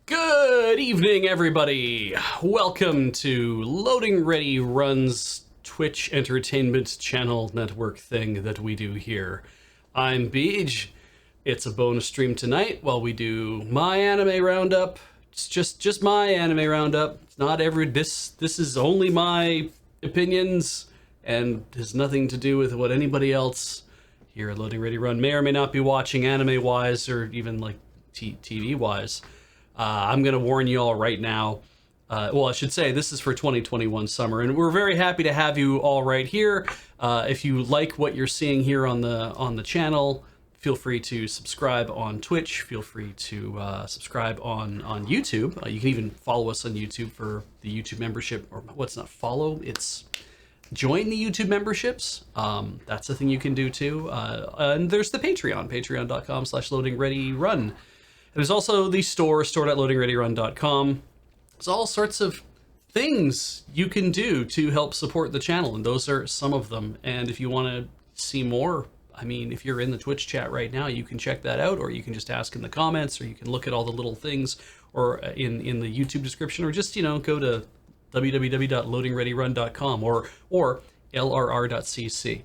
Good evening, everybody. Welcome to Loading Ready Run's Twitch Entertainment Channel network thing that we do here. I'm Beej. It's a bonus stream tonight while we do my anime roundup. It's just my anime roundup. It's not this is only my opinions and has nothing to do with what anybody else here at Loading Ready Run may or may not be watching anime wise or even like TV wise. I'm gonna warn you all right now. Well, I should say this is for 2021 summer, and we're very happy to have you all right here. If you like what you're seeing here on the channel, feel free to subscribe on Twitch. Feel free to subscribe on YouTube. You can even follow us on YouTube for the YouTube membership, or what's not follow, it's join the YouTube memberships. That's a thing you can do too. And there's the Patreon, patreon.com/loadingreadyrun. There's also the store.loadingreadyrun.com. There's all sorts of things you can do to help support the channel, and those are some of them. And if you want to see more, I mean, if you're in the Twitch chat right now, you can check that out, or you can just ask in the comments, or you can look at all the little things, or in the YouTube description, or just, go to www.loadingreadyrun.com or lrr.cc.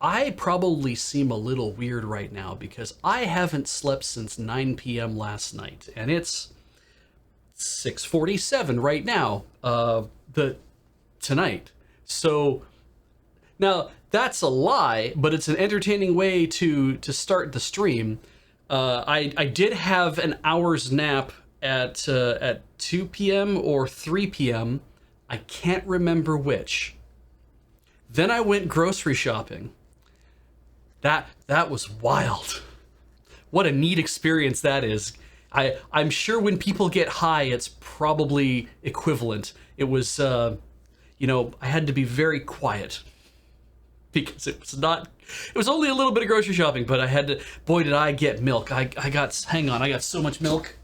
I probably seem a little weird right now because I haven't slept since 9 p.m. last night, and it's 6:47 right now, tonight. So now that's a lie, but it's an entertaining way to start the stream. I did have an hour's nap at 2 p.m. or 3 p.m. I can't remember which. Then I went grocery shopping. That was wild. What a neat experience that is. I'm sure when people get high, it's probably equivalent. It was, I had to be very quiet because it was only a little bit of grocery shopping, but boy, did I get milk. I got so much milk.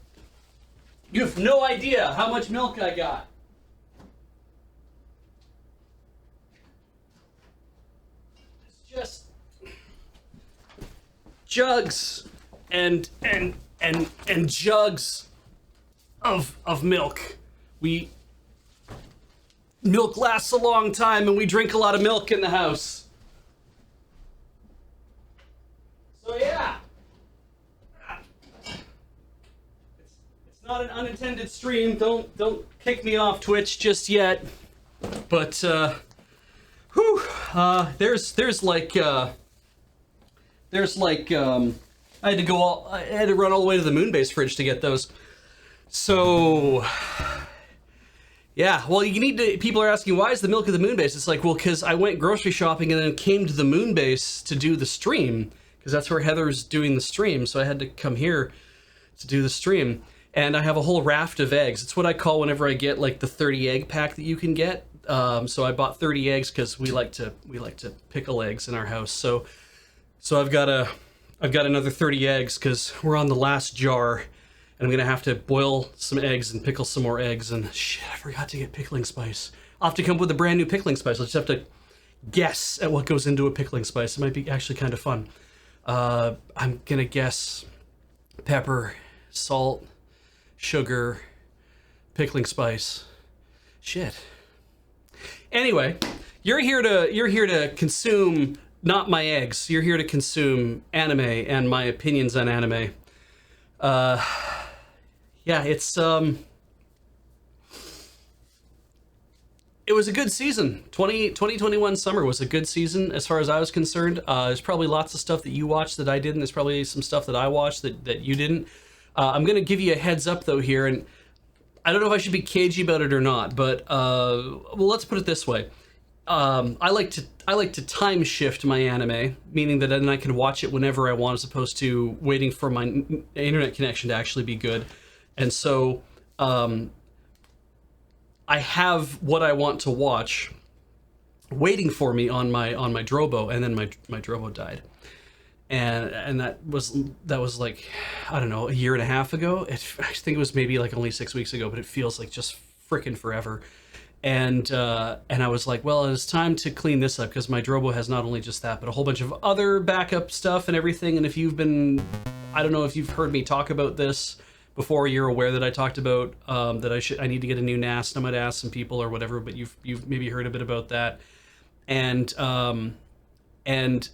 You have no idea how much milk I got. It's just jugs and jugs of milk. Milk lasts a long time, and we drink a lot of milk in the house. So yeah, it's not an unintended stream. Don't kick me off Twitch just yet. But I had to run all the way to the Moonbase fridge to get those. So, yeah, well, people are asking, why is the milk at the Moonbase? It's like, well, because I went grocery shopping and then came to the Moonbase to do the stream, because that's where Heather's doing the stream, so I had to come here to do the stream. And I have a whole raft of eggs. It's what I call whenever I get, like, the 30 egg pack that you can get. So I bought 30 eggs because we like to pickle eggs in our house. So I've got another 30 eggs because we're on the last jar, and I'm gonna have to boil some eggs and pickle some more eggs. And shit, I forgot to get pickling spice. I'll have to come up with a brand new pickling spice. I'll just have to guess at what goes into a pickling spice. It might be actually kind of fun. I'm gonna guess pepper, salt, sugar, pickling spice. Shit. Anyway, you're here to consume not my eggs. You're here to consume anime and my opinions on anime. Yeah, it was a good season. 2021 summer was a good season as far as I was concerned. There's probably lots of stuff that you watched that I didn't. There's probably some stuff that I watched that you didn't. I'm going to give you a heads up though here, and I don't know if I should be cagey about it or not, but well, let's put it this way. I like to time shift my anime, meaning that then I can watch it whenever I want, as opposed to waiting for my internet connection to actually be good. And so I have what I want to watch waiting for me on my Drobo, and then my Drobo died. and that was like, I don't know, a year and a half ago. I think it was maybe like only 6 weeks ago, but it feels like just freaking forever. And I was like, well, it's time to clean this up because my Drobo has not only just that, but a whole bunch of other backup stuff and everything. And if you've been, I don't know if you've heard me talk about this before, you're aware that I talked about that I need to get a new NAS. I might ask some people or whatever, but you've maybe heard a bit about that. And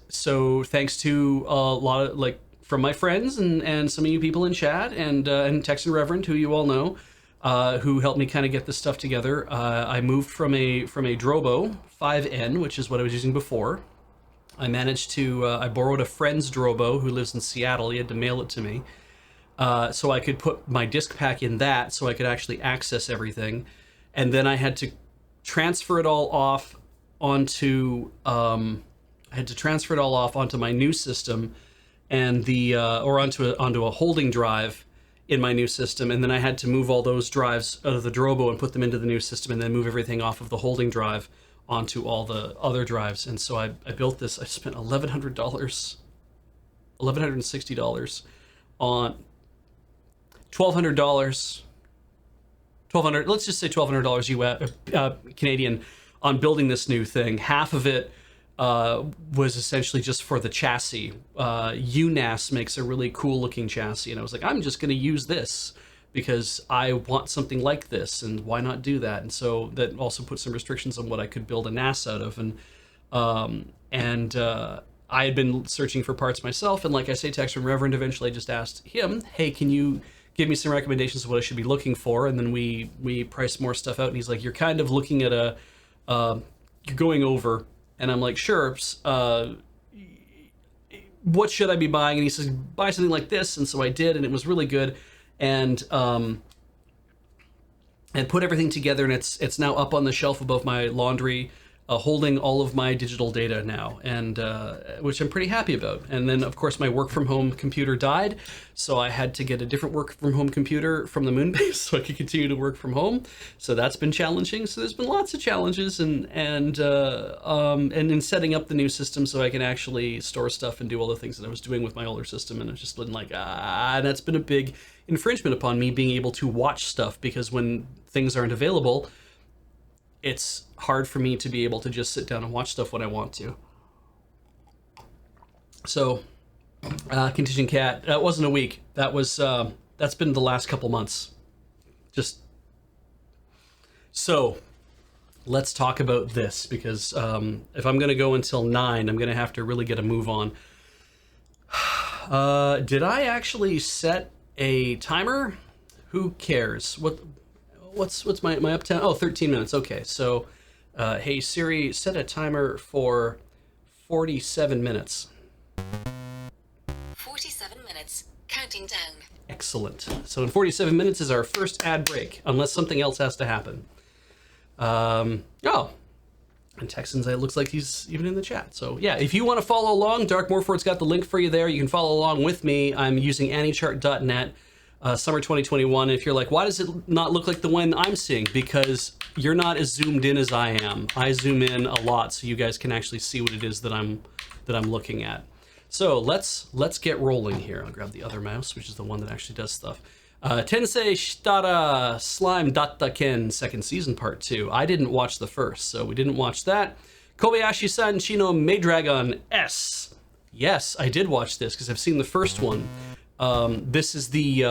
so thanks to a lot of, like, from my friends and some of you people in chat and Texan Reverend, who you all know, who helped me kind of get this stuff together. I moved from a Drobo 5N, which is what I was using before. I managed to, I borrowed a friend's Drobo who lives in Seattle. He had to mail it to me. So I could put my disk pack in that so I could actually access everything. And then I had to transfer it all off onto, onto my new system and or onto a holding drive in my new system, and then I had to move all those drives out of the Drobo and put them into the new system, and then move everything off of the holding drive onto all the other drives. And so I built this. I spent $1,160 on $1,200. Let's just say $1,200 US Canadian on building this new thing. Half of it was essentially just for the chassis. UNAS makes a really cool looking chassis, and I was like, I'm just going to use this because I want something like this, and why not do that? And so that also put some restrictions on what I could build a NAS out of. And I had been searching for parts myself, and like I say, Tex from Reverend, eventually I just asked him, hey, can you give me some recommendations of what I should be looking for? And then we priced more stuff out, and he's like, you're kind of looking at you're going over. And I'm like, sure, what should I be buying? And he says, buy something like this. And so I did, and it was really good. And put everything together, and it's now up on the shelf above my laundry, holding all of my digital data now, and which I'm pretty happy about. And then, of course, my work from home computer died, so I had to get a different work from home computer from the moon base so I could continue to work from home. So that's been challenging. So there's been lots of challenges, and in setting up the new system so I can actually store stuff and do all the things that I was doing with my older system. And it's just been like, and that's been a big infringement upon me being able to watch stuff, because when things aren't available, it's hard for me to be able to just sit down and watch stuff when I want to. So, Contingent Cat, that wasn't a week. That was, that's been the last couple months. So, let's talk about this, because if I'm going to go until 9, I'm going to have to really get a move on. Did I actually set a timer? Who cares? What's my uptime? Oh, 13 minutes. Okay, so hey Siri, set a timer for 47 minutes. 47 minutes, counting down. Excellent. So in 47 minutes is our first ad break, unless something else has to happen. Oh, and Texans, it looks like he's even in the chat. So yeah, if you want to follow along, Dark Morford's got the link for you there. You can follow along with me. I'm using anychart.net. Summer 2021. If you're like, why does it not look like the one I'm seeing? Because you're not as zoomed in as I am. I zoom in a lot so you guys can actually see what it is that I'm looking at. So let's get rolling here. I'll grab the other mouse, which is the one that actually does stuff. Tensei Shitara Slime Datta Ken second season part 2. I didn't watch the first, so we didn't watch that. Kobayashi-san Chino Maid-Dragon S. Yes, I did watch this because I've seen the first one. This is the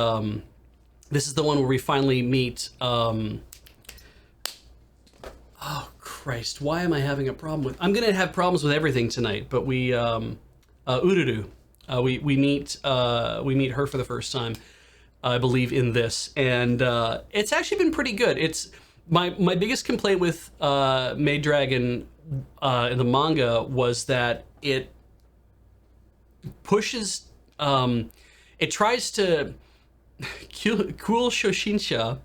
one where we finally meet, oh Christ, why am I having a problem with, I'm gonna have problems with everything tonight, but we, Ururu, we meet her for the first time, I believe, in this, and, it's actually been pretty good. It's, my biggest complaint with, Maid Dragon, in the manga was that it pushes, it tries to, Cool Shoshinsha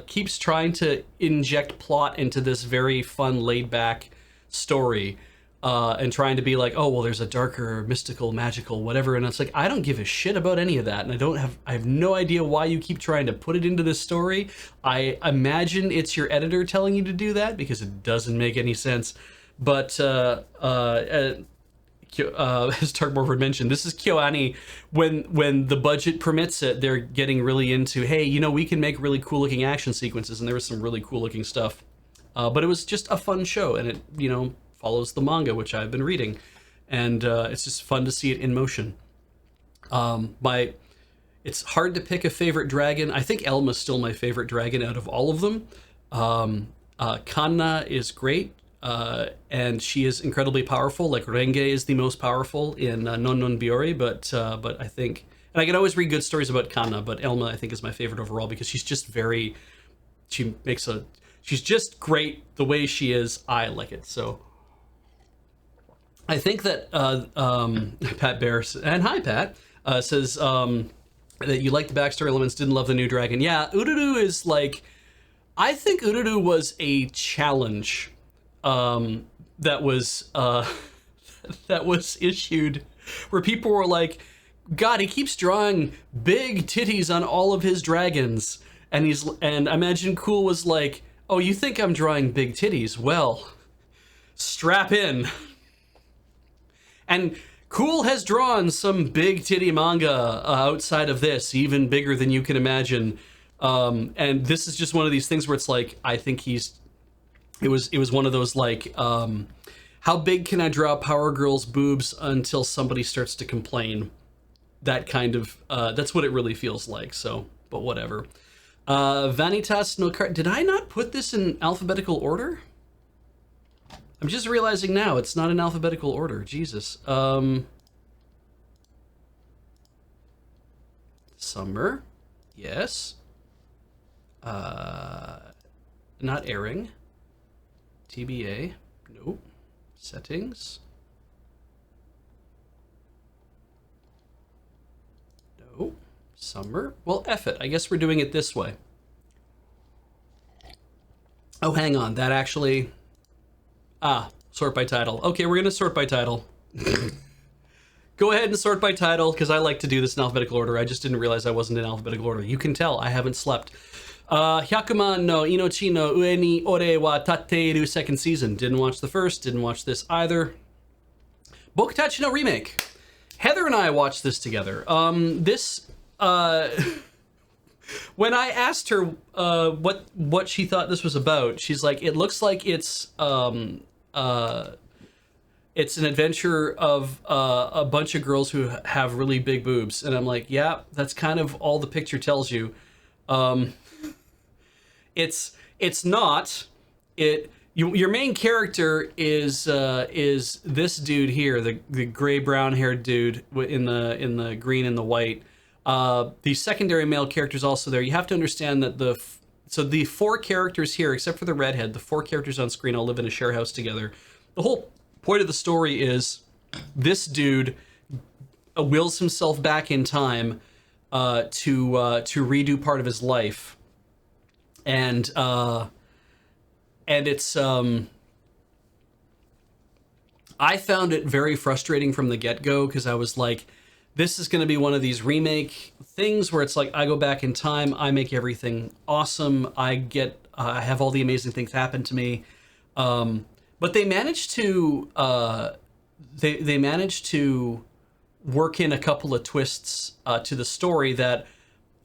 keeps trying to inject plot into this very fun, laid-back story, and trying to be like, oh, well, there's a darker, mystical, magical, whatever, and it's like, I don't give a shit about any of that, and I have no idea why you keep trying to put it into this story. I imagine it's your editor telling you to do that, because it doesn't make any sense, but, as Tark Morford mentioned, this is KyoAni. When the budget permits it, they're getting really into, hey, you know, we can make really cool looking action sequences, and there was some really cool looking stuff. But it was just a fun show, and it, you know, follows the manga, which I've been reading, and it's just fun to see it in motion. It's hard to pick a favorite dragon. I think Elma's still my favorite dragon out of all of them. Kanna is great, and she is incredibly powerful. Like Renge is the most powerful in Non Non Biori, but I think, and I can always read good stories about Kanna, but Elma I think is my favorite overall because she's just she's just great the way she is. I like it. So I think that Pat Bear, and hi Pat, says that you like the backstory elements, didn't love the new dragon. Yeah, Ururu is like, I think Ururu was a challenge that was issued, where people were like, God, he keeps drawing big titties on all of his dragons, and I imagine Cool was like, oh, you think I'm drawing big titties? Well, strap in. And Cool has drawn some big titty manga outside of this, even bigger than you can imagine. And this is just one of these things where it's like, I think it was one of those like, how big can I draw Power Girl's boobs until somebody starts to complain? That kind of, that's what it really feels like. So, but whatever. Vanitas no Card. Did I not put this in alphabetical order? I'm just realizing now it's not in alphabetical order. Jesus. Summer. Yes. Not airing. TBA. Nope. Settings. No. Summer. Well, F it. I guess we're doing it this way. Oh, hang on. That actually... sort by title. Okay, we're going to sort by title. Go ahead and sort by title, because I like to do this in alphabetical order. I just didn't realize I wasn't in alphabetical order. You can tell I haven't slept. Hyakuman no Inochi no Ue ni Ore wa Tatteiru second season. Didn't watch the first, didn't watch this either. Bokutachi no remake. Heather and I watched this together. When I asked her what she thought this was about, she's like, it looks like it's an adventure of a bunch of girls who have really big boobs. And I'm like, yeah, that's kind of all the picture tells you. It's not. Your main character is this dude here, the gray brown haired dude in the green and the white. The secondary male characters also there. You have to understand that the four characters here, except for the redhead, the four characters on screen all live in a share house together. The whole point of the story is this dude wills himself back in time to redo part of his life, and it's I found it very frustrating from the get-go, because I was like, this is going to be one of these remake things where it's like, I go back in time, I make everything awesome, I have all the amazing things happen to me. But they managed to they managed to work in a couple of twists to the story that,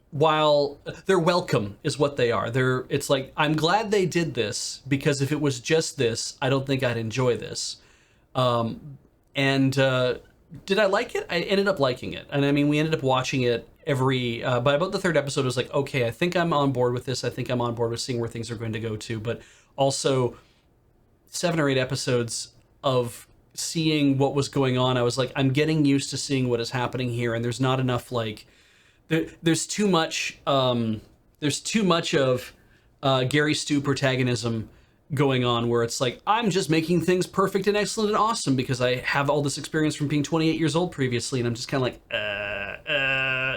while they're welcome, is what they are. It's like, I'm glad they did this, because if it was just this, I don't think I'd enjoy this. Did I like it? I ended up liking it. And I mean, we ended up watching it by about the third episode, I was like, okay, I think I'm on board with this. I think I'm on board with seeing where things are going to go to. But also 7 or 8 episodes of seeing what was going on, I was like, I'm getting used to seeing what is happening here. And there's not enough, like, there's too much of Gary Stu protagonism going on, where it's like, I'm just making things perfect and excellent and awesome because I have all this experience from being 28 years old previously, and I'm just kind of like,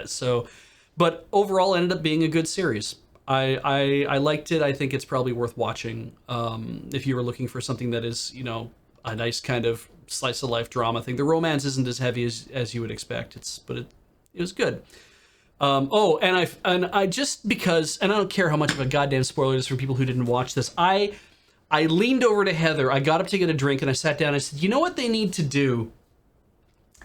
so, but overall ended up being a good series. I liked it. I think it's probably worth watching if you were looking for something that is, you know, a nice kind of slice of life drama thing. The romance isn't as heavy as you would expect. But it was good. I just, because, and I don't care how much of a goddamn spoiler it is for people who didn't watch this, I leaned over to Heather, I got up to get a drink, and I sat down and I said, you know what they need to do?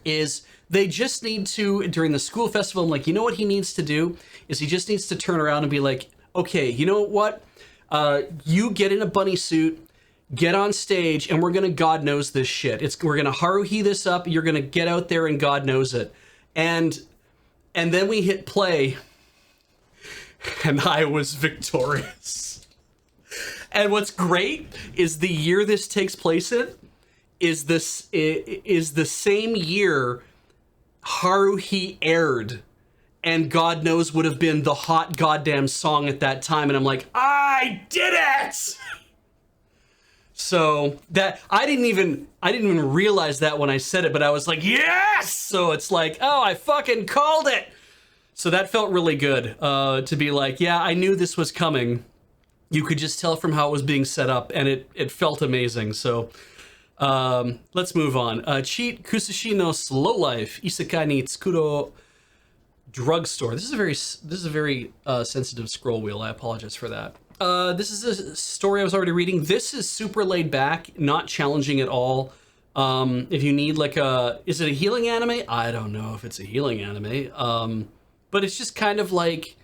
is they just need to, during the school festival, I'm like, you know what he needs to do is he just needs to turn around and be like, okay, you know what? You get in a bunny suit, get on stage, and we're gonna God knows this shit. We're gonna Haruhi this up. You're gonna get out there and God knows it. And then we hit play, and I was victorious. And what's great is the year this takes place in is the same year Haruhi aired, and God knows would have been the hot goddamn song at that time. And I'm like, I did it. So that I didn't even realize that when I said it, but I was like, yes. So it's like, oh, I fucking called it. So that felt really good, to be like, yeah, I knew this was coming. You could just tell from how it was being set up, and it felt amazing. So let's move on. Cheat Kusushi no Slow Life Isekai ni Tsukuro Drugstore. This is a very sensitive scroll wheel. I apologize for that. This is a story I was already reading. This is super laid back, not challenging at all. If you need like is it a healing anime? I don't know if it's a healing anime. But it's just kind of like,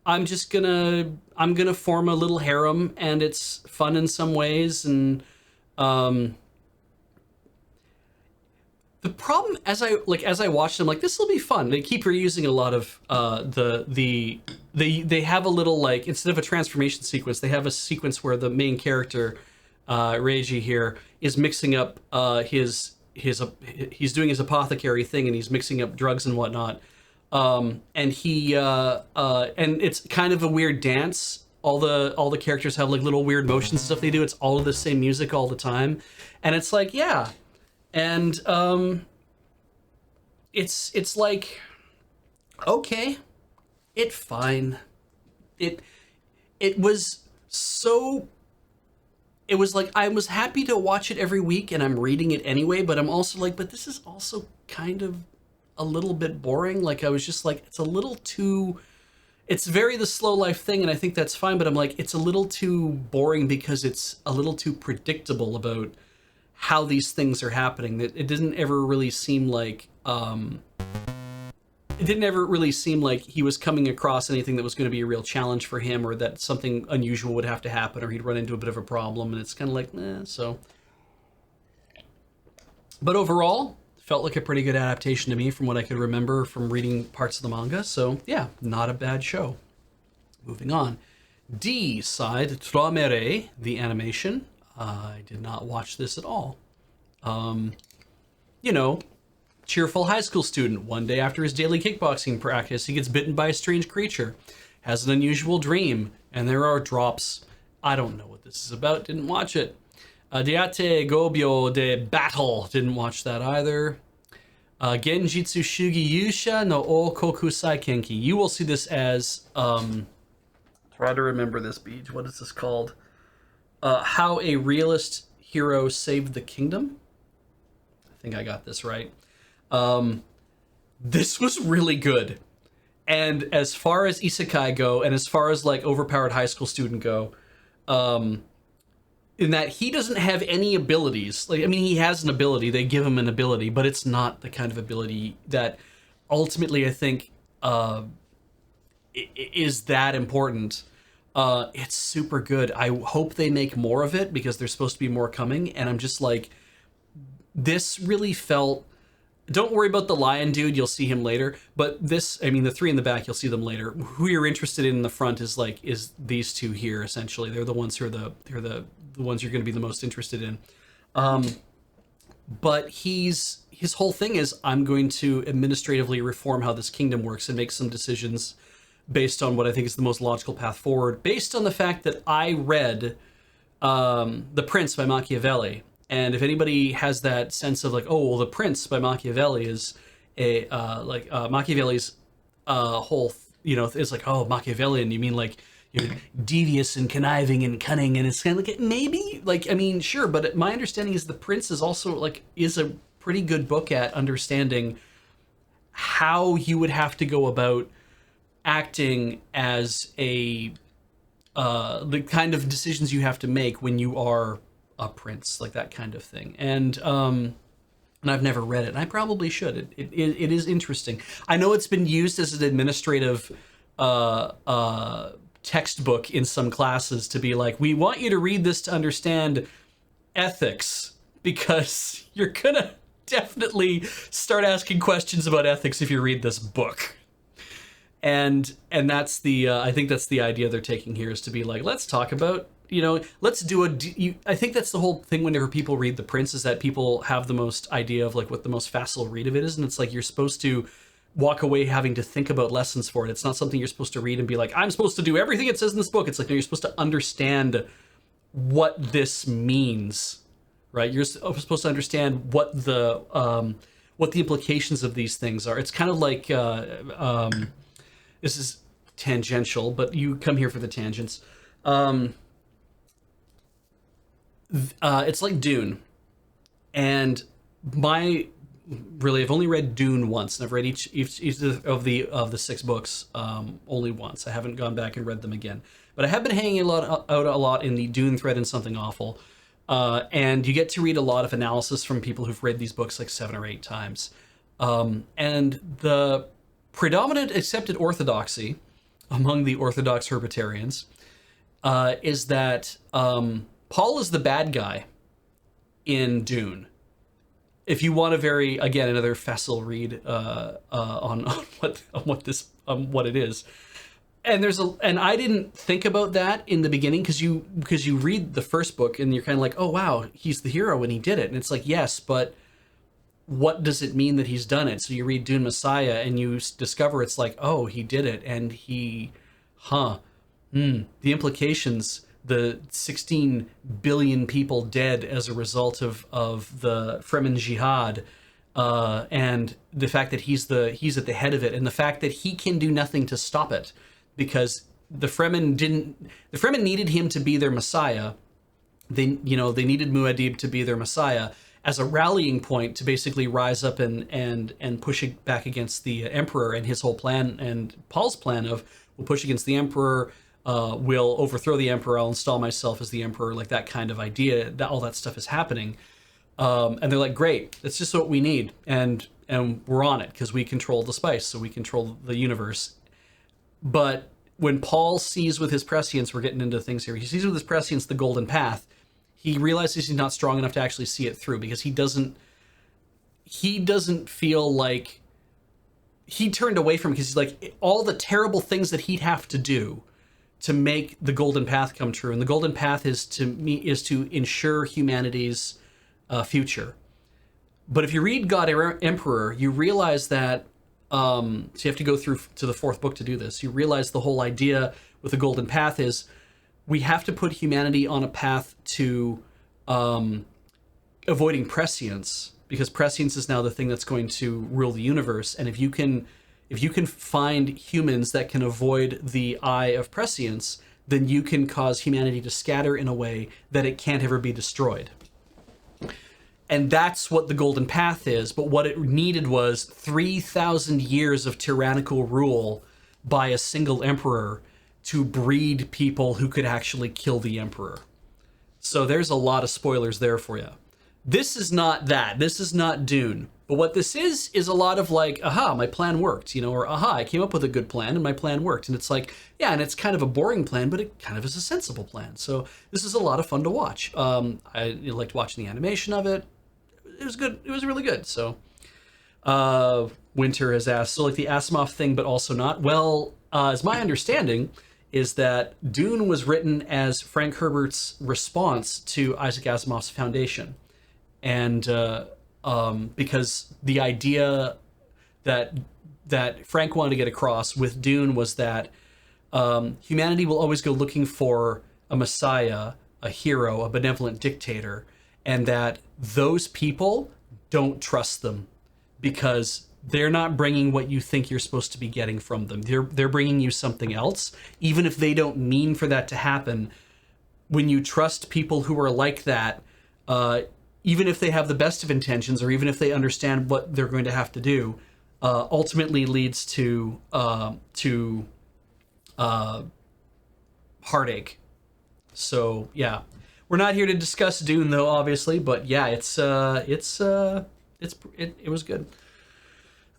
I'm gonna form a little harem, and it's fun in some ways. And the problem as I watched them, like, this will be fun. They keep reusing a lot of they have a little, like, instead of a transformation sequence, they have a sequence where the main character, Reiji here, is mixing up he's doing his apothecary thing, and he's mixing up drugs and whatnot. And it's kind of a weird dance. All the characters have like little weird motions and stuff they do. It's all of the same music all the time, and it's like, yeah. And it's like, okay, it's fine. It was like, I was happy to watch it every week, and I'm reading it anyway, but I'm also like, but this is also kind of a little bit boring. Like, I was just like, it's a little too, it's very the slow life thing, and I think that's fine, but I'm like, it's a little too boring because it's a little too predictable about how these things are happening. That it didn't ever really seem like he was coming across anything that was going to be a real challenge for him, or that something unusual would have to happen, or he'd run into a bit of a problem, and it's kind of like, so. But overall, felt like a pretty good adaptation to me from what I could remember from reading parts of the manga. So yeah, not a bad show. Moving on. D side, Tramere, the animation. I did not watch this at all. Cheerful high school student. One day after his daily kickboxing practice, he gets bitten by a strange creature, has an unusual dream, and there are drops. I don't know what this is about. Didn't watch it. Deate Gobyo de Battle. Didn't watch that either. Genjitsu Shugi Yusha no O Kokusai Kenki. You will see this as, try to remember this, Beej. What is this called? How a Realist Hero Saved the Kingdom. I think I got this right. This was really good. And as far as isekai go, and as far as like overpowered high school student go, in that he doesn't have any abilities. Like, I mean, he has an ability, they give him an ability, but it's not the kind of ability that ultimately I think is that important. It's super good. I hope they make more of it, because there's supposed to be more coming, and I'm just like, this really felt, don't worry about the lion dude, you'll see him later, but this, I mean, the three in the back, you'll see them later. Who you're interested in the front is these two here, essentially. They're the ones who are the ones you're going to be the most interested in. But his whole thing is, I'm going to administratively reform how this kingdom works and make some decisions based on what I think is the most logical path forward, based on the fact that I read The Prince by Machiavelli. And if anybody has that sense of like, oh, well, The Prince by Machiavelli is Machiavelli's whole, it's like, oh, Machiavellian, you mean like, devious and conniving and cunning, and it's kind of like, maybe, like, I mean, sure, but my understanding is The Prince is also is a pretty good book at understanding how you would have to go about acting as the kind of decisions you have to make when you are a prince, like that kind of thing. And and I've never read it. And I probably should. It is interesting. I know it's been used as an administrative textbook in some classes to be like, we want you to read this to understand ethics, because you're gonna definitely start asking questions about ethics if you read this book. And that's the I think that's the idea they're taking here, is to be like, let's talk about, let's do I think that's the whole thing whenever people read The Prince, is that people have the most idea of like what the most facile read of it is, and it's like you're supposed to walk away having to think about lessons for it. It's not something you're supposed to read and be like, I'm supposed to do everything it says in this book. It's like, no, you're supposed to understand what this means, right? You're supposed to understand what the implications of these things are. It's kind of like this is tangential, but you come here for the tangents. It's like Dune, and I've only read Dune once, and I've read each of the 6 books only once. I haven't gone back and read them again, but I have been hanging out a lot in the Dune thread and Something Awful, and you get to read a lot of analysis from people who've read these books like 7 or 8 times, and the predominant accepted orthodoxy among the Orthodox Herpetarians is that Paul is the bad guy in Dune. If you want another facile read on what it is, and I didn't think about that in the beginning, because you read the first book and you're kind of like, oh wow, he's the hero and he did it, and it's like, yes, but what does it mean that he's done it? So you read Dune Messiah and you discover it's like, oh, he did it, and the implications. The 16 billion people dead as a result of the Fremen Jihad, and the fact that he's at the head of it, and the fact that he can do nothing to stop it, because the Fremen needed him to be their Messiah. They needed Muad'Dib to be their Messiah as a rallying point to basically rise up and push it back against the Emperor, and his whole plan, and Paul's plan of, we'll push against the Emperor. Will overthrow the Emperor, I'll install myself as the Emperor, like that kind of idea, that all that stuff is happening. And they're like, great, that's just what we need. And we're on it, because we control the spice, so we control the universe. But when Paul sees with his prescience, we're getting into things here, he sees with his prescience the golden path, he realizes he's not strong enough to actually see it through, because he doesn't feel like, he turned away from it, because he's like, all the terrible things that he'd have to do to make the golden path come true, and the golden path is to ensure humanity's future. But if you read God Emperor, you realize that so you have to go through to the 4th book to do this. You realize the whole idea with the golden path is we have to put humanity on a path to avoiding prescience, because prescience is now the thing that's going to rule the universe. And if you can find humans that can avoid the eye of prescience, then you can cause humanity to scatter in a way that it can't ever be destroyed. And that's what the golden path is. But what it needed was 3,000 years of tyrannical rule by a single emperor to breed people who could actually kill the emperor. So there's a lot of spoilers there for you. This is not that. This is not Dune. But what this is a lot of like, aha, my plan worked, or aha, I came up with a good plan and my plan worked. And it's like, yeah, and it's kind of a boring plan, but it kind of is a sensible plan. So this is a lot of fun to watch. I liked watching the animation of it. It was good. It was really good. So Winter has asked, so like the Asimov thing, but also not? Well, as my understanding is that Dune was written as Frank Herbert's response to Isaac Asimov's Foundation. And because the idea that Frank wanted to get across with Dune was that humanity will always go looking for a messiah, a hero, a benevolent dictator, and that those people don't trust them because they're not bringing what you think you're supposed to be getting from them. They're bringing you something else, even if they don't mean for that to happen. When you trust people who are like that, even if they have the best of intentions, or even if they understand what they're going to have to do, ultimately leads to heartache. So yeah, we're not here to discuss Dune though, obviously, but yeah, it's it was good.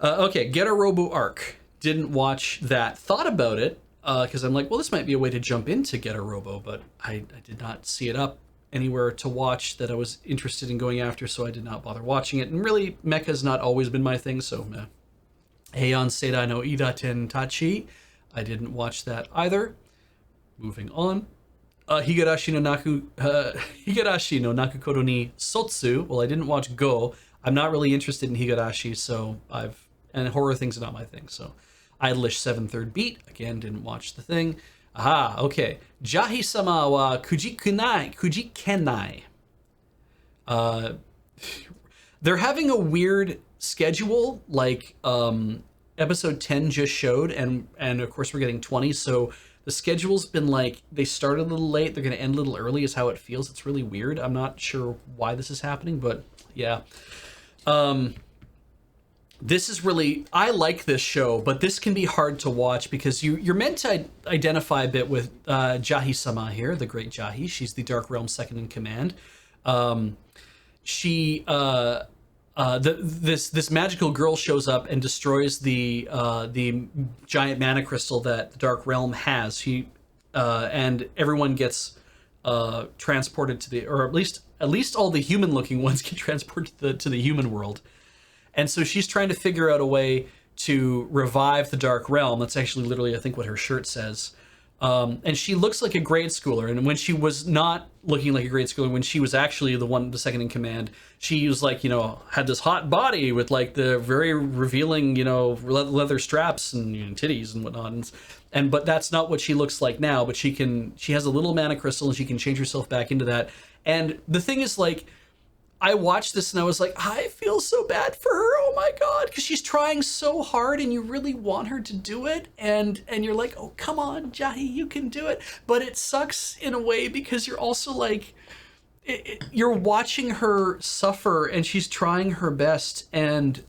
Okay, Get a Robo Arc. Didn't watch that. Thought about it because I'm like, well, this might be a way to jump into Get a Robo, but I did not see it up anywhere to watch that I was interested in going after, so I did not bother watching it. And really, mecha's not always been my thing, so Heian Seidai no Idaten Tachi. I didn't watch that either. Moving on. Higurashi no Nakukoro ni Sotsu. Well, I didn't watch Go. I'm not really interested in Higurashi, so and horror things are not my thing. So, Idolish 7 Third Beat. Again, didn't watch the thing. Aha, okay. Jahi-sama wa kujikenai. They're having a weird schedule, like episode 10 just showed, and of course we're getting 20, so the schedule's been like, they started a little late, they're going to end a little early is how it feels. It's really weird. I'm not sure why this is happening, but yeah. This is really, I like this show, but this can be hard to watch because you're meant to identify a bit with Jahi-sama here, the great Jahi. She's the Dark Realm second in command. This magical girl shows up and destroys the giant mana crystal that the Dark Realm has. And everyone gets transported to the, or at least all the human looking ones get transported to the human world. And so she's trying to figure out a way to revive the Dark Realm. That's actually literally, I think, what her shirt says. And she looks like a grade schooler. And when she was not looking like a grade schooler, when she was actually the second in command, she was like, had this hot body with like the very revealing, leather straps and titties and whatnot. But that's not what she looks like now. But she has a little mana crystal and she can change herself back into that. And the thing is, like, I watched this and I was like, I feel so bad for her. Oh my God. Because she's trying so hard and you really want her to do it. And you're like, oh, come on, Jahi, you can do it. But it sucks in a way because you're also like, you're watching her suffer and she's trying her best. And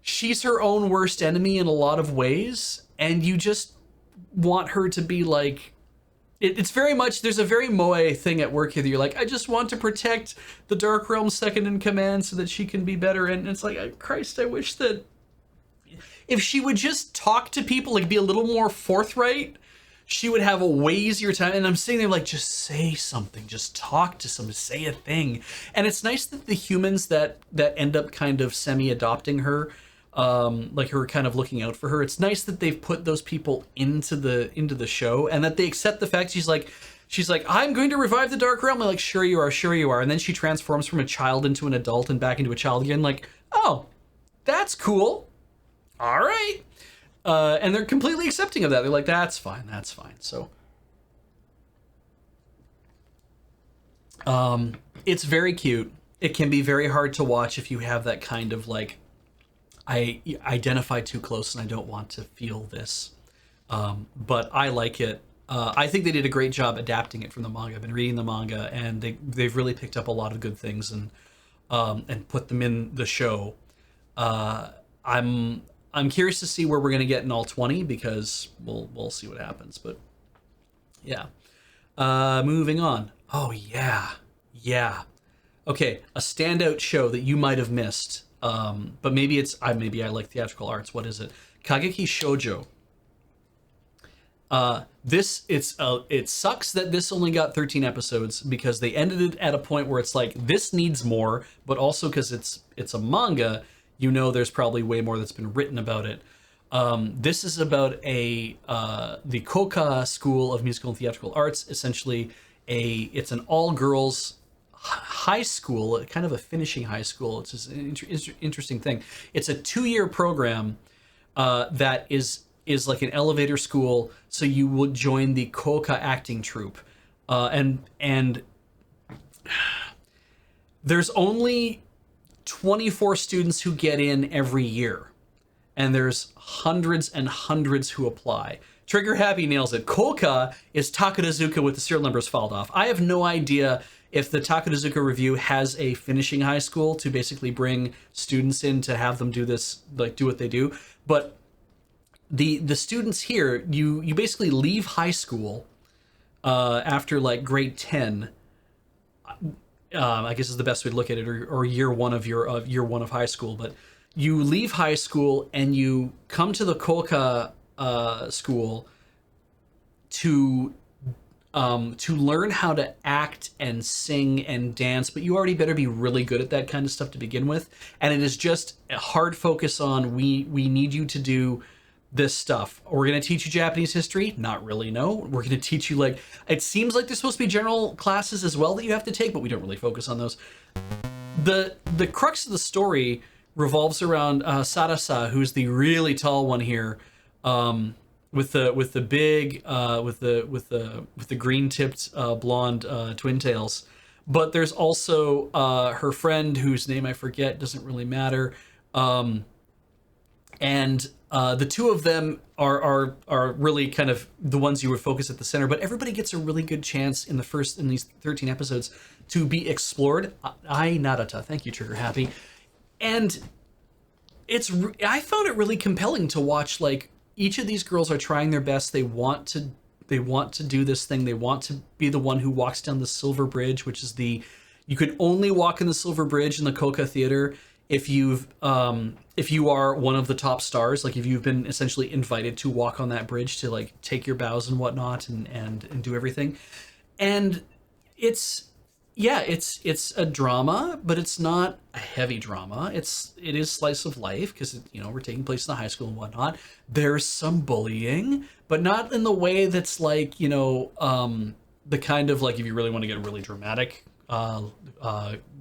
she's her own worst enemy in a lot of ways. And you just want her to be like, it's very much, there's a very moe thing at work here that you're like, I just want to protect the Dark Realm second in command so that she can be better. And it's like, Christ, I wish that if she would just talk to people, like be a little more forthright, she would have a way easier time. And I'm sitting there like, just say something, just talk to someone, say a thing. And it's nice that the humans that end up kind of semi-adopting her, like her kind of looking out for her, it's nice that they've put those people into the show and that they accept the fact she's like, I'm going to revive the Dark Realm. I'm like, sure you are. And then she transforms from a child into an adult and back into a child again. Like, oh, that's cool. All right. And they're completely accepting of that. They're like, that's fine. So, it's very cute. It can be very hard to watch if you have that kind of like, I identify too close and I don't want to feel this. But I like it. I think they did a great job adapting it from the manga. I've been reading the manga and they've really picked up a lot of good things and put them in the show. I'm curious to see where we're going to get in all 20 because we'll see what happens. But yeah. Moving on. Oh yeah. Okay, a standout show that you might have missed. But maybe I like theatrical arts. What is it? Kageki Shoujo. It sucks that this only got 13 episodes because they ended it at a point where it's like, this needs more, but also because it's a manga, there's probably way more that's been written about it. This is about the Koka School of Musical and Theatrical Arts. Essentially, it's an all-girls high school, kind of a finishing high school. It's just an interesting thing. It's a 2-year program that is like an elevator school. So you would join the Koka acting troupe, and there's only 24 students who get in every year, and there's hundreds and hundreds who apply. Trigger Happy nails it. Koka is Takarazuka with the serial numbers filed off. I have no idea if the Takarazuka Review has a finishing high school to basically bring students in to have them do this, like do what they do. But the students here, you basically leave high school after like grade 10. I guess is the best way to look at it, or year one of year one of high school. But you leave high school and you come to the Kolka school to learn how to act and sing and dance, but you already better be really good at that kind of stuff to begin with. And it is just a hard focus on we need you to do this stuff. We're going to teach you Japanese history? Not really, no. We're going to teach you, like, it seems like there's supposed to be general classes as well that you have to take, but we don't really focus on those. The crux of the story revolves around Sarasa, who's the really tall one here, with the big with the green tipped blonde twin tails. But there's also her friend whose name I forget, doesn't really matter, and the two of them are really kind of the ones you would focus at the center. But everybody gets a really good chance in these 13 episodes to be explored. Ai Narata, thank you, Trigger Happy. And I found it really compelling to watch. Like, each of these girls are trying their best. They want to do this thing. They want to be the one who walks down the Silver Bridge, which is you could only walk in the Silver Bridge in the Koka Theater if you are one of the top stars, like if you've been essentially invited to walk on that bridge to like take your bows and whatnot and do everything. And it's a drama, but it's not a heavy drama. It is slice of life because we're taking place in the high school and whatnot. There's some bullying, but not in the way that's like the kind of, like, if you really want to get really dramatic,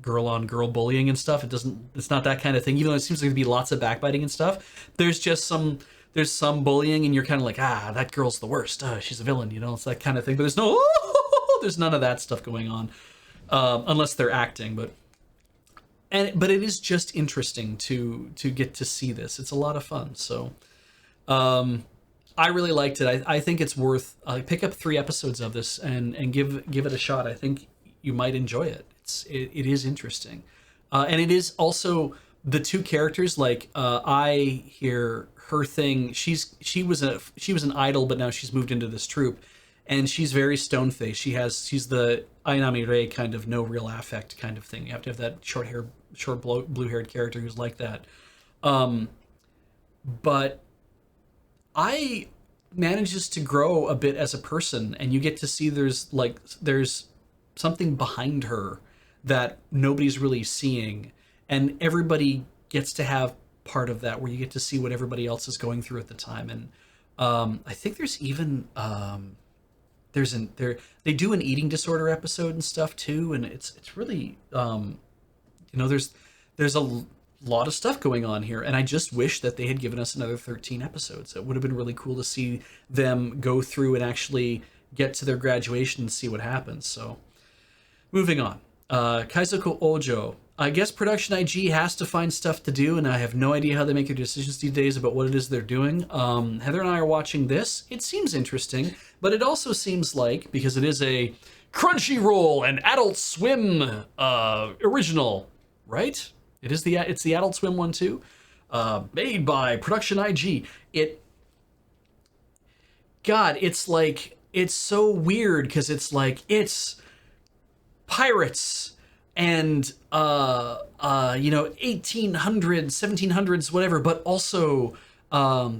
girl on girl bullying and stuff. It's not that kind of thing. Even though it seems like there'd be lots of backbiting and stuff, there's some bullying, and you're kind of like, that girl's the worst. She's a villain. It's that kind of thing. But there's none of that stuff going on. Unless they're acting, but it is just interesting to get to see this. It's a lot of fun. So I really liked it. I think it's worth pick up 3 episodes of this and give it a shot. I think you might enjoy it. It is interesting, and it is also the 2 characters. Like I hear her thing. She was an idol, but now she's moved into this troupe. And she's very stone-faced. She's the Ainami Rei kind of no real affect kind of thing. You have to have that short blue-haired character who's like that. But I manages to grow a bit as a person, and you get to see there's something behind her that nobody's really seeing, and everybody gets to have part of that, where you get to see what everybody else is going through at the time. And I think there's even they do an eating disorder episode and stuff too, and it's really there's a lot of stuff going on here, and I just wish that they had given us another 13 episodes. It would have been really cool to see them go through and actually get to their graduation and see what happens. So moving on, Kaizoku Ojo. I guess Production IG has to find stuff to do, and I have no idea how they make their decisions these days about what it is they're doing. Heather and I are watching this. It seems interesting, but it also seems like, because it is a Crunchyroll and Adult Swim original, right? It's the Adult Swim one too, made by Production IG. It's so weird because it's pirates and 1800s, 1700s, whatever, but also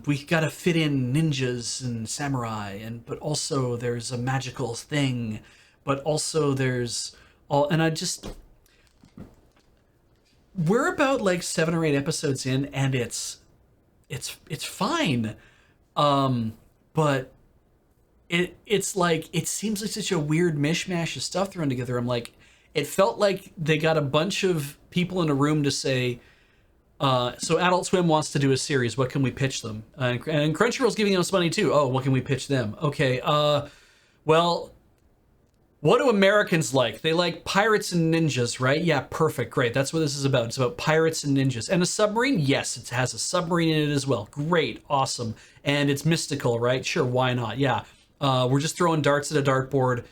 we gotta fit in ninjas and samurai, but also there's a magical thing, but also there's we're about like 7 or 8 episodes in, and it's fine, but it's like, it seems like such a weird mishmash of stuff thrown together. I'm like, it felt like they got a bunch of people in a room to say, so Adult Swim wants to do a series, what can we pitch them? And Crunchyroll's giving us money too. Oh, what can we pitch them? Okay, well, what do Americans like? They like pirates and ninjas, right? Yeah, perfect, great. That's what this is about. It's about pirates and ninjas. And a submarine? Yes, it has a submarine in it as well. Great, awesome. And it's mystical, right? Sure, why not? Yeah. We're just throwing darts at a dartboard.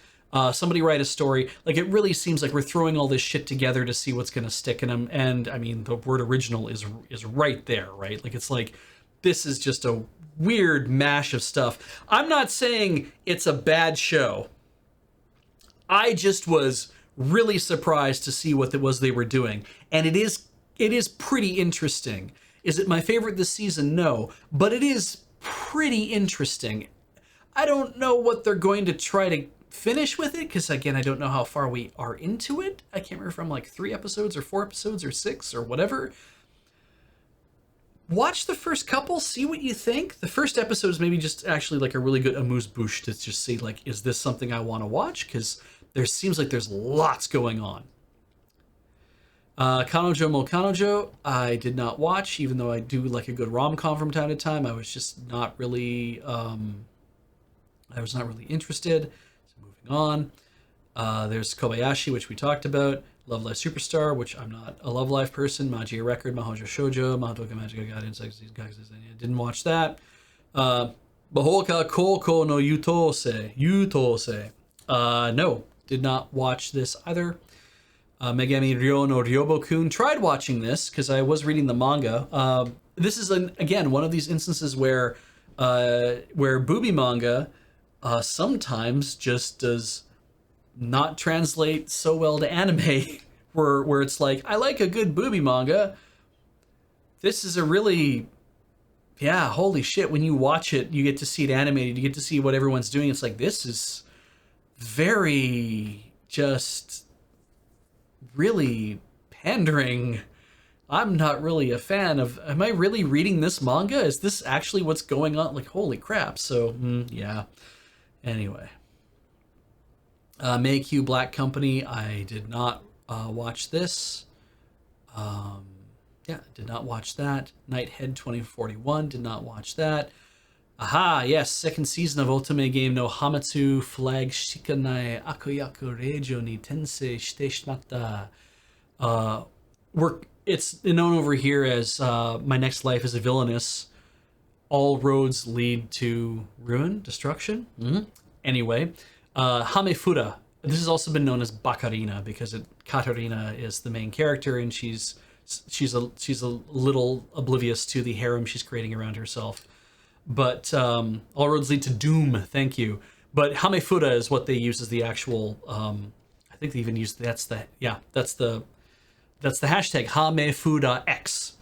Somebody write a story. Like, it really seems like we're throwing all this shit together to see what's going to stick in them. And I mean, the word original is right there, right? Like, it's like, this is just a weird mash of stuff. I'm not saying it's a bad show. I just was really surprised to see what it was they were doing. And it is pretty interesting. Is it my favorite this season? No, but it is pretty interesting. I don't know what they're going to try to finish with it, because again, I don't know how far we are into it. I can't remember if I'm like 3 episodes or 4 episodes or 6 or whatever. Watch the first couple, see what you think. The first episode is maybe just actually like a really good amuse-bouche to just see, like, is this something I want to watch? Because there seems like there's lots going on. Kanojo mo Kanojo, I did not watch, even though I do like a good rom-com from time to time. I was just not really, I was not really interested. So moving on. There's Kobayashi, which we talked about. Love Live Superstar, which I'm not a Love Live person. Magia Record, Mahoujo Shoujo, Mahotoka Magica God Insects, didn't watch that. Bahoka Koko no Yutose. No, did not watch this either. Megami Ryo no Ryobokun, tried watching this because I was reading the manga. This is again one of these instances where booby manga sometimes just does not translate so well to anime, where it's like, I like a good booby manga. This is a really, yeah, holy shit, when you watch it, you get to see it animated, you get to see what everyone's doing. It's like, this is very just really pandering. I'm not really a fan of, am I really reading this manga? Is this actually what's going on? Like, holy crap. So, yeah. Anyway. Mayq Black Company, I did not watch this. Yeah, did not watch that. Nighthead 2041, did not watch that. Aha, yes, second season of Otome Game no Hamatsu Flag Shikanai Akuyaku Reijo ni Tensei Shite Shimatta. It's known over here as My Next Life is a Villainess. All roads lead to ruin, destruction. Anyway, Hamefuda. This has also been known as Bakarina because Katarina is the main character, and she's a little oblivious to the harem she's creating around herself. But all roads lead to doom. Thank you. But Hamefuda is what they use as the actual. I think they even use that's the hashtag Hamefuda X.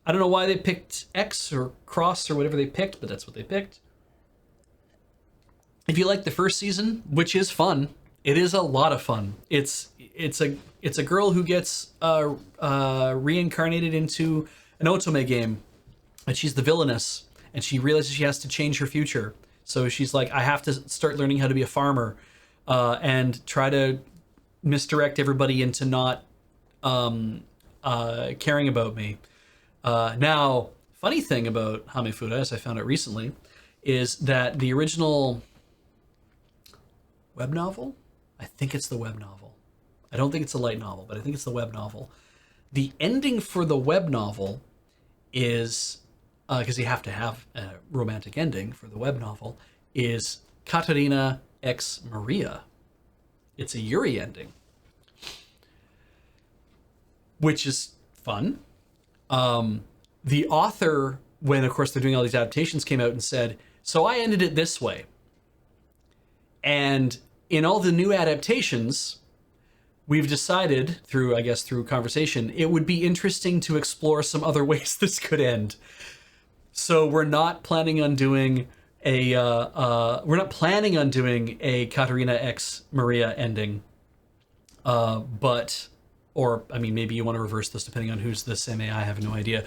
I don't know why they picked X or cross or whatever they picked, but that's what they picked. If you like the first season, which is fun, it is a lot of fun. It's a girl who gets reincarnated into an otome game, and she's the villainess, and she realizes she has to change her future. So she's like, I have to start learning how to be a farmer, and try to misdirect everybody into not caring about me. Now, funny thing about Hamefuda, as I found out recently, is that the original web novel, I think it's the web novel. I don't think it's a light novel, but I think it's the web novel. The ending for the web novel is, because you have to have a romantic ending for the web novel, is Katarina X Maria. It's a Yuri ending, which is fun. The author, when of course they're doing all these adaptations, came out and said, so I ended it this way. And in all the new adaptations, we've decided through conversation, it would be interesting to explore some other ways this could end. So we're not planning on doing a Katarina X Maria ending. Maybe you want to reverse this depending on who's the same. I have no idea.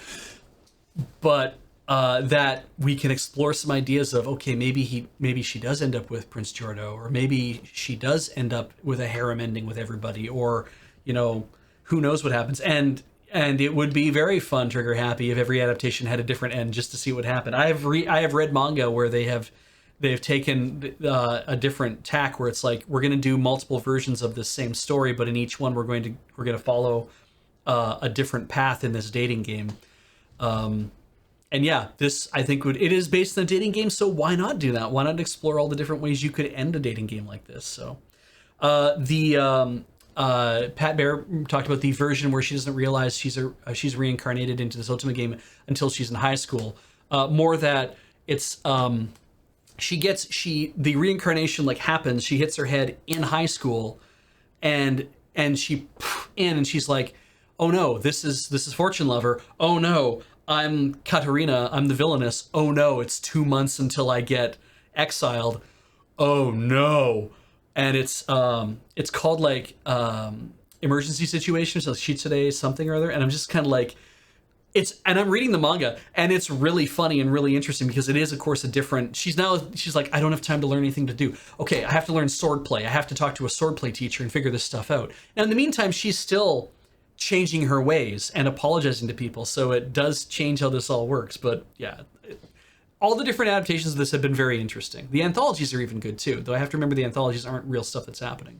But that we can explore some ideas of, okay, maybe she does end up with Prince Jordo, or maybe she does end up with a harem ending with everybody, or who knows what happens. And it would be very fun, trigger happy, if every adaptation had a different end, just to see what happened. I have read manga where they've taken a different tack, where it's like, we're going to do multiple versions of this same story, but in each one we're going to follow a different path in this dating game. And yeah, this, I think, it is based on a dating game, so why not do that? Why not explore all the different ways you could end a dating game like this? So Pat Bear talked about the version where she doesn't realize she's reincarnated into this Ultimate game until she's in high school. More that it's the reincarnation happens, she hits her head in high school, and and she in, and she's like, oh no, this is Fortune Lover. Oh no, I'm Katarina. I'm the villainess. Oh no, it's 2 months until I get exiled. Oh no. And it's called like emergency situations, so Shitsune something or other. And I'm just kind of like, and I'm reading the manga, and it's really funny and really interesting because it is, of course, a different. She's like, I don't have time to learn anything to do. Okay, I have to learn swordplay. I have to talk to a swordplay teacher and figure this stuff out. Now, in the meantime, she's still changing her ways and apologizing to people, so it does change how this all works. But yeah, all the different adaptations of this have been very interesting. The anthologies are even good too, though I have to remember the anthologies aren't real stuff that's happening.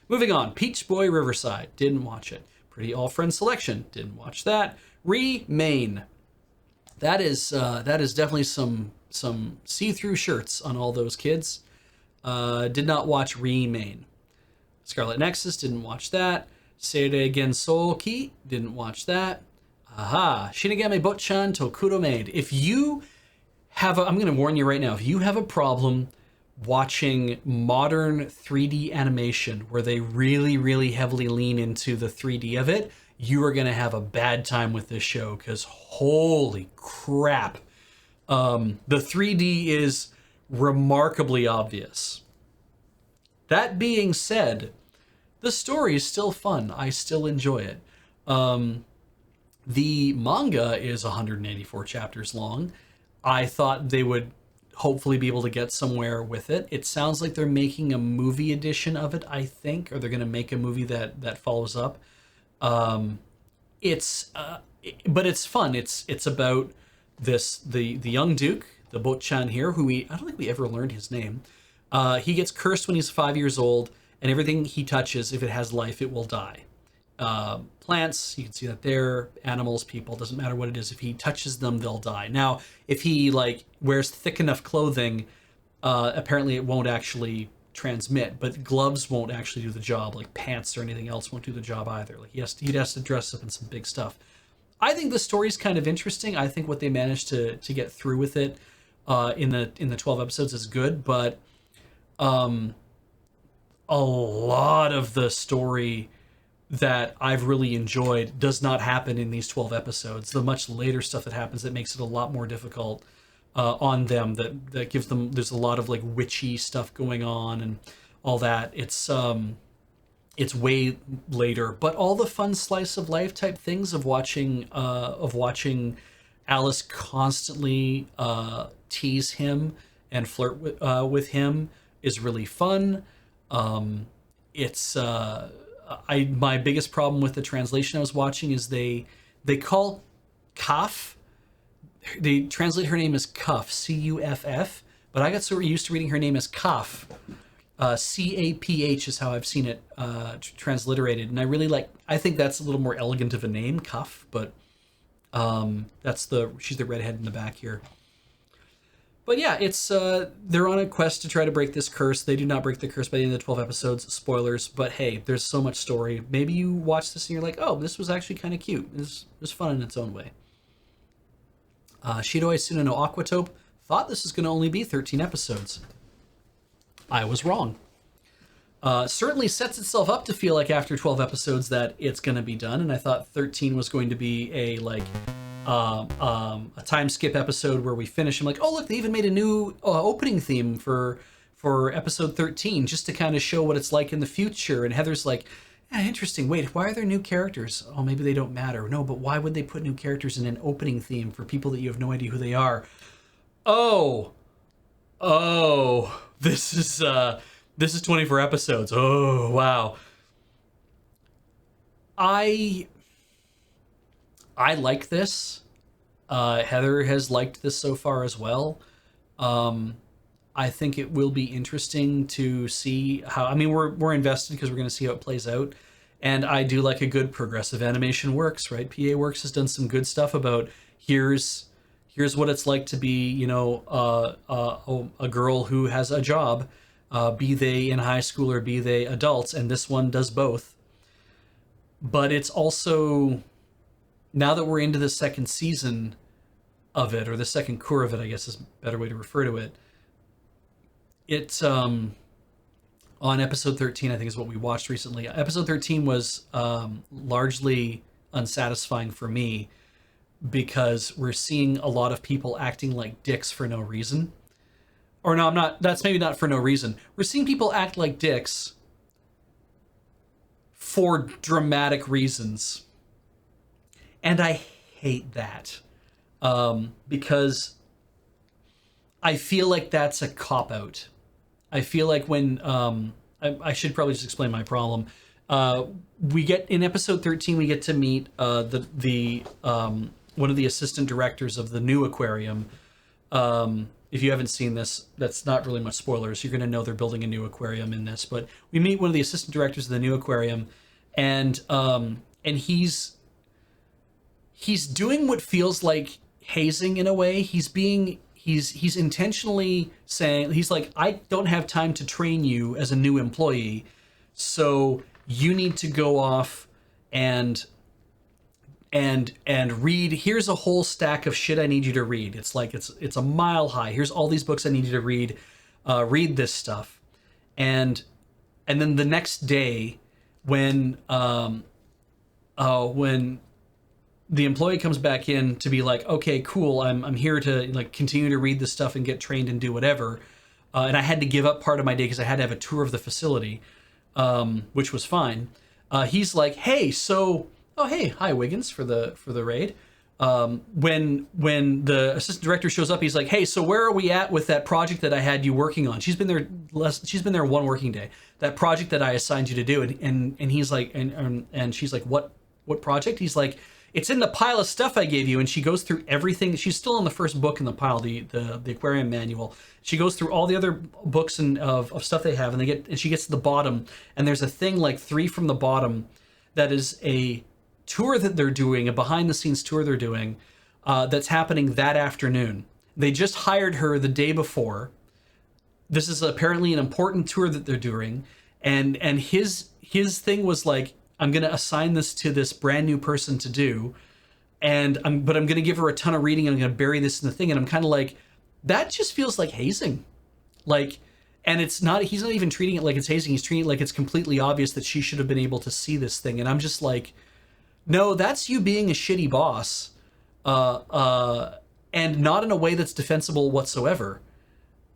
Moving on, Peach Boy Riverside, didn't watch it. Pretty All Friends Selection, didn't watch that. Remain, that is definitely some see-through shirts on all those kids. Did not watch Remain. Scarlet Nexus, didn't watch that. Seirei Gensoki, didn't watch that. Aha, Shinigami Botchan Tokuro Maid. If you have I'm going to warn you right now, if you have a problem watching modern 3D animation where they really, really heavily lean into the 3D of it, you are going to have a bad time with this show, because holy crap. The 3D is remarkably obvious. That being said, the story is still fun. I still enjoy it. The manga is 184 chapters long. I thought they would hopefully be able to get somewhere with it. It sounds like they're making a movie edition of it, I think, or they're going to make a movie that follows up. But it's fun. It's about the young Duke, the Botchan here, who I don't think we ever learned his name. He gets cursed when he's 5 years old, and everything he touches, if it has life, it will die. Plants, you can see that there, animals, people, doesn't matter what it is. If he touches them, they'll die. Now, if he like wears thick enough clothing, apparently it won't actually transmit, but gloves won't actually do the job, like pants or anything else won't do the job either. Like he has to dress up in some big stuff. I think the story's kind of interesting. I think what they managed to get through with it in the 12 episodes is good, but a lot of the story that I've really enjoyed does not happen in these 12 episodes. The much later stuff that happens that makes it a lot more difficult on them, that gives them, there's a lot of like witchy stuff going on and all that. It's way later, but all the fun slice of life type things of watching Alice constantly tease him and flirt with him is really fun. My biggest problem with the translation I was watching is they call Kaf, they translate her name as Cuff, Cuff, but I got so used to reading her name as Kaf. Caph is how I've seen it transliterated, and I think that's a little more elegant of a name, Cuff, but she's the redhead in the back here. But yeah, it's they're on a quest to try to break this curse. They do not break the curse by the end of the 12 episodes. Spoilers, but hey, there's so much story. Maybe you watch this and you're like, oh, this was actually kind of cute. It was fun in its own way. Shiroi Suna no Aquatope thought this was going to only be 13 episodes. I was wrong. Certainly sets itself up to feel like after 12 episodes that it's going to be done, and I thought 13 was going to be a time skip episode where we finish. I'm like, oh look, they even made a new opening theme for episode 13 just to kind of show what it's like in the future. And Heather's like, interesting. Wait, why are there new characters? Oh, maybe they don't matter. No, but why would they put new characters in an opening theme for people that you have no idea who they are? Oh, this is 24 episodes. Oh, wow. I like this. Heather has liked this so far as well. I think it will be interesting to see how. I mean, we're invested because we're going to see how it plays out, and I do like a good progressive animation works. Right, PA Works has done some good stuff about here's what it's like to be, a girl who has a job, be they in high school or be they adults, and this one does both. But it's also, now that we're into the second season of it, or the second cour of it, I guess is a better way to refer to it. It's, oh on episode 13, I think is what we watched recently. Episode 13 was largely unsatisfying for me because we're seeing a lot of people acting like dicks for no reason. Or no, I'm not. That's maybe not for no reason. We're seeing people act like dicks for dramatic reasons. And I hate that. Because I feel like that's a cop-out. I feel like when... I should probably just explain my problem. We get... In episode 13, we get to meet one of the assistant directors of the new aquarium. If you haven't seen this, that's not really much spoilers. You're going to know they're building a new aquarium in this. But we meet one of the assistant directors of the new aquarium, and he's doing what feels like hazing in a way. He's intentionally saying, he's like, I don't have time to train you as a new employee, so you need to go off and read. Here's a whole stack of shit I need you to read. It's like it's a mile high. Here's all these books I need you to read. Read this stuff, and then the next day, when the employee comes back in to be like, okay, cool, I'm here to like continue to read this stuff and get trained and do whatever, and I had to give up part of my day because I had to have a tour of the facility, which was fine. He's like, hey, so. Oh, hey, hi Wiggins for the raid. When the assistant director shows up, he's like, hey, so where are we at with that project that I had you working on? She's been there one working day. That project that I assigned you to do, and he's like, and she's like, what project? He's like, it's in the pile of stuff I gave you. And she goes through everything. She's still in the first book in the pile, the aquarium manual. She goes through all the other books and of stuff they have, and she gets to the bottom, and there's a thing like 3 from the bottom that is a tour that they're doing, a behind the scenes tour they're doing, that's happening that afternoon. They just hired her the day before. This is apparently an important tour that they're doing, and his thing was like, I'm going to assign this to this brand new person to do, but I'm going to give her a ton of reading, and I'm going to bury this in the thing. And I'm kind of like, that just feels like hazing. Like, and he's not even treating it like it's hazing. He's treating it like it's completely obvious that she should have been able to see this thing. And I'm just like, no, that's you being a shitty boss, and not in a way that's defensible whatsoever.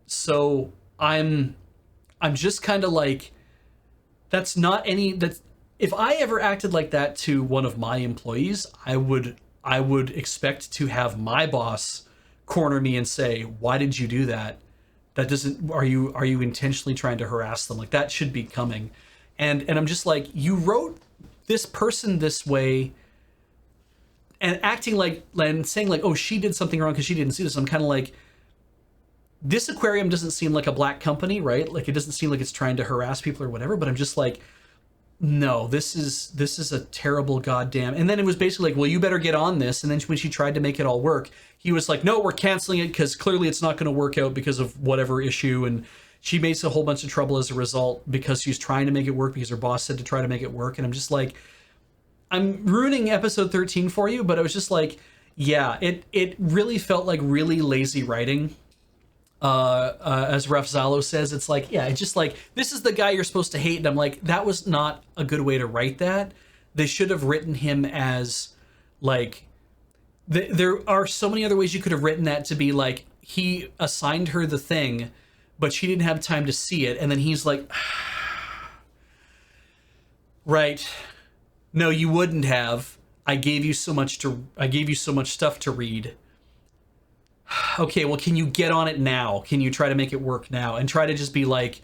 So I'm just kind of like, that's if I ever acted like that to one of my employees, I would expect to have my boss corner me and say, why did you do that? Are you intentionally trying to harass them? Like, that should be coming. And I'm just like, you wrote this person this way and acting like, and saying like, oh, she did something wrong because she didn't see this. I'm kind of like, this aquarium doesn't seem like a black company, right? Like, it doesn't seem like it's trying to harass people or whatever, but I'm just like, no, this is a terrible goddamn. And then it was basically like, well, you better get on this. And then when she tried to make it all work, he was like, no, we're canceling it because clearly it's not going to work out because of whatever issue. And she makes a whole bunch of trouble as a result because she's trying to make it work because her boss said to try to make it work. And I'm just like, I'm ruining episode 13 for you, but I was just like, yeah, it really felt like really lazy writing. As Ref Zalo says, it's like, yeah, it's just like, this is the guy you're supposed to hate. And I'm like, that was not a good way to write that. They should have written him as like, there are so many other ways you could have written that to be like, he assigned her the thing, but she didn't have time to see it. And then he's like, right. No, you wouldn't have. I gave you so much stuff to read. Okay, well, can you get on it now? Can you try to make it work now? And try to just be like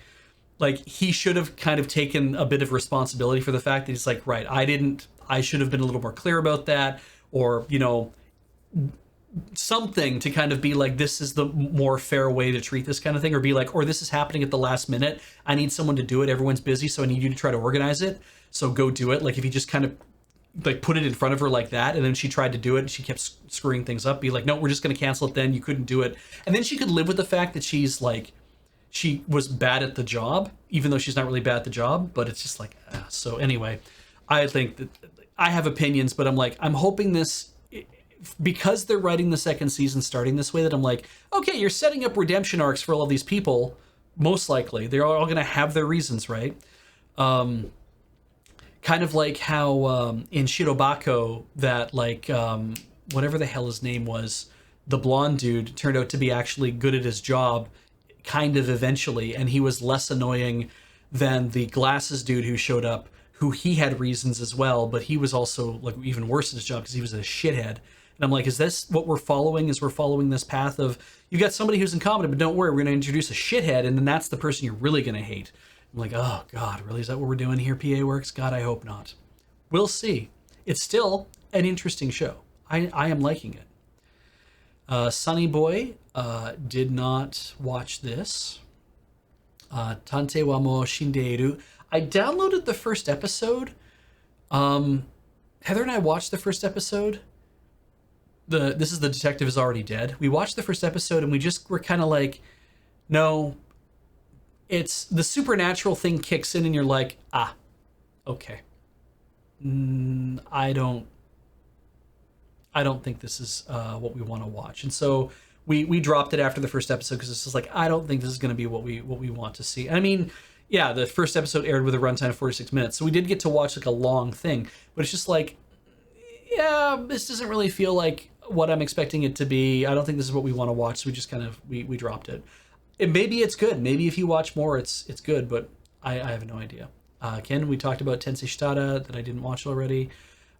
he should have kind of taken a bit of responsibility for the fact that he's like, right, I should have been a little more clear about that, or, you know, something to kind of be like, this is the more fair way to treat this kind of thing, or be like, or this is happening at the last minute. I need someone to do it. Everyone's busy, so I need you to try to organize it. So go do it. Like, if he just kind of like put it in front of her like that, and then she tried to do it and she kept screwing things up, be like, no, we're just going to cancel it then. You couldn't do it. And then she could live with the fact that she's like, she was bad at the job, even though she's not really bad at the job. But it's just like, so anyway, I think that I have opinions, but I'm like, I'm hoping this, because they're writing the second season starting this way, that I'm like, okay, you're setting up redemption arcs for all of these people. most likely. They're all going to have their reasons, right? Kind of like how in Shirobako, that like whatever the hell his name was, the blonde dude turned out to be actually good at his job, kind of eventually, and he was less annoying than the glasses dude who showed up, who he had reasons as well, but he was also like even worse at his job because he was a shithead. And I'm like, is this what we're following? Is we're following this path of you got somebody who's incompetent, but don't worry, we're going to introduce a shithead, and then that's the person you're really going to hate. I'm like, oh God, really? Is that what we're doing here, PA Works? God, I hope not. We'll see. It's still an interesting show. I am liking it. Sunny Boy did not watch this. Tante wa mo shindeiru. I downloaded the first episode. Heather and I watched the first episode. This is The Detective Is Already Dead. We watched the first episode and we just were kind of like, no, it's the supernatural thing kicks in and you're like, okay. I don't think this is what we want to watch. And so we dropped it after the first episode because it's just like, I don't think this is going to be what we want to see. I mean, yeah, the first episode aired with a runtime of 46 minutes. So we did get to watch like a long thing, but it's just like, yeah, this doesn't really feel like what I'm expecting it to be. I don't think this is what we want to watch. So we just kind of, we dropped it. Maybe it's good. Maybe if you watch more, it's good, but I have no idea. Ken, we talked about Tensei Shitara that I didn't watch already.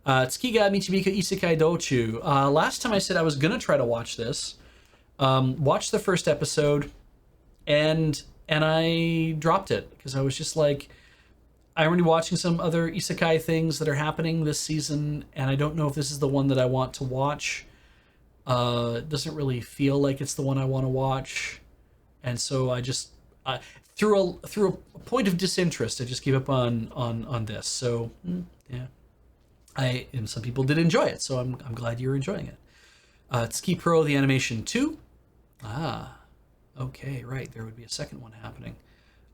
Tsukiga Michibika Isekai Dochu. Last time I said I was going to try to watch this. Watched the first episode and I dropped it because I was just like, I'm already watching some other isekai things that are happening this season, and I don't know if this is the one that I want to watch. It doesn't really feel like it's the one I want to watch. And so I just through a point of disinterest, I just gave up on this. So yeah, and some people did enjoy it, so I'm glad you're enjoying it. Tsuki Pro the Animation 2. Okay, right. There would be a second one happening.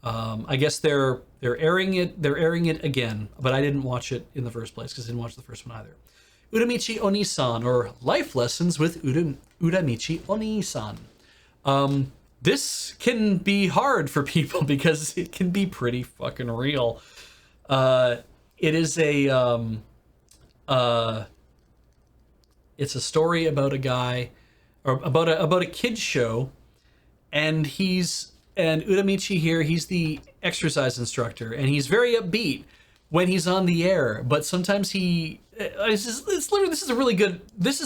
I guess they're airing it again, but I didn't watch it in the first place because I didn't watch the first one either. Uramichi Onisan, or Life Lessons with Uramichi Onisan. This can be hard for people because it can be pretty fucking real. It is it's a story about a guy, or about a kid's show, and Uramichi here, he's the exercise instructor, and he's very upbeat when he's on the air, but sometimes this is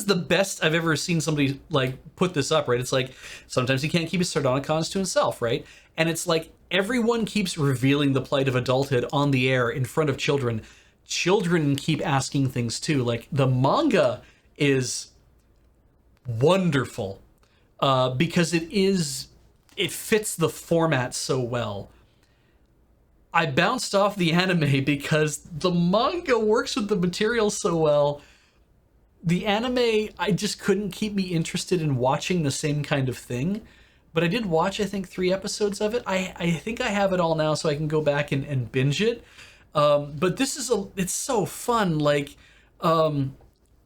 the best I've ever seen somebody like put this up, right? It's like sometimes he can't keep his sardonicons to himself, right? And it's like everyone keeps revealing the plight of adulthood on the air in front of children. Children keep asking things too. Like the manga is wonderful because it fits the format so well. I bounced off the anime because the manga works with the material so well. The anime, I just couldn't keep me interested in watching the same kind of thing. But I did watch, I think, 3 episodes of it. I think I have it all now so I can go back and binge it. But it's so fun, like,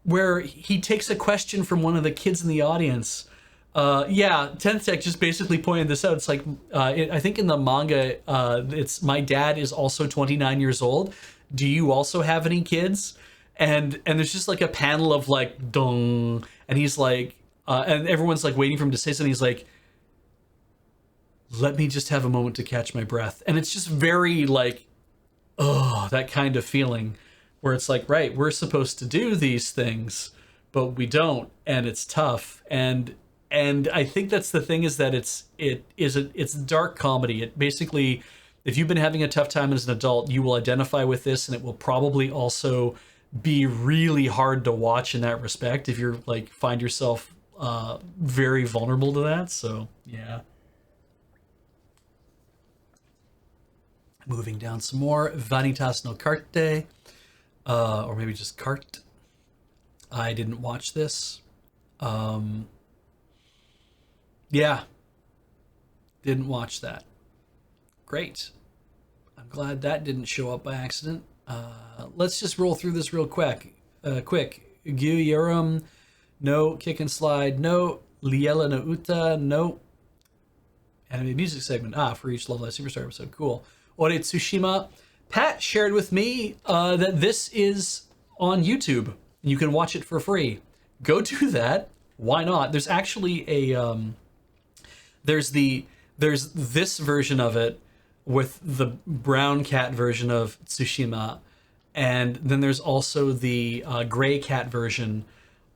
where he takes a question from one of the kids in the audience. Tensek just basically pointed this out. It's like, I think in the manga, it's my dad is also 29 years old. Do you also have any kids? And there's just like a panel of like, dong. And he's like, and everyone's like waiting for him to say something. He's like, let me just have a moment to catch my breath. And it's just very like, that kind of feeling where it's like, right, we're supposed to do these things, but we don't. And it's tough. And I think that's the thing, is that it's dark comedy. It basically, if you've been having a tough time as an adult, you will identify with this, and it will probably also be really hard to watch in that respect if you're like find yourself very vulnerable to that. So yeah. Moving down some more, Vanitas no Carte, or maybe just Carte. I didn't watch this. Yeah, didn't watch that. Great. I'm glad that didn't show up by accident. Let's just roll through this real quick. Gyu Yurum, no. Kick and Slide, no. Liela no Uta, no. anime music segment. For each Love Live Superstar episode. Cool. Ore Tsushima. Pat shared with me that this is on YouTube. You can watch it for free. Go do that. Why not? There's actually a there's this version of it with the brown cat version of Tsushima, and then there's also the gray cat version.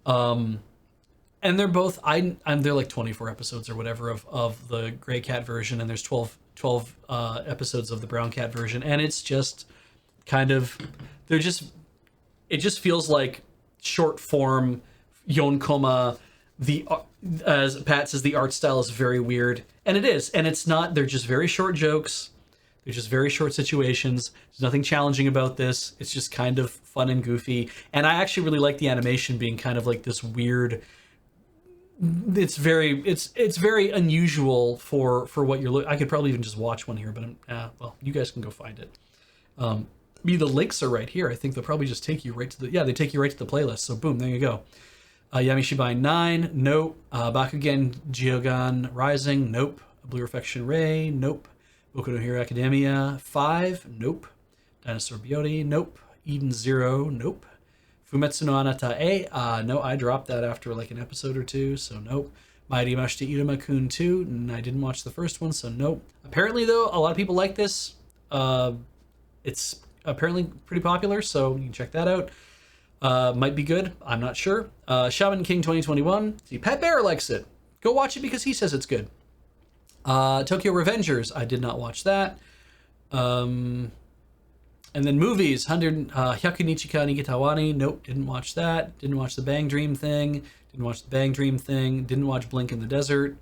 And they're both they're like 24 episodes or whatever of the gray cat version, and there's 12 episodes of the brown cat version, and it's just kind of it just feels like short form yonkoma. As Pat says, the art style is very weird, and it is, and it's not. They're just very short jokes. They're just very short situations. There's nothing challenging about this. It's just kind of fun and goofy, and I actually really like the animation being kind of like this weird. It's very unusual for what you're looking. I could probably even just watch one here, but well, you guys can go find it. The links are right here. I think they'll probably just take you right to they take you right to the playlist. So boom, there you go. Yamishibai 9, nope. Bakugan Geogan Rising, nope. Blue Reflection Ray, nope. Boku no Hero Academia 5, nope. Dinosaur Beauty, nope. Eden 0, nope. Fumetsu no Anata E, no, I dropped that after like an episode or two, so nope. Mighty Mashita Iruma-kun 2, and I didn't watch the first one, so nope. Apparently, though, a lot of people like this. It's apparently pretty popular, so you can check that out. Might be good. I'm not sure. Shaman King 2021. See, Pat Bear likes it. Go watch it because he says it's good. Tokyo Revengers. I did not watch that. And then movies. 100 Nichika Nigitawani. Nope, didn't watch that. Didn't watch the Bang Dream thing. Didn't watch the Bang Dream thing. Didn't watch Blink in the Desert.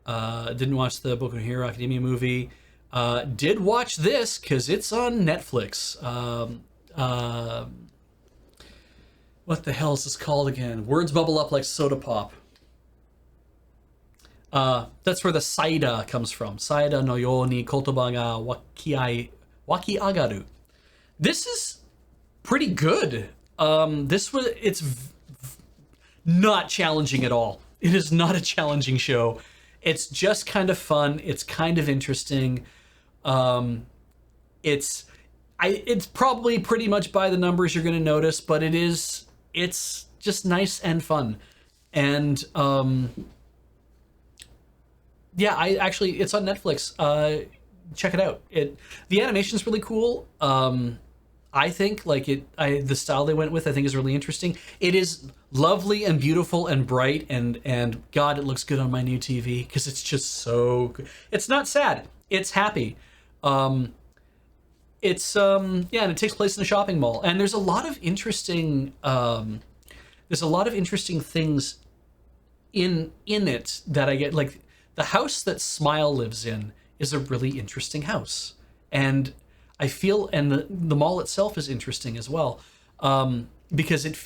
Didn't watch the Boku no Hero Academia movie. Did watch this because it's on Netflix. What the hell is this called again? Words bubble up like soda pop. That's where the Saida comes from. Saida no yo ni kotoba ga waki agaru. This is pretty good. It's not challenging at all. It is not a challenging show. It's just kind of fun. It's kind of interesting. It's probably pretty much by the numbers you're going to notice, but it's just nice and fun. And it's on Netflix. Check it out. The animation's really cool. I think the style they went with I think is really interesting. It is lovely and beautiful and bright, and God, it looks good on my new TV because it's just so good. It's not sad. It's happy. And it takes place in a shopping mall, and there's a lot of interesting things in it that I get. Like the house that Smile lives in is a really interesting house, and I feel, and the mall itself is interesting as well, because it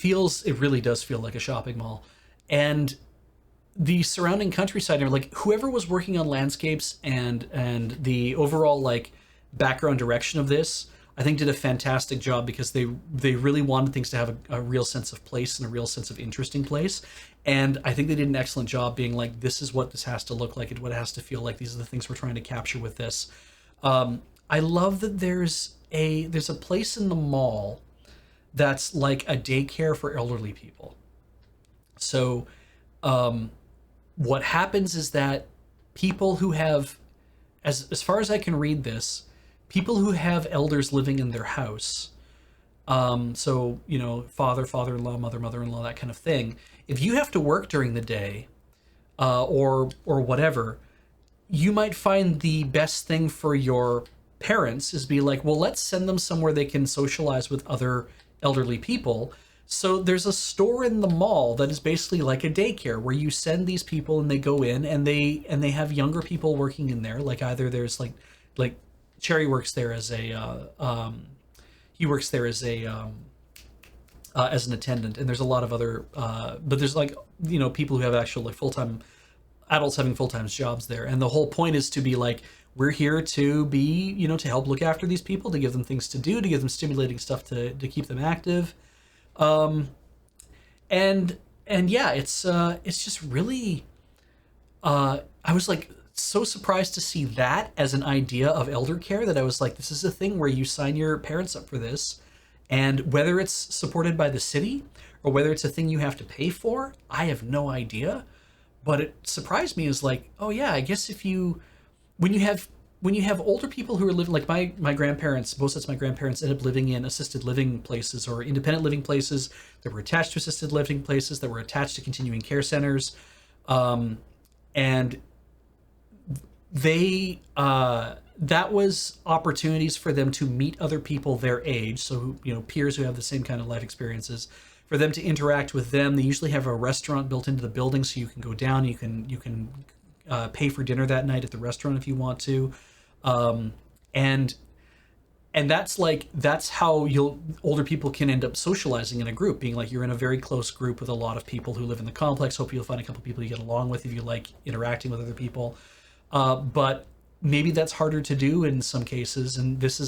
really does feel like a shopping mall, and the surrounding countryside, and like whoever was working on landscapes and the overall like background direction of this, I think did a fantastic job, because they really wanted things to have a real sense of place and a real sense of interesting place. And I think they did an excellent job being like, this is what this has to look like and what it has to feel like. These are the things we're trying to capture with this. I love that there's a place in the mall that's like a daycare for elderly people. So what happens is that people who have, as far as I can read this, people who have elders living in their house, so, father, father-in-law, mother, mother-in-law, that kind of thing. If you have to work during the day, or whatever, you might find the best thing for your parents is be like, well, let's send them somewhere they can socialize with other elderly people. So there's a store in the mall that is basically like a daycare where you send these people and they go in and they have younger people working in there. Like either there's like Cherry works there as he works there as an attendant, and there's a lot of other but there's people who have actual like full-time adults having full-time jobs there, and the whole point is to be like, we're here to be to help look after these people, to give them things to do, to give them stimulating stuff to keep them active, and yeah, it's just really I was like so surprised to see that as an idea of elder care that I was like, this is a thing where you sign your parents up for this, and whether it's supported by the city or whether it's a thing you have to pay for, I have no idea. But it surprised me as like, oh yeah, I guess if you when you have older people who are living, like my grandparents, both sets of my grandparents ended up living in assisted living places or independent living places that were attached to assisted living places that were attached to continuing care centers, and they that was opportunities for them to meet other people their age, so peers who have the same kind of life experiences, for them to interact with them. They usually have a restaurant built into the building, so you can go down, you can pay for dinner that night at the restaurant if you want to, and that's how older people can end up socializing in a group, being like you're in a very close group with a lot of people who live in the complex. Hope you'll find a couple people you get along with if you like interacting with other people, but maybe that's harder to do in some cases, and this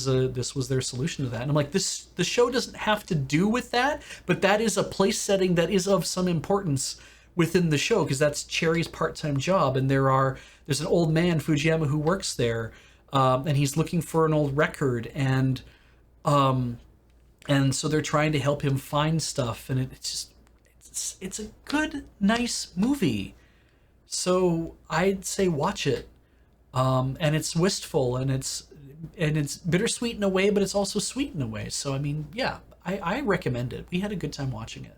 was their solution to that. And I'm like, the show doesn't have to do with that, but that is a place setting that is of some importance within the show, because that's Cherry's part-time job, and there's an old man, Fujiyama, who works there, and he's looking for an old record, and so they're trying to help him find stuff, and it's a good, nice movie. So I'd say watch it. And it's wistful, and it's bittersweet in a way, but it's also sweet in a way. So I mean, yeah, I recommend it. We had a good time watching it.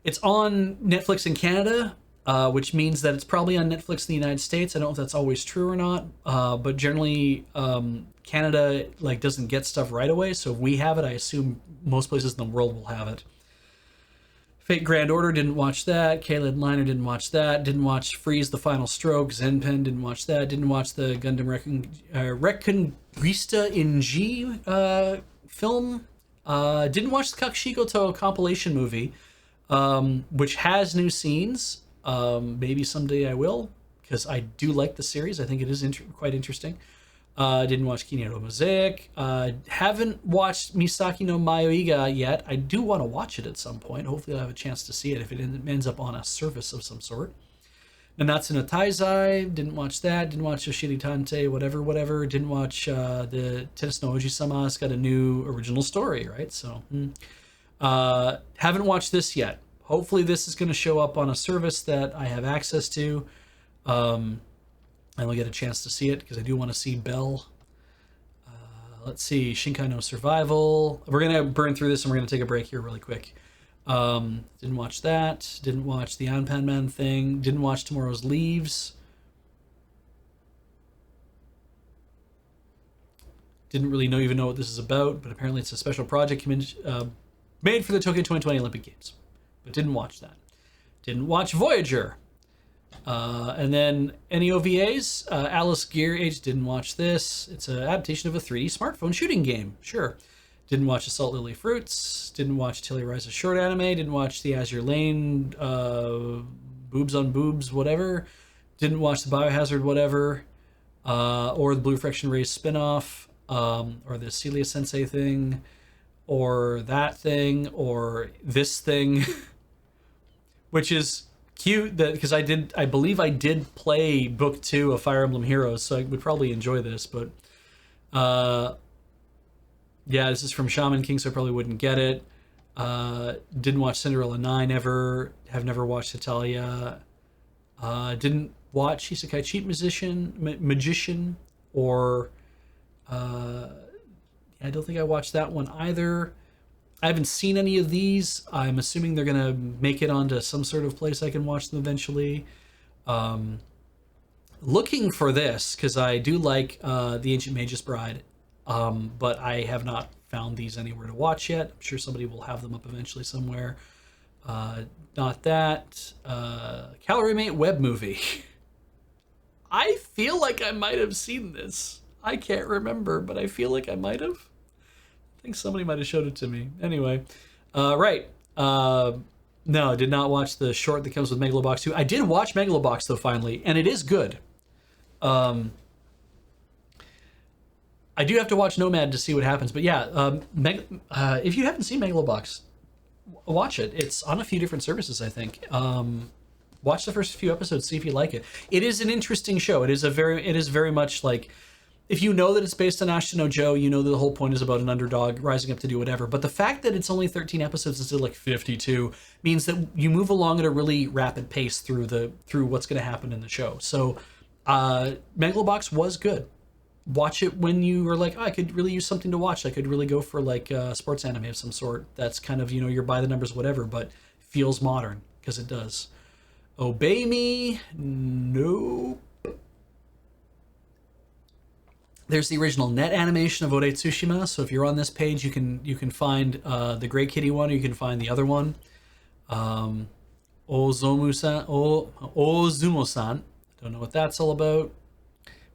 It's on Netflix in Canada, which means that it's probably on Netflix in the United States. I don't know if that's always true or not, but generally Canada doesn't get stuff right away. So if we have it, I assume most places in the world will have it. Fate Grand Order, didn't watch that. Kaled Liner, didn't watch that. Didn't watch Freeze the Final Stroke. Zenpen, didn't watch that. Didn't watch the Gundam Reconquista in G film. Didn't watch the Kakushigoto compilation movie, which has new scenes. Maybe someday I will, because I do like the series. I think it is quite interesting. Didn't watch Kineto Mosaic. Haven't watched Misaki no Mayoiga yet. I do want to watch it at some point. Hopefully I'll have a chance to see it if it ends up on a service of some sort. Nanatsu no Taizai, didn't watch that. Didn't watch Yoshiri Tante, whatever. Didn't watch the Tennis no Oji-sama. It's got a new original story, right? So, haven't watched this yet. Hopefully this is going to show up on a service that I have access to. And we'll get a chance to see it, because I do want to see Belle. Let's see, Shinkai no Survival. We're going to burn through this, and we're going to take a break here really quick. Didn't watch that. Didn't watch the Anpan Man thing. Didn't watch Tomorrow's Leaves. Didn't really even know what this is about, but apparently it's a special project made for the Tokyo 2020 Olympic Games. But didn't watch that. Didn't watch Voyager. And then any OVAs, Alice Gear Age, didn't watch this. It's an adaptation of a 3D smartphone shooting game. Sure. Didn't watch Assault Lily Fruits. Didn't watch Tilly Rise's short anime. Didn't watch the Azure Lane, Boobs on Boobs, whatever. Didn't watch the Biohazard, whatever. Or the Blue Friction Race spinoff, or the Celia Sensei thing, or that thing, or this thing, which is cute, that because I believe I did play book 2 of Fire Emblem Heroes, so I would probably enjoy this, but yeah, this is from Shaman King, so I probably wouldn't get it. Didn't watch Cinderella 9 ever. Have never watched Italia. Didn't watch Isekai Cheat Magician, or I don't think I watched that one either. I haven't seen any of these. I'm assuming they're gonna make it onto some sort of place I can watch them eventually. Looking for this, because I do like The Ancient Magus Bride, but I have not found these anywhere to watch yet. I'm sure somebody will have them up eventually somewhere. Not that. Calorie Mate web movie. I feel like I might have seen this. I can't remember, but I feel like I might have. I think somebody might have showed it to me. Anyway, right. No, I did not watch the short that comes with Megalobox 2. I did watch Megalobox, though, finally, and it is good. I do have to watch Nomad to see what happens, but yeah, if you haven't seen Megalobox, watch it. It's on a few different services, I think. watch the first few episodes, see if you like it. It is an interesting show. It is very much like, if you know that it's based on Ashton No Joe, you know that the whole point is about an underdog rising up to do whatever. But the fact that it's only 13 episodes instead of like 52 means that you move along at a really rapid pace through what's going to happen in the show. So Megalobox was good. Watch it when you are like, oh, I could really use something to watch. I could really go for like sports anime of some sort. That's kind of, you're by the numbers, whatever, but feels modern, because it does. Obey Me? Nope. There's the original net animation of Ore Tsushima. So if you're on this page, you can find the Gray Kitty one, or you can find the other one. Ozumo-san. Don't know what that's all about.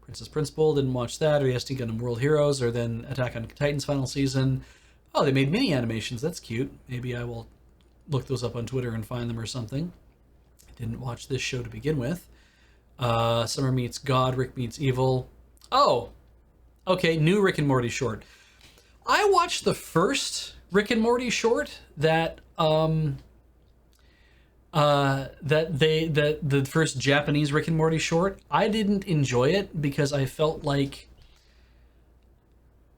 Princess Principal, didn't watch that. Or EST Gundam World Heroes, or then Attack on Titan's final season. Oh, they made mini animations. That's cute. Maybe I will look those up on Twitter and find them or something. Didn't watch this show to begin with. Summer Meets God, Rick Meets Evil. Oh, okay, new Rick and Morty short. I watched the first Rick and Morty short that the first Japanese Rick and Morty short. I didn't enjoy it because I felt like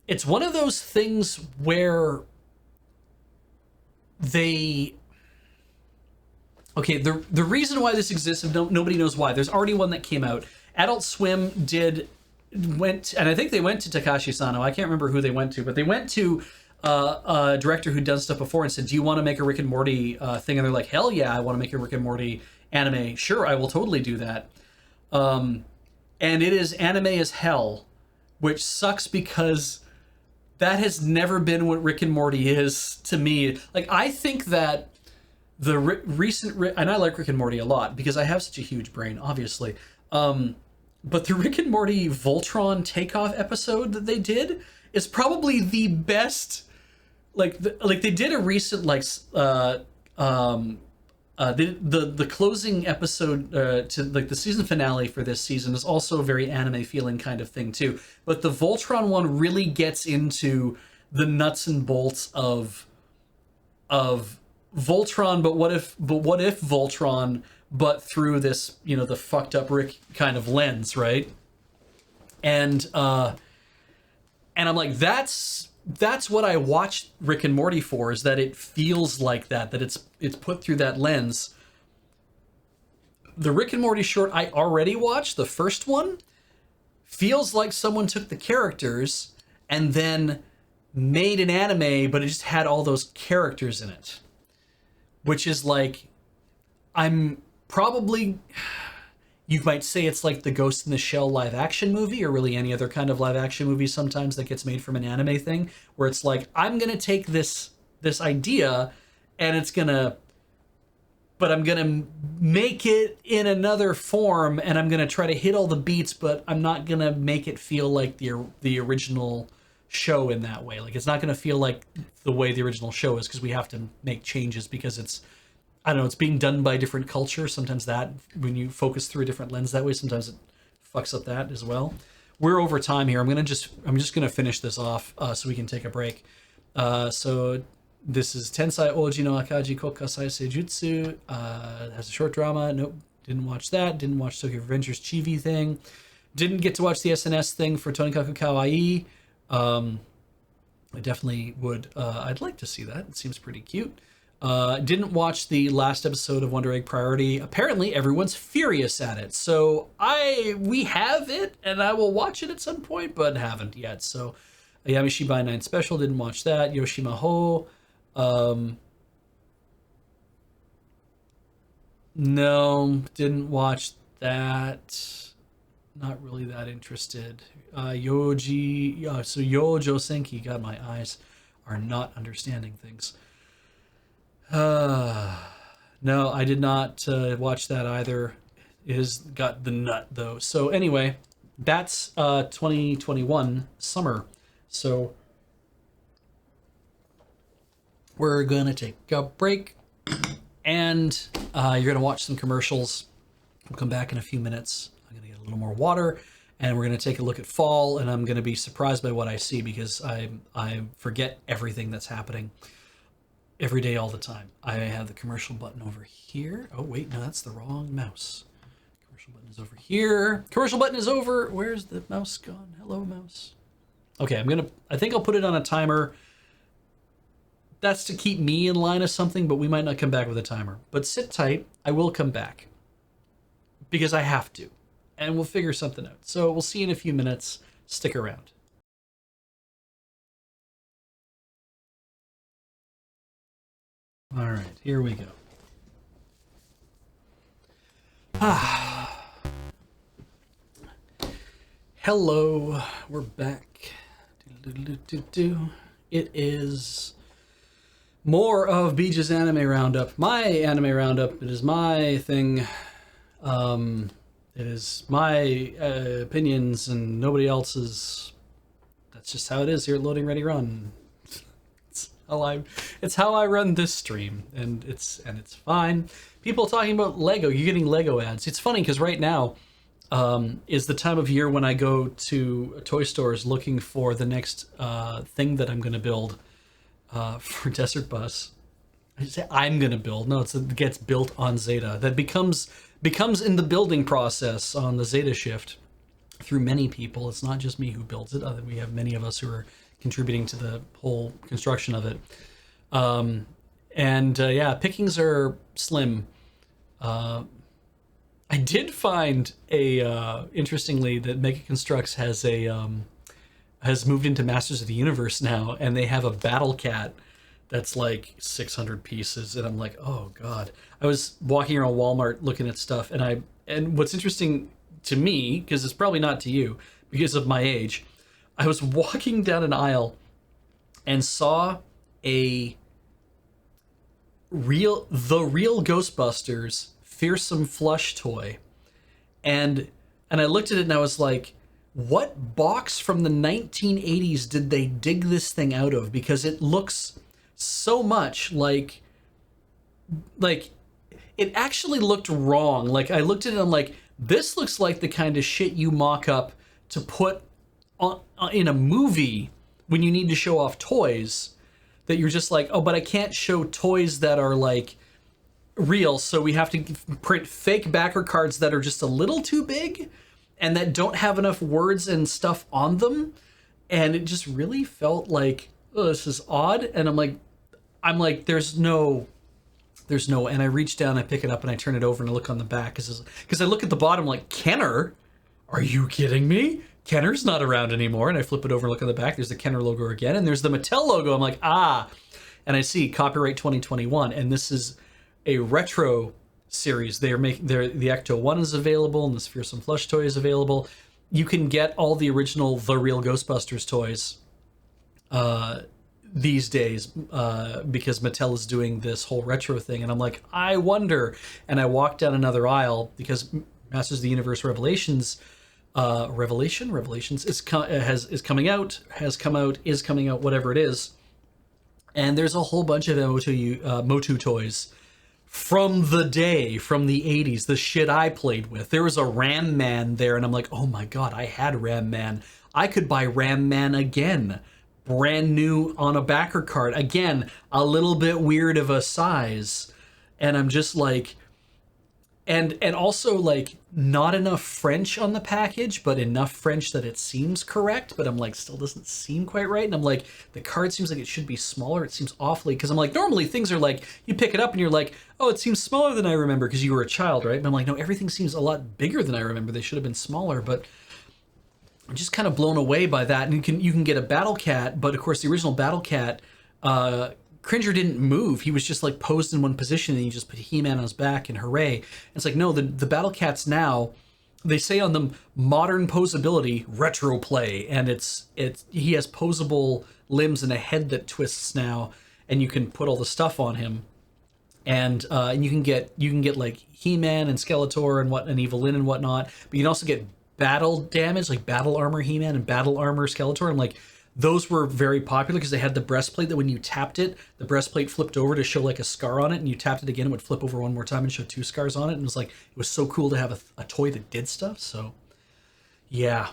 it's one of those things where the reason why this exists, nobody knows why. There's already one that came out. Adult Swim went, and I think they went to Takashi Sano. I can't remember who they went to, but they went to a director who'd done stuff before and said, do you want to make a Rick and Morty thing? And they're like, hell yeah, I want to make a Rick and Morty anime. Sure, I will totally do that. And it is anime as hell, which sucks because that has never been what Rick and Morty is to me. Like, I think that the recent, and I like Rick and Morty a lot because I have such a huge brain, obviously. But the Rick and Morty Voltron takeoff episode that they did is probably the best. Like they did a recent the closing episode to like the season finale for this season is also a very anime feeling kind of thing too. But the Voltron one really gets into the nuts and bolts of Voltron, but what if Voltron, but through this, the fucked up Rick kind of lens, right? And I'm like, that's what I watched Rick and Morty for, is that it feels like that it's put through that lens. The Rick and Morty short I already watched, the first one, feels like someone took the characters and then made an anime, but it just had all those characters in it. Which is like, you might say it's like the Ghost in the Shell live action movie, or really any other kind of live action movie sometimes that gets made from an anime thing, where it's like, I'm going to take this idea and I'm going to make it in another form, and I'm going to try to hit all the beats, but I'm not going to make it feel like the original show in that way. Like, it's not going to feel like the way the original show is, because we have to make changes because it's being done by a different culture. Sometimes that, when you focus through a different lens that way, sometimes it fucks up that as well. We're over time here. I'm just gonna finish this off so we can take a break. So this is Tensai Oji no Akaji Kokasai Seijutsu. Has a short drama. Nope, didn't watch that. Didn't watch Tokyo Revengers Chibi thing. Didn't get to watch the SNS thing for Tonikaku Kawaii. I definitely would. I'd like to see that. It seems pretty cute. Didn't watch the last episode of Wonder Egg Priority. Apparently everyone's furious at it. So we have it, and I will watch it at some point, but haven't yet. So Yamishi by 9 Special, didn't watch that. Yoshima Ho. No, didn't watch that. Not really that interested. Yojo Senki. God, my eyes are not understanding things. No, I did not watch that either. It has got the nut though. So anyway, that's 2021 summer. So we're gonna take a break, and you're gonna watch some commercials. We'll come back in a few minutes. I'm gonna get a little more water, and we're gonna take a look at fall, and I'm gonna be surprised by what I see, because I forget everything that's happening. every day, all the time. I have the commercial button over here. Oh, wait, no, that's the wrong mouse. Commercial button is over here. Commercial button is over. Where's the mouse gone? Hello, mouse. Okay, I think I'll put it on a timer. That's to keep me in line of something, but we might not come back with a timer. But sit tight. I will come back. Because I have to. And we'll figure something out. So we'll see you in a few minutes. Stick around. All right, here we go. Hello, we're back. It is more of Beej's Anime Roundup. My Anime Roundup. It is my thing. It is my opinions and nobody else's. That's just how it is here at Loading Ready Run. It's how I run this stream, and it's fine. People talking about Lego. You're getting Lego ads. It's funny because right now is the time of year when I go to toy stores looking for the next thing that I'm going to build for Desert Bus. I say I'm going to build. No, it gets built on Zeta. That becomes in the building process on the Zeta shift through many people. It's not just me who builds it. We have many of us who are contributing to the whole construction of it. Yeah, pickings are slim. I did find interestingly that Mega Constructs has moved into Masters of the Universe now, and they have a Battle Cat that's like 600 pieces, and I'm like, oh god. I was walking around Walmart looking at stuff, and what's interesting to me, because it's probably not to you because of my age, I was walking down an aisle and saw the real Ghostbusters Fearsome Flush toy, and I looked at it and I was like, what box from the 1980s did they dig this thing out of? Because it looks so much like it actually looked wrong. Like, I looked at it and I'm like, this looks like the kind of shit you mock up to put in a movie when you need to show off toys, that you're just like, oh, but I can't show toys that are like real, so we have to print fake backer cards that are just a little too big and that don't have enough words and stuff on them. And it just really felt like, oh, this is odd. And I'm like, there's no, and I reach down, I pick it up and I turn it over and I look on the back because I look at the bottom like, Kenner? Are you kidding me? Kenner's not around anymore. And I flip it over and look on the back. There's the Kenner logo again. And there's the Mattel logo. I'm like, ah. And I see copyright 2021. And this is a retro series. The Ecto 1 is available and this Fearsome Flush toy is available. You can get all the original The Real Ghostbusters toys these days because Mattel is doing this whole retro thing. And I'm like, I wonder. And I walk down another aisle because Masters of the Universe Revelations is coming out, whatever it is. And there's a whole bunch of Motu toys from the 80s, the shit I played with. There was a Ram Man there, and I'm like, oh my god, I had Ram Man. I could buy Ram Man again, brand new on a backer card. Again, a little bit weird of a size. And I'm just like, and also like not enough French on the package, but enough French that it seems correct, but I'm like, still doesn't seem quite right. And I'm like, the card seems like it should be smaller. It seems awfully, because I'm like, normally things are like, you pick it up and you're like, oh, it seems smaller than I remember because you were a child, right? And I'm like, no, everything seems a lot bigger than I remember. They should have been smaller, but I'm just kind of blown away by that. And you can get a Battle Cat, but of course the original Battle Cat, Cringer didn't move. He was just like posed in one position and you just put He-Man on his back and hooray. And it's like, no, the Battle Cats now, they say on them modern posability, retro play, and he has posable limbs and a head that twists now, and you can put all the stuff on him. And you can get like He-Man and Skeletor and Evelyn and whatnot, but you can also get battle damage, like battle armor He-Man and battle armor Skeletor. And like, those were very popular because they had the breastplate that when you tapped it, the breastplate flipped over to show like a scar on it, and you tapped it again, it would flip over one more time and show 2 scars on it. And it was like, it was so cool to have a toy that did stuff. So yeah.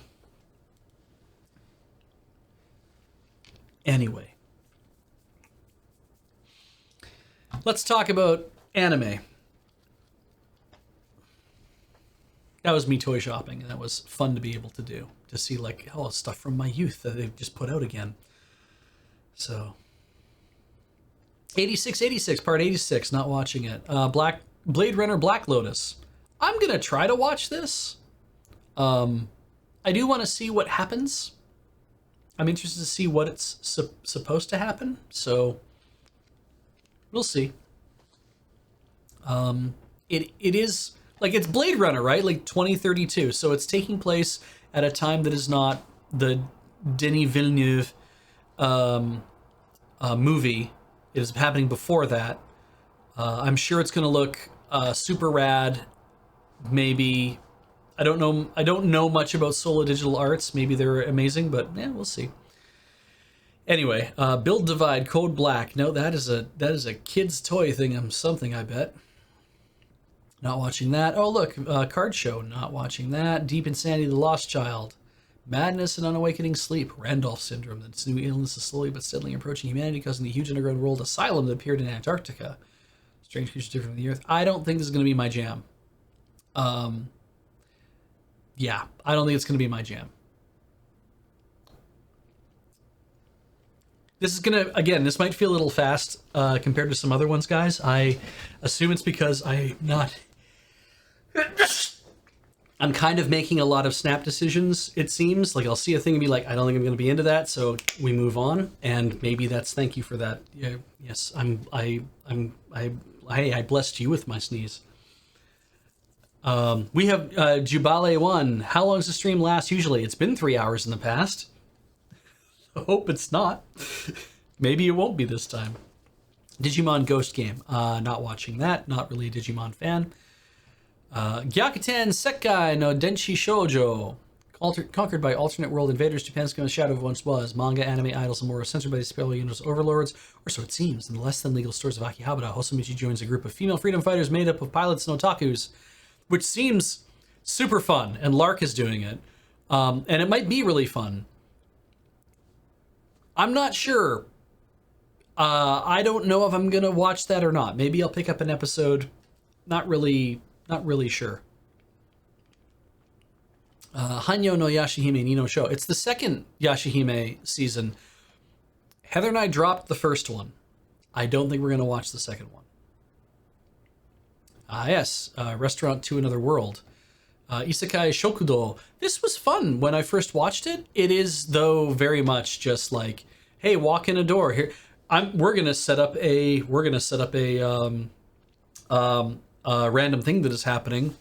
Anyway. Let's talk about anime. That was me toy shopping, and that was fun to be able to do. To see, like, oh, stuff from my youth that they've just put out again. So, 8686, part 86, not watching it. Blade Runner Black Lotus. I'm going to try to watch this. I do want to see what happens. I'm interested to see what it's supposed to happen, so we'll see. It is, like, it's Blade Runner, right? Like 2032, so it's taking place at a time that is not the Denis Villeneuve movie. It is happening before that. I'm sure it's going to look super rad. Maybe I don't know much about Sola Digital Arts. Maybe they're amazing, but yeah, we'll see. Anyway, Build Divide Code Black. No, that is a kid's toy thing. Something, I bet. Not watching that. Oh look, Card Show. Not watching that. Deep Insanity: The Lost Child. Madness and Unawakening Sleep. Randolph Syndrome. This new illness is slowly but steadily approaching humanity, causing the huge underground world asylum that appeared in Antarctica. Strange creatures different from the Earth. I don't think this is going to be my jam. Yeah, I don't think it's going to be my jam. This is going to, again, this might feel a little fast compared to some other ones, guys. I assume it's because I'm kind of making a lot of snap decisions, it seems. Like, I'll see a thing and be like, I don't think I'm going to be into that, so we move on. And maybe that's, thank you for that. Yeah, yes, I blessed you with my sneeze. We have Jubale 1. How long does the stream last usually? It's been 3 hours in the past. I hope it's not. Maybe it won't be this time. Digimon Ghost Game. Not watching that. Not really a Digimon fan. Gyakuten Sekkai no Denshi Shoujo. Conquered by alternate world invaders, Japan's the shadow of once was. Manga, anime, idols, and more are censored by the spell universe overlords, or so it seems. In the less than legal stores of Akihabara, Hosomichi joins a group of female freedom fighters made up of pilots and otakus, which seems super fun, and Lark is doing it. And it might be really fun. I'm not sure. I don't know if I'm gonna watch that or not. Maybe I'll pick up an episode. Not really sure. Hanyo no Yashihime Nino Show. It's the second Yashihime season. Heather and I dropped the first one. I don't think we're gonna watch the second one. Yes, Restaurant to Another World. Isekai Shokudo. This was fun when I first watched it. It is, though, very much just like, hey, walk in a door here. We're gonna set up a random thing that is happening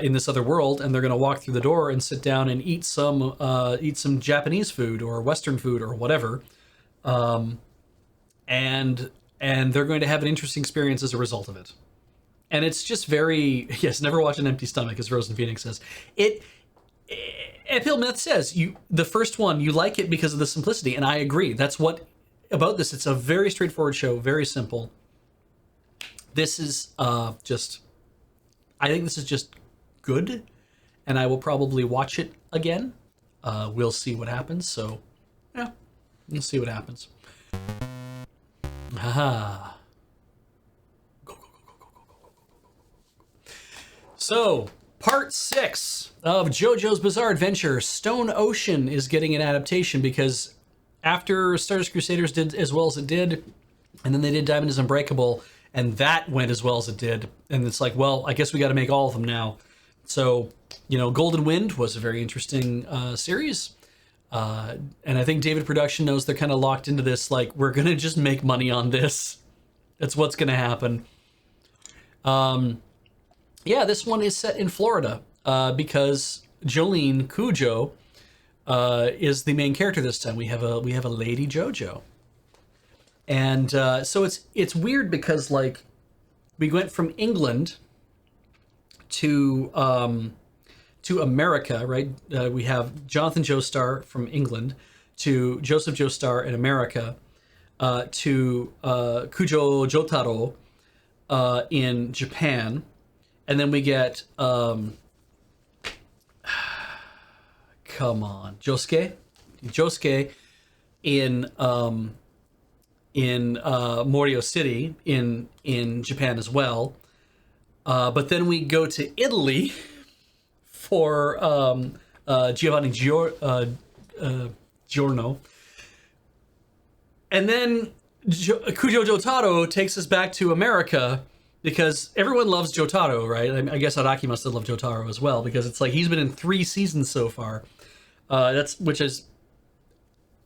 in this other world, and they're gonna walk through the door and sit down and eat some Japanese food or Western food or whatever, and they're going to have an interesting experience as a result of it. And it's just very, yes, never watch an empty stomach, as Rosen Phoenix says. Epil Myth says, the first one, you like it because of the simplicity, and I agree. That's what, about this, it's a very straightforward show, very simple. This is I think this is just good, and I will probably watch it again. We'll see what happens, so, yeah, we'll see what happens. Haha. So, part 6 of JoJo's Bizarre Adventure, Stone Ocean, is getting an adaptation because after Stardust Crusaders did as well as it did, and then they did Diamond is Unbreakable, and that went as well as it did, and it's like, well, I guess we got to make all of them now. So, Golden Wind was a very interesting series, and I think David Production knows they're kind of locked into this, like, we're going to just make money on this. That's what's going to happen. Yeah, this one is set in Florida because Jolene Cujo is the main character this time. We have a Lady JoJo, and so it's weird because, like, we went from England to America, right? We have Jonathan Joestar from England to Joseph Joestar in America to Kujo Jotaro in Japan. And then we get, come on, Josuke in Morio City in Japan as well. But then we go to Italy for Giorno. And then Kujo Jotaro takes us back to America because everyone loves Jotaro, right? I guess Araki must have loved Jotaro as well because it's like he's been in 3 seasons so far. Which is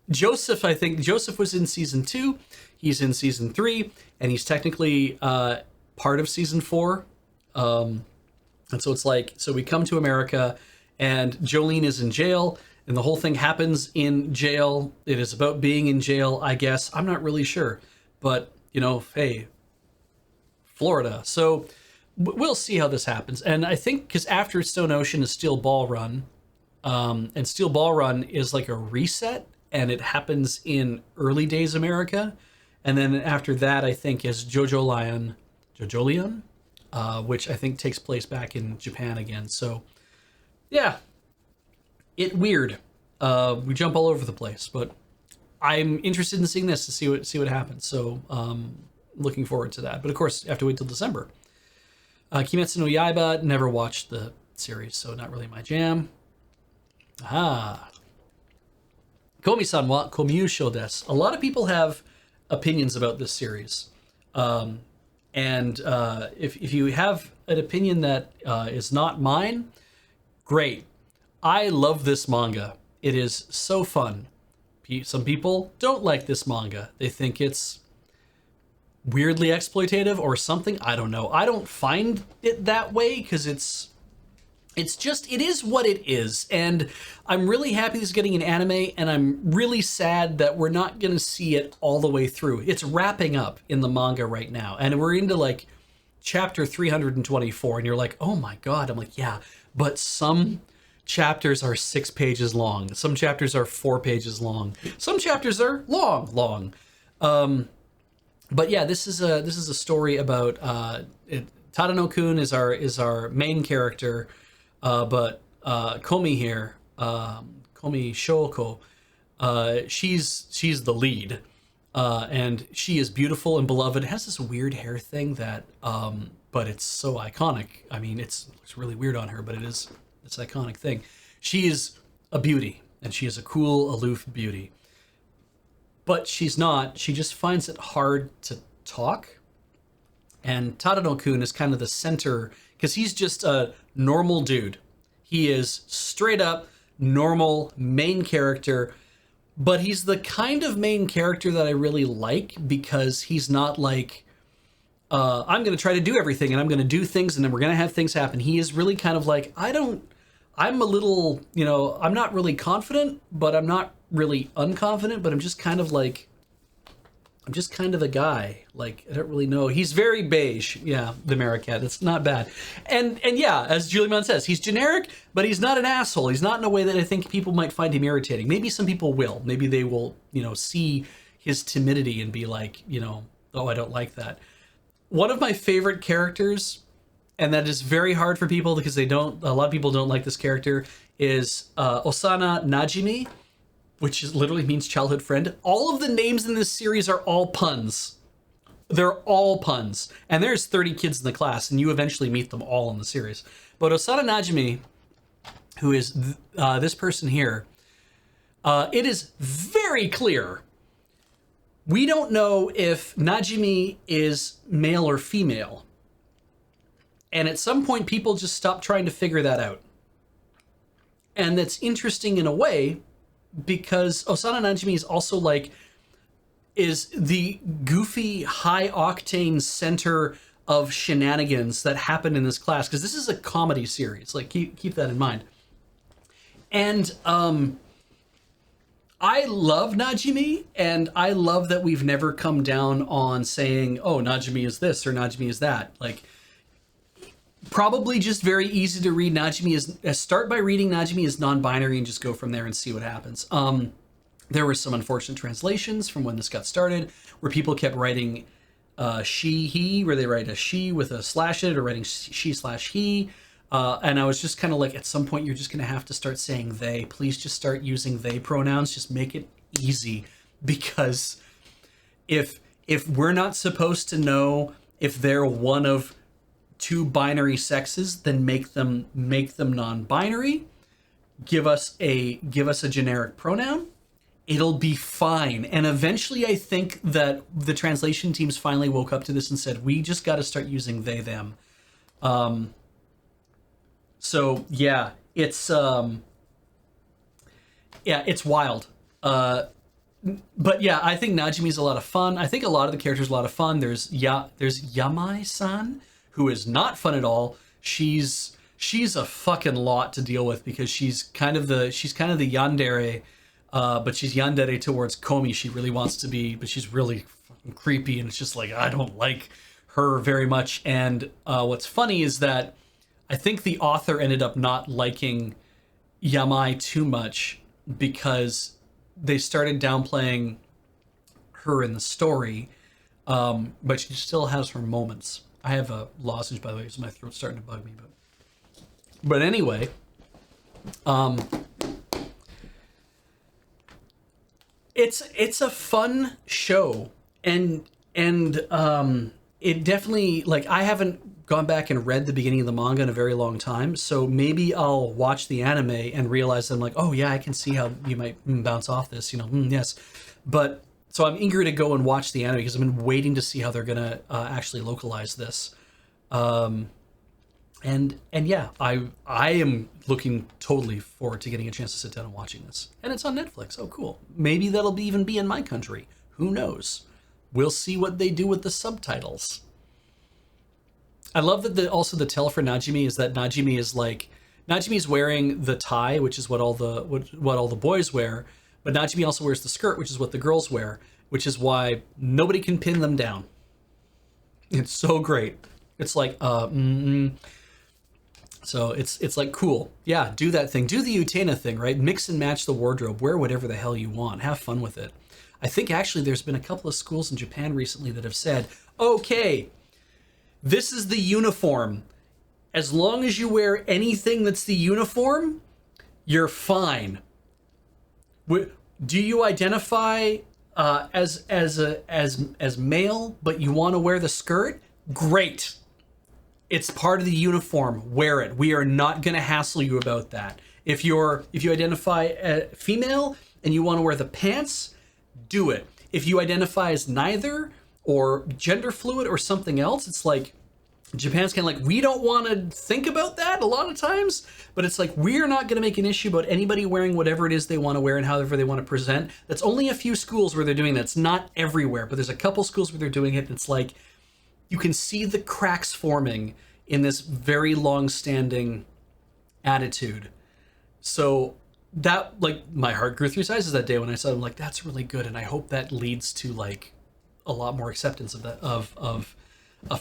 Joseph. I think Joseph was in season 2. He's in season 3, and he's technically part of season 4. And so it's like, so we come to America, and Jolene is in jail, and the whole thing happens in jail. It is about being in jail, I guess. I'm not really sure, but you know, hey, Florida. So we'll see how this happens. And I think because after Stone Ocean is Steel Ball Run, and Steel Ball Run is like a reset, and it happens in early days America. And then after that, I think is Jojo Leon, which I think takes place back in Japan again. So, yeah, weird. We jump all over the place, but I'm interested in seeing this to see what happens. So, looking forward to that. But of course, you have to wait till December. Kimetsu no Yaiba, never watched the series, so not really my jam. Komi-san wa Komyusho desu. A lot of people have opinions about this series. And if you have an opinion that is not mine, great. I love this manga. It is so fun. Some people don't like this manga. They think it's weirdly exploitative or something. I don't know. I don't find it that way because it is what it is. And I'm really happy this is getting an anime, and I'm really sad that we're not going to see it all the way through. It's wrapping up in the manga right now, and we're into like chapter 324, and you're like, oh my God. I'm like, yeah, but some chapters are 6 pages long. Some chapters are 4 pages long. Some chapters are long. But yeah, this is a story about Tadano-kun is our main character. But Komi here, Komi Shoko, she's the lead, and she is beautiful and beloved. It has this weird hair thing that, but it's so iconic. I mean, it's really weird on her, but it's an iconic thing. She is a beauty, and she is a cool, aloof beauty. But she's not. She just finds it hard to talk. And Tadano-kun is kind of the center, because he's just a normal dude. He is straight up normal main character, but he's the kind of main character that I really like because he's not like, I'm going to try to do everything and I'm going to do things and then we're going to have things happen. He is really kind of like, I'm a little, I'm not really confident, but I'm not really unconfident, but I'm just kind of a guy. Like, I don't really know. He's very beige. Yeah, the Maricat. It's not bad. And yeah, as Julian says, he's generic, but he's not an asshole. He's not in a way that I think people might find him irritating. Maybe some people will. Maybe they will, see his timidity and be like, oh, I don't like that. One of my favorite characters, and that is very hard for people because a lot of people don't like this character, is Osana Najimi, which literally means childhood friend. All of the names in this series are all puns. They're all puns. And there's 30 kids in the class, and you eventually meet them all in the series. But Osana Najimi, who is this person here, it is very clear. We don't know if Najimi is male or female. And at some point, people just stop trying to figure that out. And that's interesting in a way, because Osana Najimi is also is the goofy, high-octane center of shenanigans that happen in this class, because this is a comedy series. Keep that in mind. And I love Najimi, and I love that we've never come down on saying, oh, Najimi is this or Najimi is that. Probably just very easy to read. Start by reading Najimi as non-binary and just go from there and see what happens. There were some unfortunate translations from when this got started where people kept writing she, he, where they write a she with a slash in it, or writing she/he. And I was just kind of like, at some point, you're just going to have to start saying they. Please just start using they pronouns. Just make it easy, because if we're not supposed to know if they're one of two binary sexes, then make them non-binary. Give us a generic pronoun. It'll be fine. And eventually I think that the translation teams finally woke up to this and said, we just got to start using they, them. So yeah, it's wild. But yeah, I think Najimi's a lot of fun. I think a lot of the characters are a lot of fun. There's Yamai-san, who is not fun at all. She's a fucking lot to deal with because she's kind of the yandere, but she's yandere towards Komi. She really wants to be, but she's really fucking creepy, and it's just like, I don't like her very much. And what's funny is that I think the author ended up not liking Yamai too much because they started downplaying her in the story, but she still has her moments. I have a lozenge, by the way, so my throat's starting to bug me. But anyway, it's a fun show, and it definitely, like, I haven't gone back and read the beginning of the manga in a very long time, so maybe I'll watch the anime and realize that I'm like, oh yeah, I can see how you might bounce off this, yes. But so I'm eager to go and watch the anime because I've been waiting to see how they're gonna actually localize this. And yeah, I am looking totally forward to getting a chance to sit down and watching this. And it's on Netflix. Oh, cool. Maybe that'll even be in my country. Who knows? We'll see what they do with the subtitles. I love that also the tell for Najimi is that Najimi's wearing the tie, which is what all the boys wear, but Najimi also wears the skirt, which is what the girls wear, which is why nobody can pin them down. It's so great. It's like So it's like, cool. Yeah, do that thing. Do the Utena thing, right? Mix and match the wardrobe. Wear whatever the hell you want. Have fun with it. I think actually there's been a couple of schools in Japan recently that have said, okay, this is the uniform. As long as you wear anything that's the uniform, you're fine. Do you identify as male, but you want to wear the skirt? Great. It's part of the uniform. Wear it. We are not going to hassle you about that. If you identify female and you want to wear the pants, do it. If you identify as neither or gender fluid or something else, it's like Japan's kind of like, we don't want to think about that a lot of times, but it's like, we're not going to make an issue about anybody wearing whatever it is they want to wear and however they want to present. That's only a few schools where they're doing that. It's not everywhere, but there's a couple schools where they're doing it. And it's like, you can see the cracks forming in this very long-standing attitude. So that, like, my heart grew 3 sizes that day when I saw it. I'm like, that's really good, and I hope that leads to like a lot more acceptance of that, of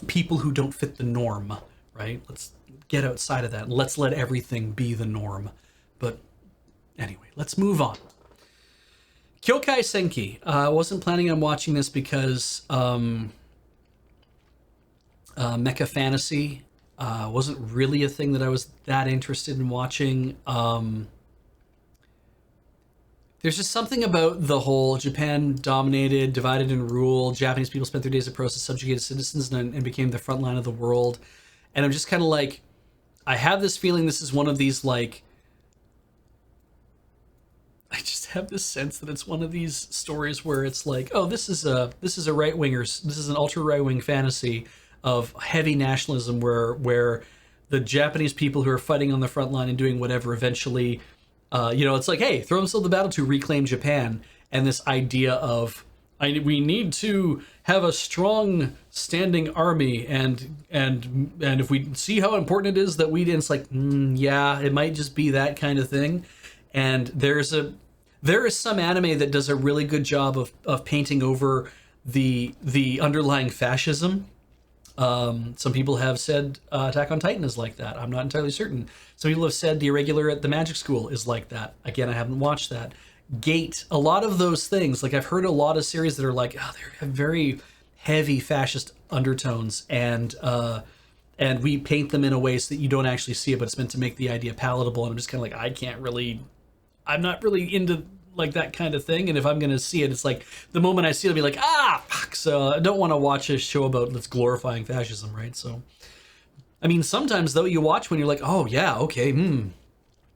people who don't fit the norm, right? Let's get outside of that and let's let everything be the norm. But anyway, let's move on. Kyokai Senki. I wasn't planning on watching this because mecha fantasy wasn't really a thing that I was that interested in watching. There's just something about the whole Japan dominated, divided and ruled. Japanese people spent their days as process subjugated citizens and became the front line of the world. And I'm just kind of like, I have this feeling this is one of these, like, I just have this sense that it's one of these stories where it's like, oh, this is a right-wingers, this is an ultra right-wing fantasy of heavy nationalism where the Japanese people who are fighting on the front line and doing whatever eventually, it's like, hey, throw themselves in the battle to reclaim Japan. And this idea of, we need to have a strong standing army, and if we see how important it is that we did, it's like, yeah, it might just be that kind of thing. And there is some anime that does a really good job of painting over the underlying fascism. Some people have said Attack on Titan is like that. I'm not entirely certain. Some people have said The Irregular at the Magic School is like that. Again, I haven't watched that. Gate, a lot of those things. Like, I've heard a lot of series that are like, oh, they have very heavy fascist undertones, and we paint them in a way so that you don't actually see it, but it's meant to make the idea palatable. And I'm just kind of like, I'm not really into like that kind of thing. And if I'm gonna see it, it's like the moment I see it, I'll be like, ah, fuck. So I don't want to watch a show about that's glorifying fascism, right? So, I mean, sometimes though you watch when you're like, oh yeah, okay, I'm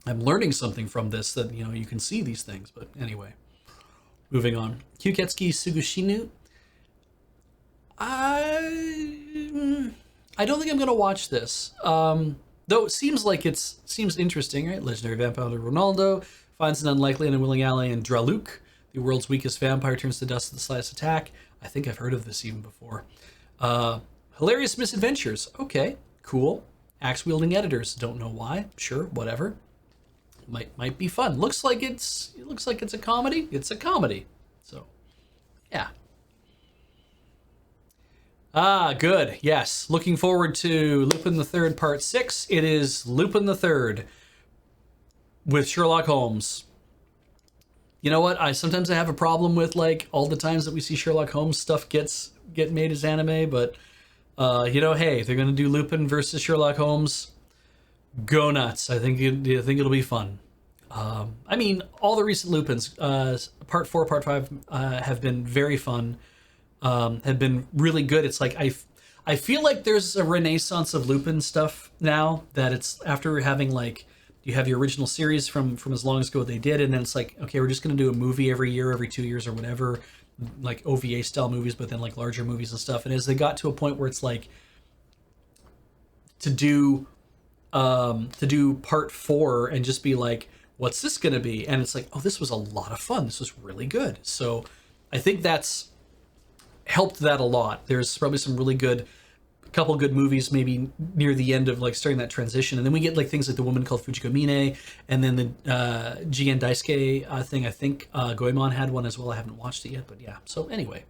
learning something from this, that you can see these things. But anyway, moving on. Kyuketsuki Sugushinu. I don't think I'm gonna watch this. Though it seems interesting, right? Legendary vampire Ronaldo finds an unlikely and unwilling ally in Draluk. The world's weakest vampire turns to dust at the slightest attack. I think I've heard of this even before. Hilarious misadventures. Okay, cool. Axe wielding editors. Don't know why. Sure, whatever. Might be fun. It looks like it's a comedy. It's a comedy. So, yeah. Good. Yes. Looking forward to Lupin the Third Part 6. It is Lupin the Third with Sherlock Holmes. You know what? Sometimes I have a problem with like all the times that we see Sherlock Holmes stuff get made as anime, but hey, they're gonna do Lupin versus Sherlock Holmes. Go nuts. I think it'll be fun. I mean, all the recent Lupins, Part 4, Part 5, have been very fun. Have been really good. It's like I feel like there's a renaissance of Lupin stuff now, that it's after having like, you have your original series from as long ago they did, and then it's like, okay, we're just going to do a movie every year, every 2 years or whatever, like OVA style movies, but then like larger movies and stuff. And as they got to a point where it's like to do Part 4 and just be like, what's this going to be? And it's like, oh, this was a lot of fun. This was really good. So I think that's helped that a lot. There's probably some really good, couple good movies maybe near the end of like starting that transition, and then we get like things like The Woman Called Fujiko Mine, and then the Jigen Daisuke thing. I think Goemon had one as well. I haven't watched it yet, but yeah. So anyway,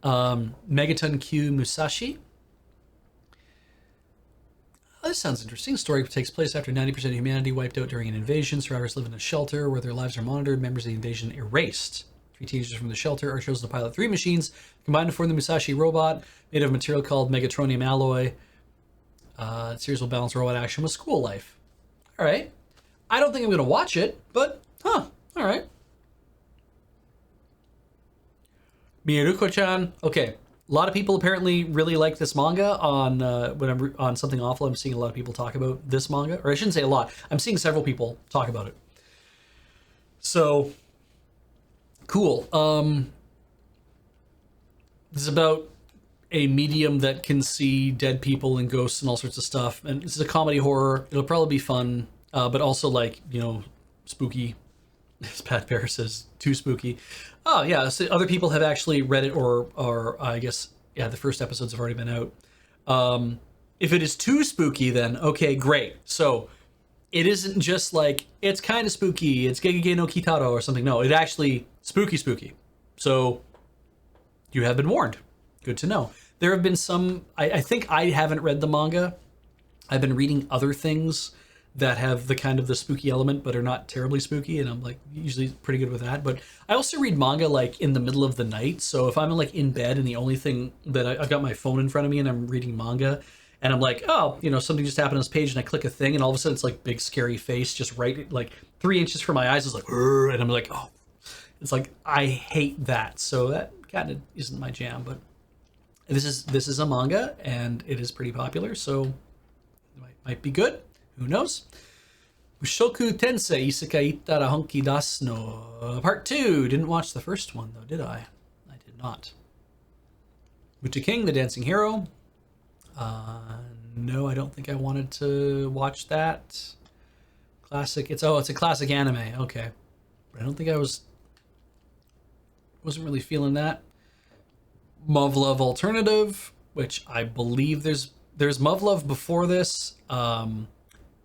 Megaton Q Musashi. Oh, this sounds interesting. The story takes place after 90% of humanity wiped out during an invasion. Survivors live in a shelter where their lives are monitored. Members of the invasion erased. 3 teenagers from the shelter are chosen to pilot 3 machines combined to form the Musashi robot, made of a material called Megatronium alloy. The series will balance robot action with school life. All right. I don't think I'm going to watch it, but, all right. Miruko-chan. Okay. A lot of people apparently really like this manga. When I'm on Something Awful, I'm seeing a lot of people talk about this manga. Or I shouldn't say a lot. I'm seeing several people talk about it. So, cool. This is about a medium that can see dead people and ghosts and all sorts of stuff. And this is a comedy horror. It'll probably be fun, but also like, spooky. As Pat Bear says, too spooky. Oh yeah, so other people have actually read it, or I guess, yeah, the first episodes have already been out. If it is too spooky, then okay, great. So it isn't just like, it's kind of spooky, it's Gegege no Kitaro or something. No, it actually spooky. So you have been warned. Good to know. There have been some, I think I haven't read the manga. I've been reading other things that have the kind of the spooky element but are not terribly spooky, and I'm like usually pretty good with that. But I also read manga like in the middle of the night. So if I'm like in bed and the only thing that I've got my phone in front of me and I'm reading manga, and I'm like, oh, something just happened on this page, and I click a thing, and all of a sudden it's like big scary face just right like 3 inches from my eyes. It's like, and I'm like, oh, it's like, I hate that. So that kind of isn't my jam. But this is a manga, and it is pretty popular, so it might be good. Who knows? Mushoku Tensei Isekai Ittara Honki Das no Part 2. Didn't watch the first one, though, did I? I did not. Muta King, the Dancing Hero. No, I don't think I wanted to watch that. Classic. It's a classic anime. Okay. But I don't think wasn't really feeling that. Muv-Luv Alternative, which I believe there's Muv-Luv before this.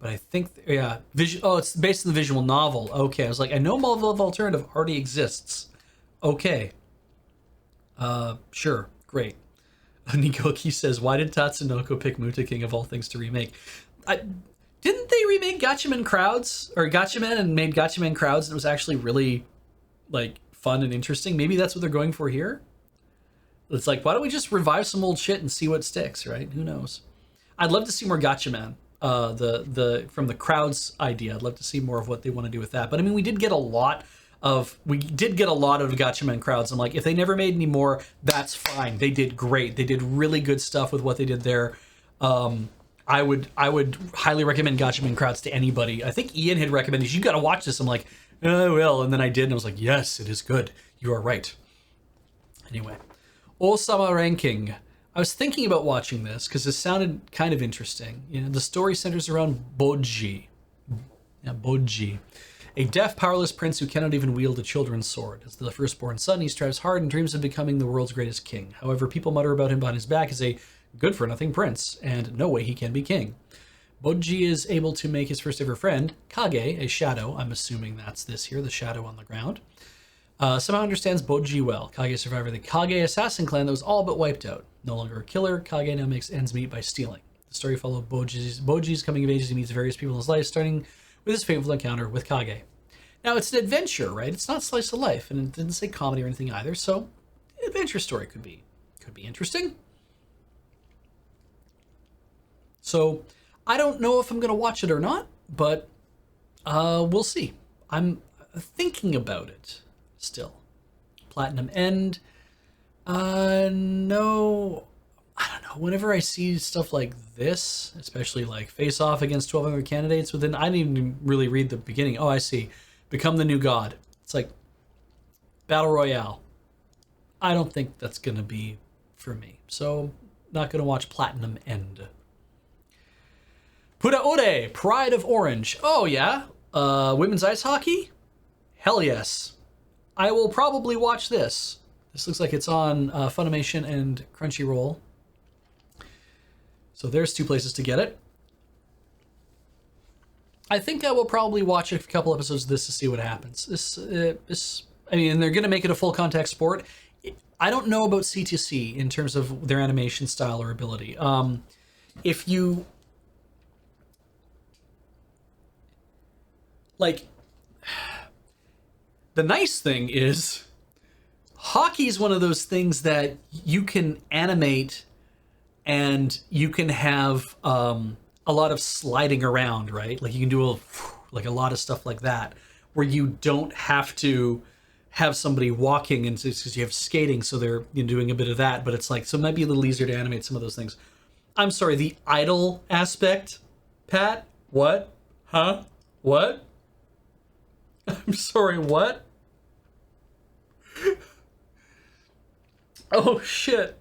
But I think, yeah, it's based on the visual novel. Okay, I was like, I know Muv-Luv Alternative already exists. Okay. Sure, great. Nikoki says, why did Tatsunoko pick Muta King of all things to remake? Didn't they remake Gatchaman Crowds? Or Gatchaman and made Gatchaman Crowds, and it was actually really, like, fun and interesting? Maybe that's what they're going for here? It's like, why don't we just revive some old shit and see what sticks, right? Who knows? I'd love to see more Gatchaman. the from the crowd's idea. I'd love to see more of what they want to do with that. But I mean, we did get a lot of Gatchaman crowds. I'm like, if they never made any more, that's fine. They did great. They did really good stuff with what they did there. I would highly recommend Gatchaman crowds to anybody. I think Ian had recommended, you got to watch this. I'm like, oh, I will. And then I did, and I was like, yes, it is good. You are right. Anyway, Osama ranking. I was thinking about watching this because it sounded kind of interesting. You know, the story centers around Beej. Yeah, Beej. A deaf, powerless prince who cannot even wield a children's sword. As the firstborn son, he strives hard and dreams of becoming the world's greatest king. However, people mutter about him behind his back as a good-for-nothing prince, and no way he can be king. Beej is able to make his first ever friend, Kage, a shadow. I'm assuming that's this here, the shadow on the ground. Somehow understands Beej well. Kage survivor of the Kage assassin clan that was all but wiped out. No longer a killer, Kage now makes ends meet by stealing. The story follows Boji's coming of age as he meets various people in his life, starting with his fateful encounter with Kage. Now, it's an adventure, right? It's not slice of life, and it didn't say comedy or anything either, so an adventure story could be interesting. So, I don't know if I'm going to watch it or not, but we'll see. I'm thinking about it still. Platinum End. No, I don't know. Whenever I see stuff like this, especially like Face Off against 12 other candidates, but then I didn't even really read the beginning. Oh, I see. Become the New God. It's like Battle Royale. I don't think that's going to be for me. So, not going to watch Platinum End. Pura Ore, Pride of Orange. Oh, yeah. Women's ice hockey? Hell yes. I will probably watch this. This looks like it's on Funimation and Crunchyroll. So there's two places to get it. I think I will probably watch a couple episodes of this to see what happens. I mean, they're going to make it a full contact sport. I don't know about C2C in terms of their animation style or ability. If you... Like... The nice thing is... Hockey is one of those things that you can animate and you can have a lot of sliding around, right? Like you can do a lot of stuff like that where you don't have to have somebody walking and because you have skating, so they're doing a bit of that, but it's like, so it might be a little easier to animate some of those things. I'm sorry, the idle aspect, Pat? What? Huh? What? I'm sorry, what? Oh, shit.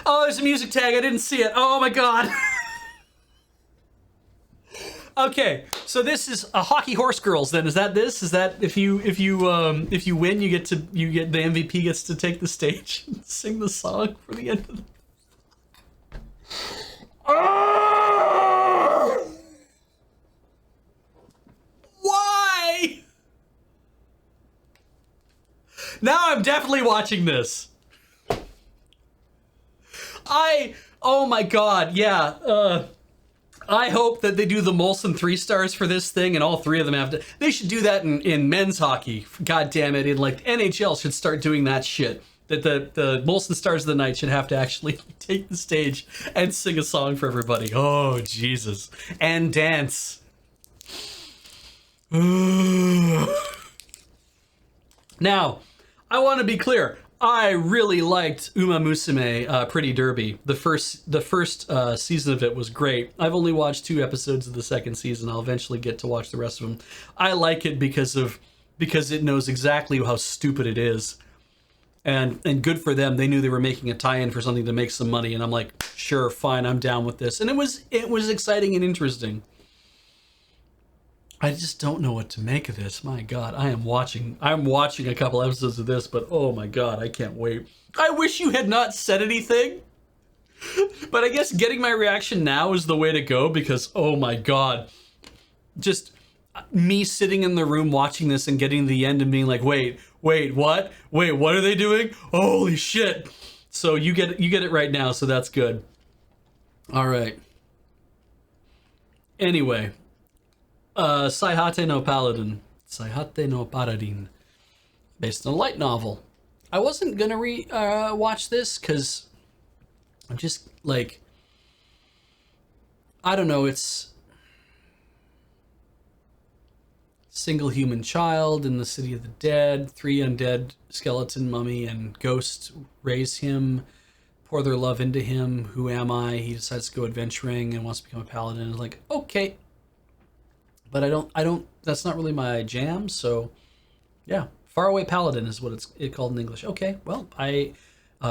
Oh, there's a music tag. I didn't see it. Oh, my God. Okay, so this is a Hockey Horse Girls. Then is that this? Is that if you win, you get the MVP gets to take the stage and sing the song for the end of the... Oh! Why? Now I'm definitely watching this. Oh my God, yeah. I hope that they do the Molson 3 stars for this thing, and all three of them have to. They should do that in men's hockey. God damn it! And like NHL should start doing that shit. That the Molson stars of the night should have to actually take the stage and sing a song for everybody. Oh Jesus! And dance. Now, I want to be clear. I really liked Uma Musume Pretty Derby. The first season of it was great. I've only watched 2 episodes of the second season. I'll eventually get to watch the rest of them. I like it because it knows exactly how stupid it is. And good for them. They knew they were making a tie-in for something to make some money, and I'm like, sure, fine, I'm down with this. And it was exciting and interesting. I just don't know what to make of this. My God, I'm watching a couple episodes of this, but oh my God, I can't wait. I wish you had not said anything, but I guess getting my reaction now is the way to go because oh my God, just me sitting in the room watching this and getting to the end and being like, wait, what? Wait, what are they doing? Holy shit. So you get it right now, so that's good. All right. Anyway. Saihate no Paladin. Saihate no Paladin. Based on a light novel. I wasn't gonna watch this because I'm just like... I don't know, it's single human child in the city of the dead, 3 undead skeleton mummy and ghost raise him, pour their love into him. Who am I? He decides to go adventuring and wants to become a paladin. It's like, okay. But I don't, that's not really my jam, so yeah. Faraway Paladin is what it's called in English. Okay, well,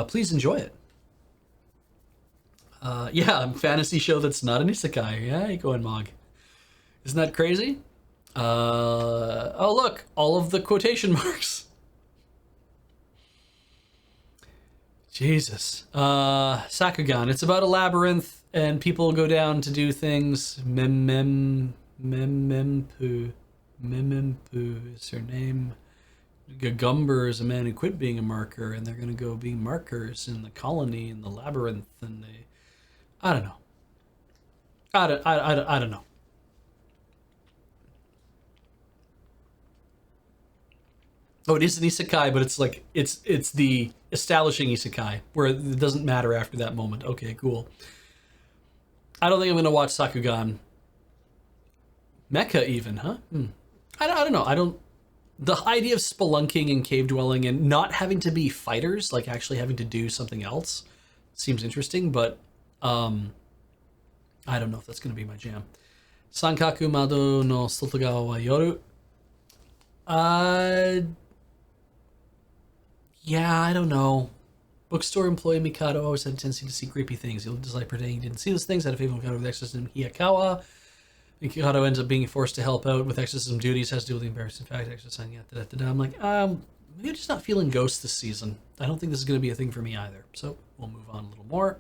please enjoy it. Yeah, a fantasy show that's not an isekai. Yeah, you go in, Mog. Isn't that crazy? Oh look, all of the quotation marks. Jesus. Sakugan. It's about a labyrinth and people go down to do things. Memempu is her name. Gagumber is a man who quit being a marker, and they're gonna go be markers in the colony in the labyrinth, and I don't know. I don't know. Oh, it is an isekai, but it's like it's the establishing isekai where it doesn't matter after that moment. Okay, cool. I don't think I'm gonna watch Sakugan. Mecha even, huh? I don't know. The idea of spelunking and cave dwelling and not having to be fighters, like actually having to do something else, seems interesting, but I don't know if that's gonna be my jam. Sankaku Mado no Sotogawa wa Yoru. Yeah, I don't know. Bookstore employee Mikado always had a tendency to see creepy things. He lived his life pretending he didn't see those things, had a favorite Mikado with exorcism Hiyakawa. Mikado ends up being forced to help out with exorcism duties, has to do with the embarrassing fact, exorcising, I'm like, maybe I'm just not feeling ghosts this season. I don't think this is going to be a thing for me either. So we'll move on a little more.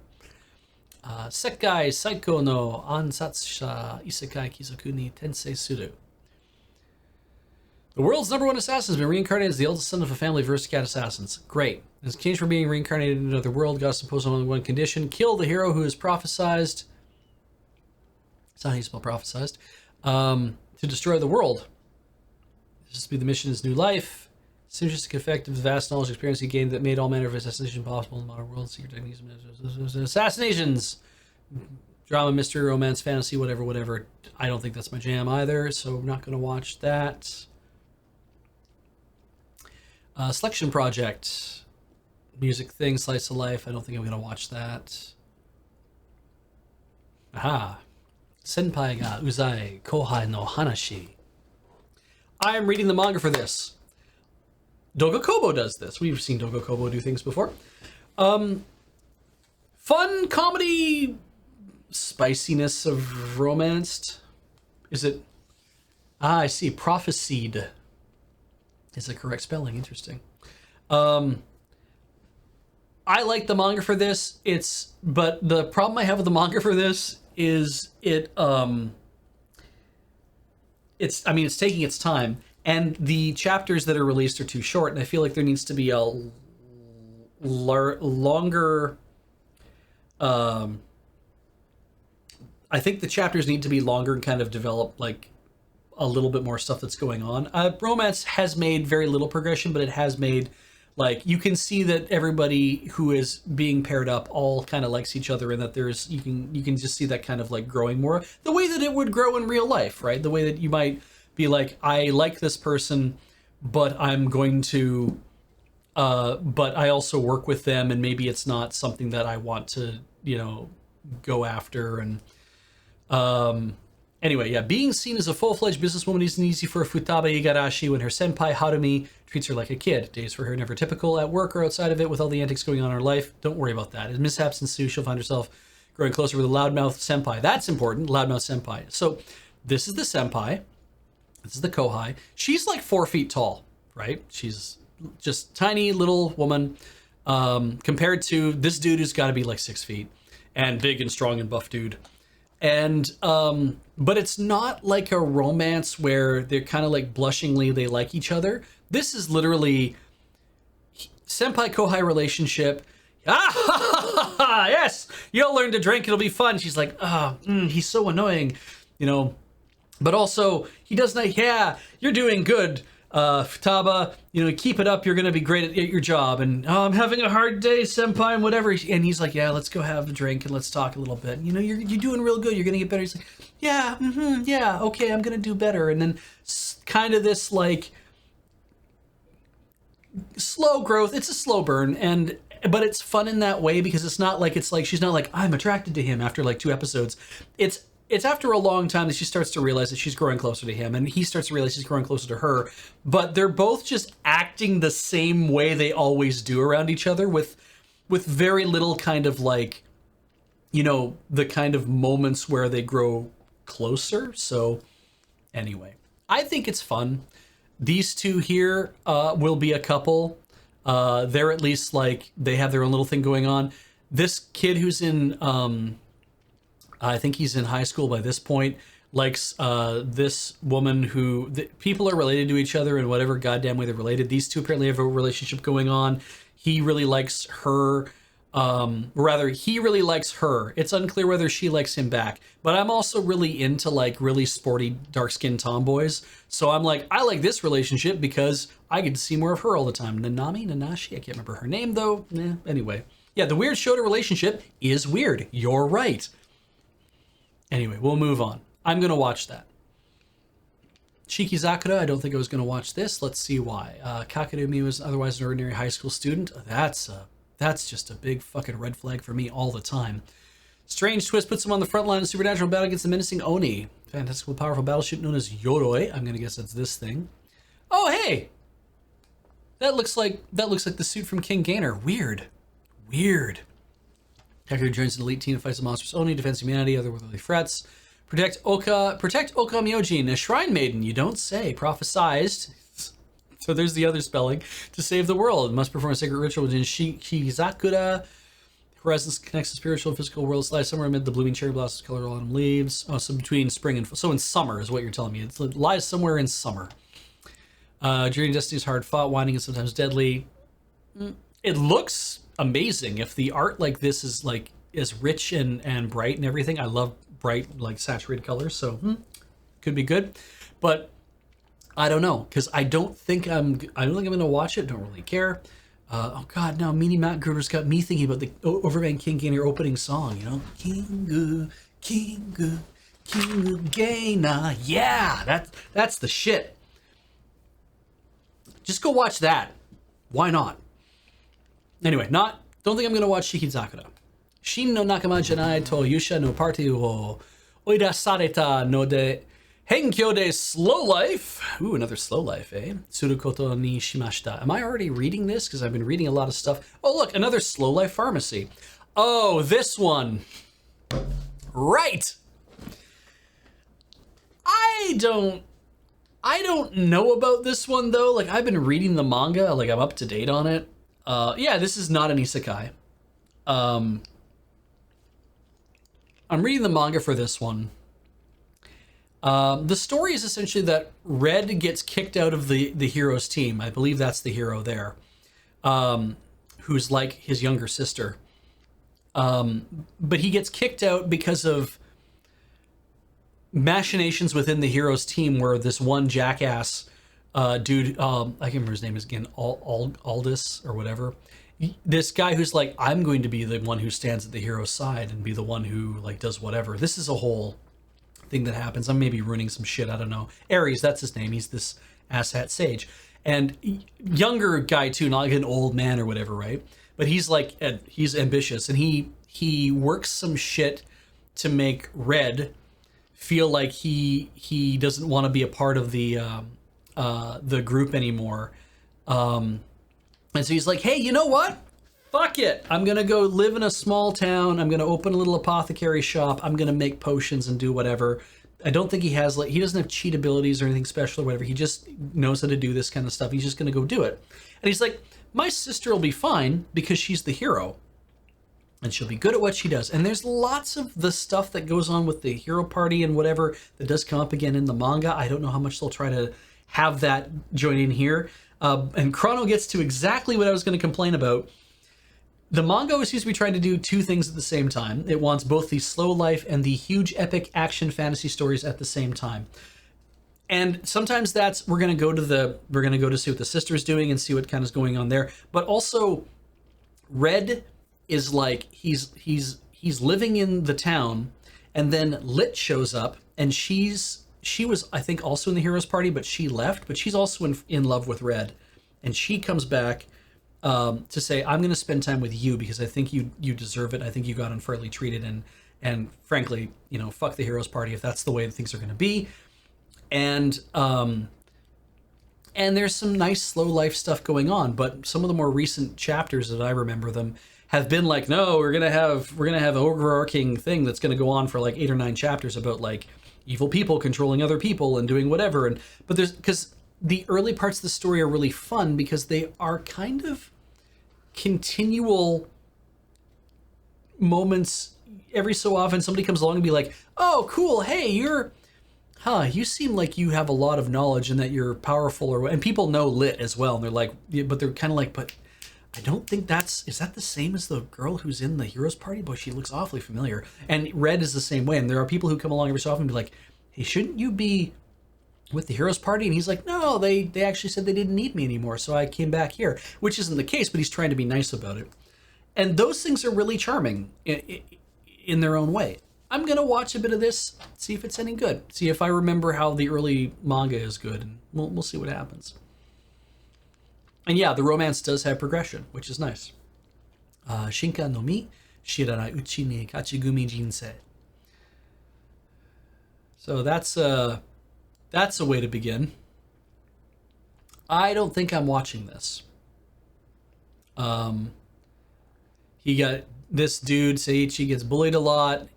Sekkai Saiko no Ansatsha Isekai Kizoku ni Tensei Suru. The world's #1 assassin has been reincarnated as the eldest son of a family of aristocrat assassins. Great. In exchange for being reincarnated in another world, God has imposed on only one condition: kill the hero who is prophesized. It's not how you spell prophesized. To destroy the world. This is to be the mission of his new life. Synergistic effect of the vast knowledge and experience he gained that made all manner of assassination possible in the modern world. Secret techniques, assassinations, drama, mystery, romance, fantasy, whatever. I don't think that's my jam either, so I'm not going to watch that. Selection Project, music thing, slice of life. I don't think I'm going to watch that. Aha. Senpai ga uzai kohai no hanashi. I am reading the manga for this. Dogo Kobo does this. We've seen Dogo Kobo do things before. Fun comedy spiciness of romanced. Is it? I see. Prophesied is the correct spelling. Interesting. I like the manga for this. But the problem I have with the manga for this is it's taking its time, and the chapters that are released are too short, and I feel like there needs to be a longer. I think the chapters need to be longer and kind of develop like a little bit more stuff that's going on. Romance has made very little progression, but it has made, like, you can see that everybody who is being paired up all kind of likes each other, and that there's you can just see that kind of like growing more the way that it would grow in real life, right? The way that you might be like, I like this person, but I'm going to but I also work with them, and maybe it's not something that I want to, go after. And anyway, yeah, being seen as a full-fledged businesswoman isn't easy for Futaba Igarashi when her senpai Harumi treats her like a kid. Days for her are never typical at work or outside of it, with all the antics going on in her life. Don't worry about that. As mishaps ensue, she'll find herself growing closer with a loudmouth senpai. That's important, loudmouth senpai. So this is the senpai. This is the kohai. She's like 4 feet tall, right? She's just tiny little woman compared to this dude who's got to be like 6 feet and big and strong and buff dude. And but it's not like a romance where they're kind of like blushingly they like each other. This is literally senpai kohai relationship. Yes, you'll learn to drink, it'll be fun. She's like, he's so annoying, but also he does not. Yeah, you're doing good. Futaba, keep it up. You're going to be great at your job. And I'm having a hard day, senpai, and whatever. And he's like, yeah, let's go have a drink and let's talk a little bit. You're doing real good. You're going to get better. He's like, yeah, yeah, okay, I'm going to do better. And then kind of this like slow growth. It's a slow burn, but it's fun in that way because it's like she's not like I'm attracted to him after like 2 episodes. It's after a long time that she starts to realize that she's growing closer to him, and he starts to realize he's growing closer to her. But they're both just acting the same way they always do around each other, with very little kind of like, the kind of moments where they grow closer. So anyway, I think it's fun. These two here will be a couple. They're at least like they have their own little thing going on. This kid who's in I think he's in high school by this point, likes this woman who people are related to each other in whatever goddamn way they're related. These two apparently have a relationship going on. He really likes her. He really likes her. It's unclear whether she likes him back. But I'm also really into like really sporty dark-skinned tomboys. So I'm like, I like this relationship because I get to see more of her all the time. Nanashi? I can't remember her name though. Anyway. Yeah, the weird Shota relationship is weird. You're right. Anyway, we'll move on. I'm going to watch that. Shikizakura, I don't think I was going to watch this. Let's see why. Kakurumi was otherwise an ordinary high school student. That's just a big fucking red flag for me all the time. Strange twist puts him on the front line of supernatural battle against the menacing Oni. Fantastical, powerful battleship known as Yoroi. I'm going to guess that's this thing. Oh, hey! That looks like the suit from King Gainer. Weird. Kakeru joins an elite team and fights the monstrous Oni, defends humanity, otherworldly threats. Protect Oka Myojin, a shrine maiden, you don't say, prophesized. So there's the other spelling. To save the world, must perform a sacred ritual within Shikizakura. Horizon connects the spiritual and physical worlds, lies somewhere amid the blooming cherry blossoms, color autumn leaves. Oh, so between spring and so in summer is what you're telling me. It lies somewhere in summer. Journey Destiny is hard fought, winding, and sometimes deadly. It looks amazing. If the art like this is like as rich and bright and everything, I love bright like saturated colors, so could be good. But I don't know, because I don't think I'm gonna watch it. Don't really care. Oh god, now Meanie Matt Gruder's got me thinking about the Overman King Gainer opening song, Kingu Gaina. Yeah, that's the shit. Just go watch that. Why not? Anyway, don't think I'm gonna watch Shikizakura. Shin no nakama janai to yusha no party wo oirasareta no de henkyo de slow life. Ooh, another slow life, eh? Tsurukoto ni shimashita. Am I already reading this? Because I've been reading a lot of stuff. Oh, look, another slow life pharmacy. Oh, this one. Right. I don't know about this one though. Like, I've been reading the manga. Like, I'm up to date on it. Yeah, this is not an isekai. I'm reading the manga for this one. The story is essentially that Red gets kicked out of the hero's team. I believe that's the hero there, who's like his younger sister. But he gets kicked out because of machinations within the hero's team where this one jackass dude, I can't remember his name is again, Aldous or whatever. This guy who's like, I'm going to be the one who stands at the hero's side and be the one who like does whatever. This is a whole thing that happens. I'm maybe ruining some shit. I don't know. Ares, that's his name. He's this asshat sage. And younger guy too, not like an old man or whatever, right? But he's like, he's ambitious and he works some shit to make Red feel like he doesn't want to be a part of the group anymore. And so he's like, hey, you know what? Fuck it. I'm going to go live in a small town. I'm going to open a little apothecary shop. I'm going to make potions and do whatever. I don't think he has he doesn't have cheat abilities or anything special or whatever. He just knows how to do this kind of stuff. He's just going to go do it. And he's like, my sister will be fine because she's the hero. And she'll be good at what she does. And there's lots of the stuff that goes on with the hero party and whatever that does come up again in the manga. I don't know how much they'll try to have that join in here. And Chrono gets to exactly what I was going to complain about. The manga always seems to be trying to do two things at the same time. It wants both the slow life and the huge epic action fantasy stories at the same time. And sometimes that's we're gonna go to see what the sister's doing and see what kind of is going on there. But also, Red is like he's living in the town, and then Lit shows up, and she was, I think, also in the heroes party, but she left. But she's also in love with Red, and she comes back to say, I'm going to spend time with you because I think you deserve it. I think you got unfairly treated, and frankly, fuck the heroes party if that's the way that things are going to be. And there's some nice slow life stuff going on, but some of the more recent chapters that I remember them have been like, no, we're gonna have an overarching thing that's gonna go on for like 8 or 9 chapters about like evil people controlling other people and doing whatever. But because the early parts of the story are really fun because they are kind of continual moments. Every so often somebody comes along and be like, oh cool, hey, you seem like you have a lot of knowledge and that you're powerful, and people know Lit as well, and they're like, but they're kind of like, but I don't think is that the same as the girl who's in the heroes party? Boy, she looks awfully familiar. And Red is the same way, and there are people who come along every so often and be like, hey, shouldn't you be with the heroes party? And he's like, no, they actually said they didn't need me anymore, so I came back here, which isn't the case, but he's trying to be nice about it. And those things are really charming in their own way. I'm going to watch a bit of this, see if it's any good. See if I remember how the early manga is good, and we'll see what happens. And yeah, the romance does have progression, which is nice. Shinka no mi, shirara uchi ni kachigumi jinsei. So that's a way to begin. I don't think I'm watching this. He got... This dude, Seiichi, gets bullied a lot.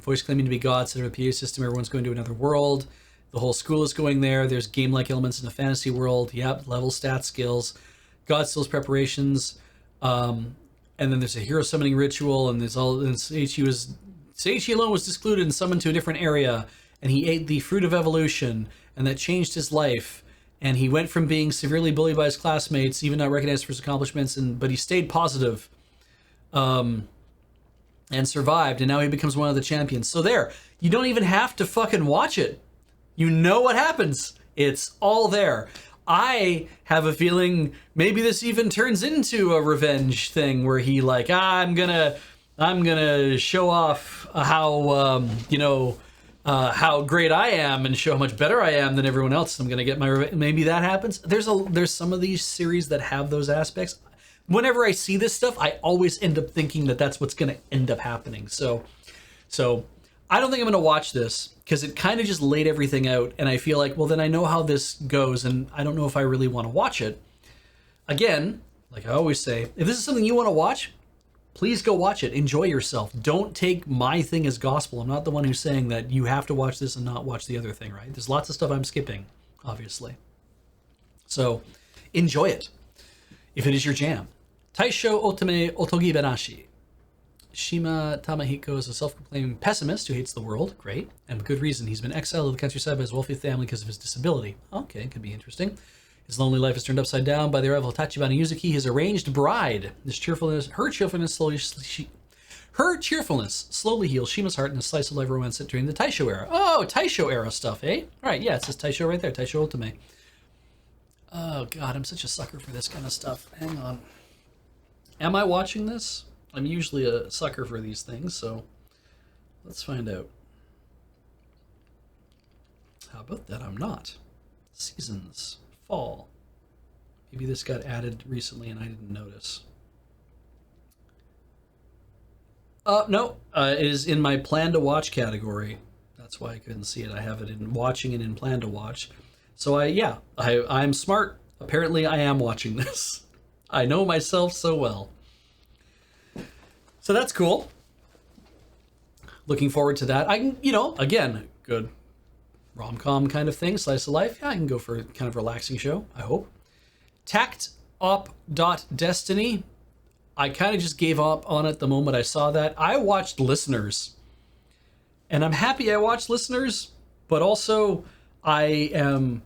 Voice claiming to be God, set up a PA system. Everyone's going to another world. The whole school is going there. There's game-like elements in the fantasy world. Yep, level stats, skills. God steals preparations. And then there's a hero summoning ritual. And there's all. And Seiichi alone was discluded and summoned to a different area. And he ate the fruit of evolution, and that changed his life. And he went from being severely bullied by his classmates, even not recognized for his accomplishments, but he stayed positive. And survived, and now he becomes one of the champions. So there, you don't even have to fucking watch it. You know what happens. It's all there. I have a feeling maybe this even turns into a revenge thing where he like, I'm gonna show off how how great I am and show how much better I am than everyone else. I'm gonna get my revenge. Maybe that happens. There's some of these series that have those aspects. Whenever I see this stuff, I always end up thinking that that's what's going to end up happening. So I don't think I'm going to watch this because it kind of just laid everything out. And I feel like, well, then I know how this goes, and I don't know if I really want to watch it. Again, like I always say, if this is something you want to watch, please go watch it. Enjoy yourself. Don't take my thing as gospel. I'm not the one who's saying that you have to watch this and not watch the other thing, right? There's lots of stuff I'm skipping, obviously. So enjoy it if it is your jam. Taisho Otome Otogi Benashi. Shima Tamahiko is a self-proclaimed pessimist who hates the world. Great. And with good reason. He's been exiled to the countryside by his wealthy family because of his disability. Okay, could be interesting. His lonely life is turned upside down by the arrival of Tachibana Yuzuki, his arranged bride. Her cheerfulness slowly heals Shima's heart in a slice of life romance set during the Taisho era. Oh, Taisho era stuff, eh? All right, yeah, it says Taisho right there. Taisho Otome. Oh, God, I'm such a sucker for this kind of stuff. Hang on. Am I watching this? I'm usually a sucker for these things, so let's find out. How about that? I'm not. Seasons. Fall. Maybe this got added recently and I didn't notice. No. It is in my plan to watch category. That's why I couldn't see it. I have it in watching and in plan to watch. So I'm smart. Apparently I am watching this. I know myself so well. So that's cool. Looking forward to that. I can, again, good rom-com kind of thing, slice of life. Yeah, I can go for a kind of relaxing show, I hope. Tact Op. Destiny. I kind of just gave up on it the moment I saw that. I watched Listeners. And I'm happy I watched Listeners, but also I am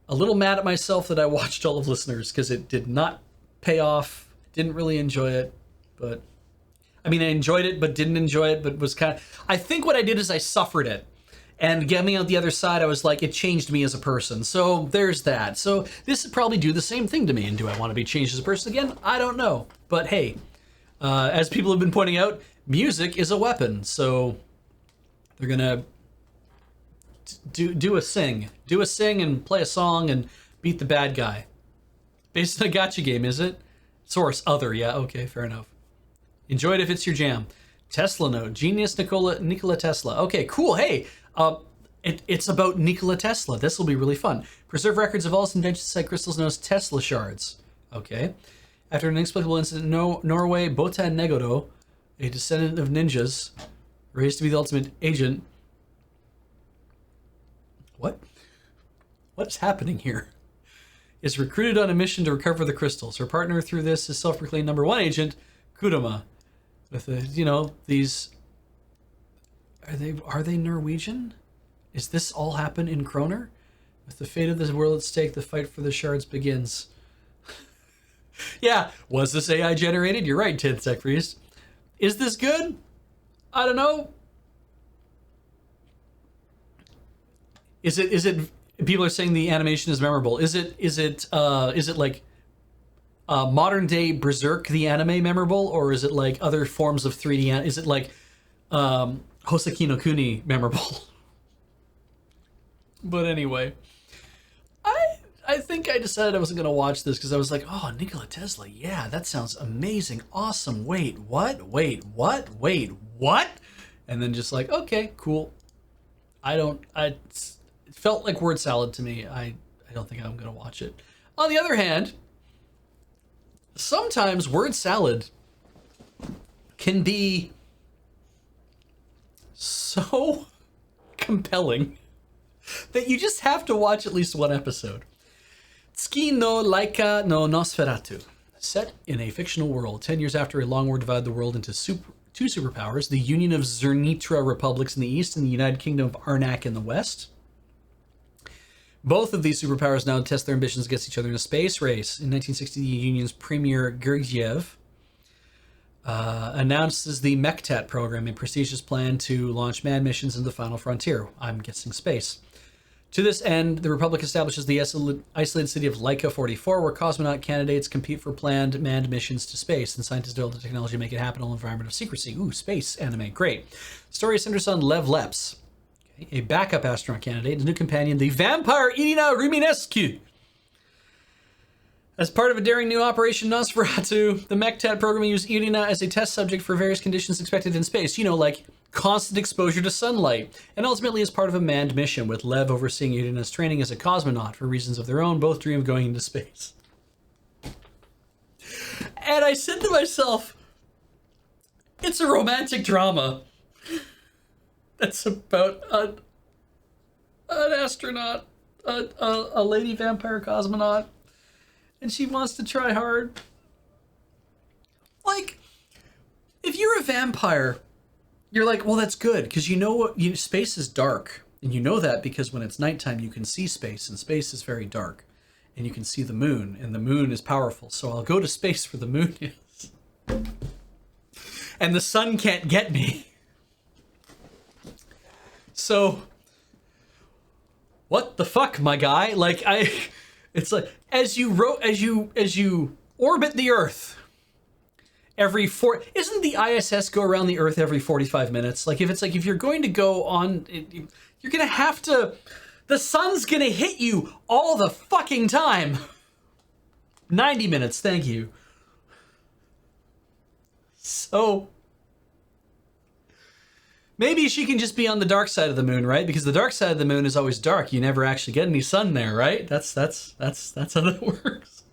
a little mad at myself that I watched all of Listeners because it did not pay off. Didn't really enjoy it, but I enjoyed it, but didn't enjoy it, but was kind of, I think what I did is I suffered it. And getting out the other side, I was like, it changed me as a person. So there's that. So this would probably do the same thing to me. And do I want to be changed as a person again? I don't know. But hey, as people have been pointing out, music is a weapon. So they're gonna do a sing and play a song and beat the bad guy. Based on a gacha game, is it? Source other. Yeah. Okay. Fair enough. Enjoy it if it's your jam. Tesla note. Genius Nikola Tesla. Okay. Cool. Hey. It's about Nikola Tesla. This will be really fun. Preserve records of all his inventions inside crystals known as Tesla shards. Okay. After an inexplicable incident in Norway, Botan Negodo, a descendant of ninjas, raised to be the ultimate agent. What? What's happening here? Is recruited on a mission to recover the crystals. Her partner through this is self-proclaimed number one agent, Kurama. With these. Are they Norwegian? Is this all happen in Kroner? With the fate of this world at stake, the fight for the shards begins. Yeah, was this AI generated? You're right, 10th Sec Priest. Is this good? I don't know. Is it people are saying the animation is memorable. Is it like modern day Berserk the anime memorable, or is it like other forms of 3D? Is it like Hoseki no Kuni memorable? But anyway, I think I decided I wasn't gonna watch this because I was like, oh, Nikola Tesla, yeah, that sounds amazing, awesome. Wait, what? Wait, what? Wait, what? And then just like, okay, cool. It felt like word salad to me. I don't think I'm gonna watch it. On the other hand, sometimes word salad can be so compelling that you just have to watch at least one episode. Tsuki no Laika no Nosferatu. Set in a fictional world, 10 years after a long war divided the world into two superpowers, the Union of Zernitra Republics in the east and the United Kingdom of Arnak in the west. Both of these superpowers now test their ambitions against each other in a space race. In 1960, the Union's Premier Gergiev announces the Mektat program, a prestigious plan to launch manned missions into the final frontier. I'm guessing space. To this end, the Republic establishes the isolated city of Laika 44, where cosmonaut candidates compete for planned manned missions to space, and scientists develop the technology to make it happen in an environment of secrecy. Ooh, space anime, great. Story centers on Lev Leps, a backup astronaut candidate, and his new companion, the vampire Irina Ruminescu. As part of a daring new Operation Nosferatu, the Mektat program used Irina as a test subject for various conditions expected in space. You know, like constant exposure to sunlight, and ultimately as part of a manned mission, with Lev overseeing Irina's training as a cosmonaut. For reasons of their own, both dream of going into space. And I said to myself, it's a romantic drama that's about an astronaut, a lady vampire cosmonaut, and she wants to try hard. Like, if you're a vampire, you're like, well, that's good, because you know what? Space is dark, and you know that because when it's nighttime, you can see space, and space is very dark, and you can see the moon, and the moon is powerful, so I'll go to space where the moon is. And the sun can't get me. So, what the fuck, my guy? Like, it's like, as you orbit the Earth, isn't the ISS go around the Earth every 45 minutes? Like, if you're going to go on, you're gonna have to, the sun's gonna hit you all the fucking time. 90 minutes, thank you. So, maybe she can just be on the dark side of the moon, right? Because the dark side of the moon is always dark. You never actually get any sun there, right? That's how that works.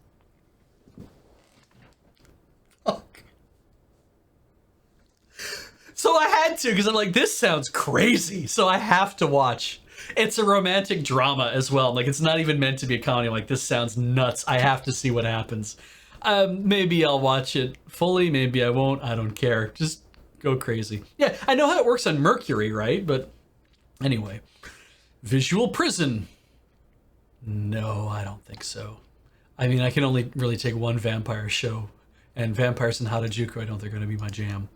So I had to, because I'm like, this sounds crazy. So I have to watch. It's a romantic drama as well. Like, it's not even meant to be a comedy. I'm like, this sounds nuts. I have to see what happens. Maybe I'll watch it fully. Maybe I won't. I don't care. Just go crazy. Yeah, I know how it works on Mercury, right? But anyway. Visual Prison. No, I don't think so. I mean, I can only really take one vampire show. And Vampires in Harajuku, I don't think are going to be my jam.